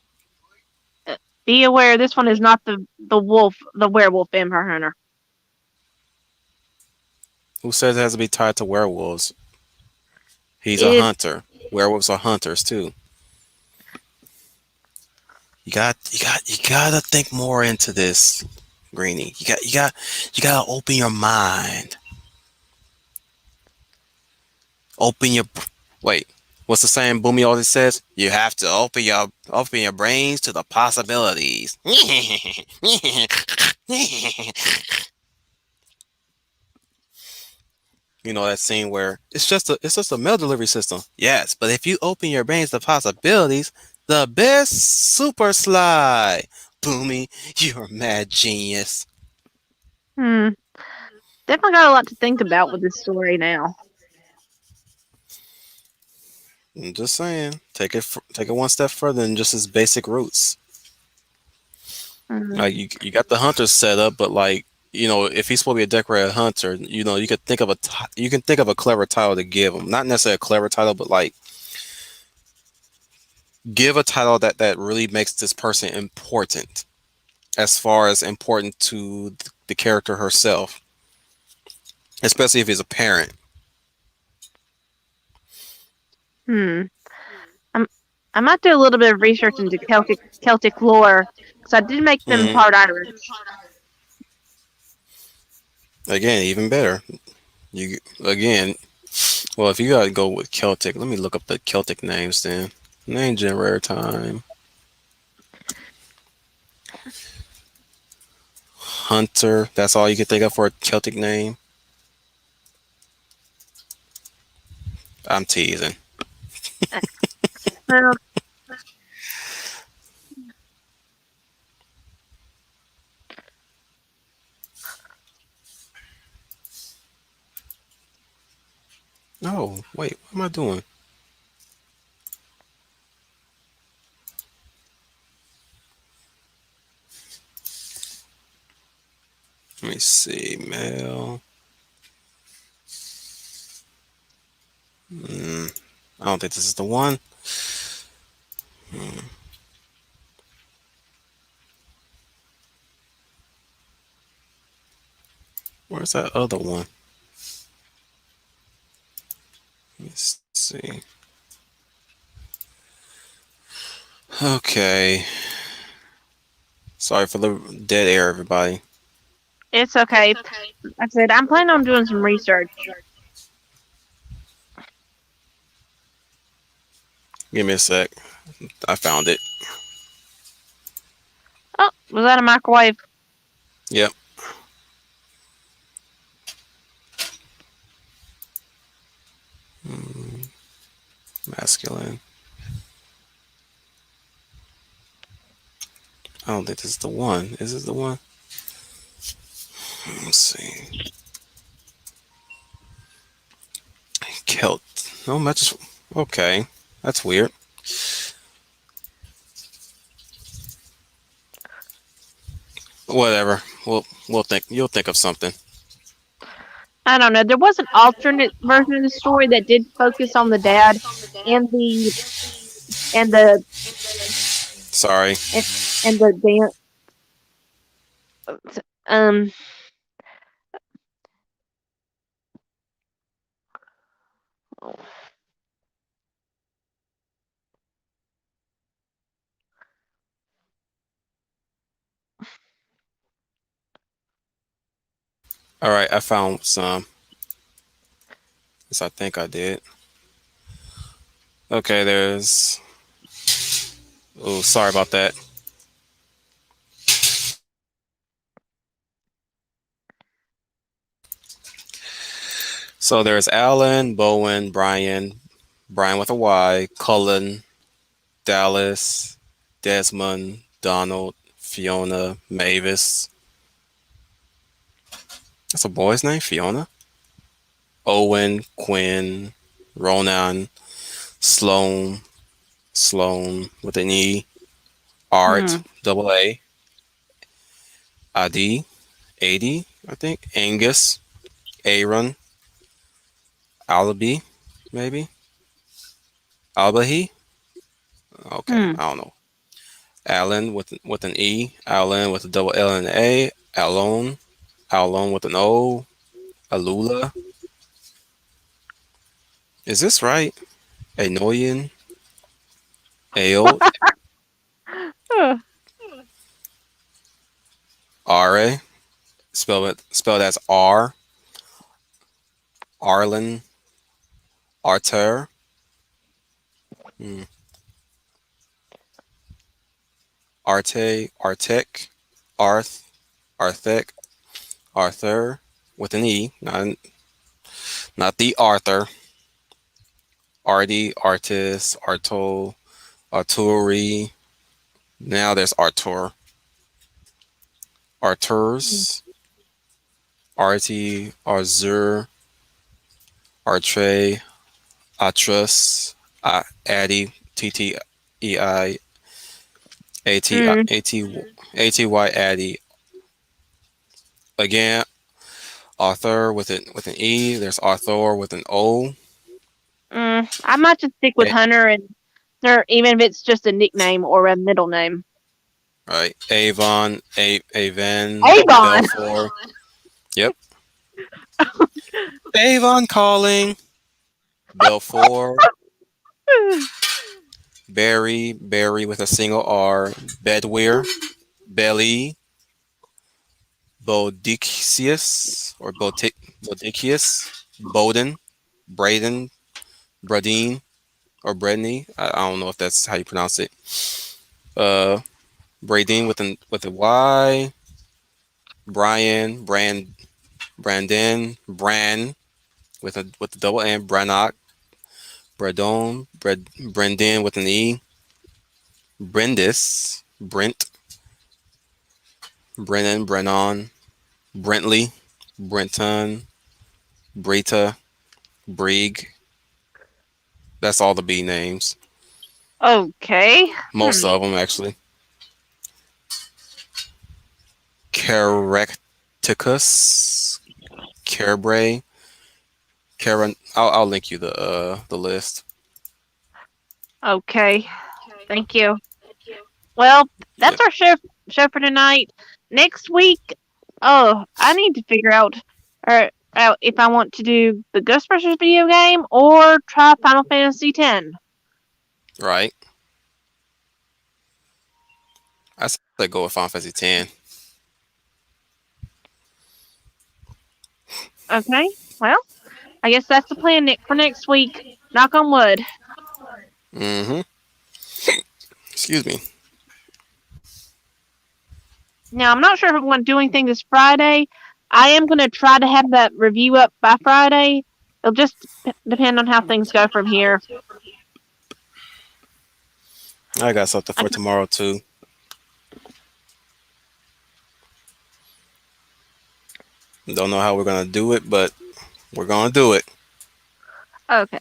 be aware, this one is not the werewolf vampire hunter. Who says it has to be tied to werewolves? He's a It hunter. Werewolves are hunters too. You gotta think more into this, Greenie. You gotta open your mind. Open your wait. What's the saying Boomy always says? You have to open your brains to the possibilities. You know that scene where it's just a mail delivery system. Yes, but if you open your brains to possibilities, the best super slide. Boomy, you're a mad genius. hmm, definitely got a lot to think about with this story now. I'm just saying, take it one step further than just his basic roots. Mm, Like you got the hunter set up, but like if he's supposed to be a decorated hunter, you could think of you can think of a clever title to give him. Not necessarily a clever title, but like give a title that really makes this person important, as far as important to the character herself, especially if he's a parent. hmm. I'm, I might do a little bit of research into Celtic lore because I did make them Hmm. part Irish. Again, even better. You again. Well, if you gotta go with Celtic, let me look up the Celtic names then. Name generator time. Hunter. That's all you can think of for a Celtic name. I'm teasing. Uh, Well, No, wait, what am I doing? Let me see. Male. I don't think this is the one. Where's that other one? Let's see. Okay. Sorry for the dead air, everybody. it's okay. Like I said, I'm planning on doing some research. Give me a sec. I found it. Oh, was that a microwave? Yep. Masculine. I don't think this is the one. Is this the one? Let's see. Celt. No, that's okay. That's weird. Whatever. We'll think. You'll think of something. I don't know. There was an alternate version of the story that did focus on the dad and the Sorry. and, and the dance. Um. All right. I found some. Yes, I think I did. Okay. There's. Oh, sorry about that. So there's Alan, Bowen, Brian with a Y, Cullen, Dallas, Desmond, Donald, Fiona, Mavis. That's a boy's name, Fiona. Owen, Quinn, Ronan, Sloan with an E, Art, Hmm. double A, Adi, AD, I think, Angus, Aaron, Alabi, maybe, Albahi. Okay, Hmm. I don't know. Alan with an E, Alan with a double L and an A, Alone with an O, Alula. Is this right? Anoyan, Aod, Huh. Ra, spelled as R, Arlen, Arter, hmm, Arte, Artek, Arth, Arthek, Arthur with an E, not the Arthur, Artie, Artis, Arto, Arturi. Now there's Artur, Arturs, Artie, Arzur, Artre, Atrus, Addy, Tteei, Mm, Aty, Addy. Again, Arthur with an E. There's Arthur with an O. I might just stick with A, Hunter and Sir, even if it's just a nickname or a middle name. right. Avon, Aven, Avon. Belfour. Yep. Avon calling. Belfour, Barry with a single R. Bedwear, Belly, Bodicius, Bowden, Braden, Bradine, or Bredney. I don't know if that's how you pronounce it. Uh, Bradine with a Y. Brian, Brandon, Bran with the double N. Brannock, Brendan with an E. Brendis, Brent, Brennan, Brentley, Brenton, Brita, Brig. That's all the B names. Okay. Most of them, actually. Caracticus, Carebray, Karen. I'll link you the list. Okay. Thank you. Well, that's Yep. our show for tonight. Next week, oh, I need to figure out if I want to do the Ghostbusters video game or try Final Fantasy X. Right. I say go with Final Fantasy 10. Okay. Well, I guess that's the plan, Nick, for next week. Knock on wood. Mm-hmm. Excuse me. Now, I'm not sure if I'm going to do anything this Friday. I am going to try to have that review up by Friday. It'll just depend on how things go from here. I got something I, for tomorrow too. Don't know how we're gonna do it, but we're gonna do it. okay.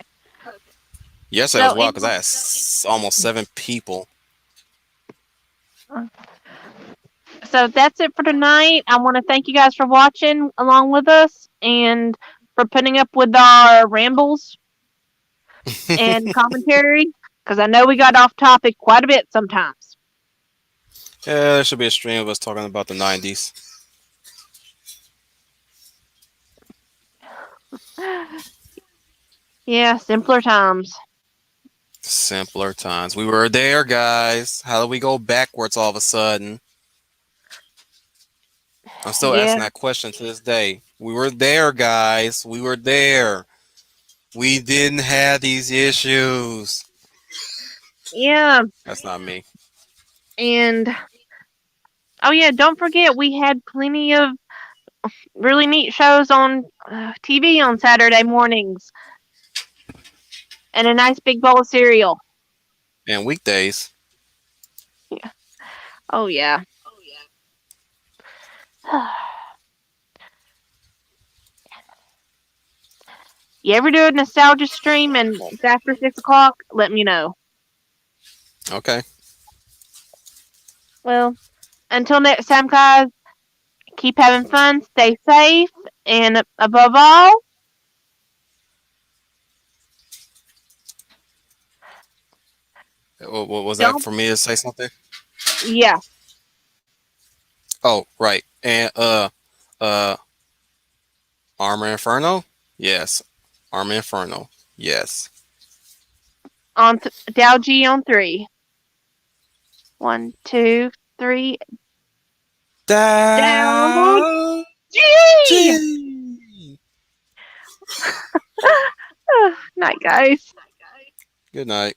Yesterday So, was wild because I had almost 7 people. so that's it for tonight. I want to thank you guys for watching along with us and for putting up with our rambles and commentary because I know we got off topic quite a bit sometimes. Yeah, there should be a stream of us talking about the 90s. Yeah, simpler times. Simpler times. We were there, guys. How do we go backwards all of a sudden? I'm still Yeah, asking that question to this day. We were there, guys. We were there. We didn't have these issues. yeah. That's not me. And oh, yeah, don't forget we had plenty of really neat shows on TV on Saturday mornings and a nice big bowl of cereal. And weekdays. Yeah. Oh, yeah. You ever do a nostalgia stream and it's after 6 o'clock? Let me know. Okay. Well, until next time, guys, keep having fun, stay safe, and above all, What was that don't, for me to say something? yeah, Oh, right. And uh Armor Inferno? Yes. Armor Inferno. Yes. on Dow G on three. 1, 2, 3, down Down G! G. Night, guys. Good night.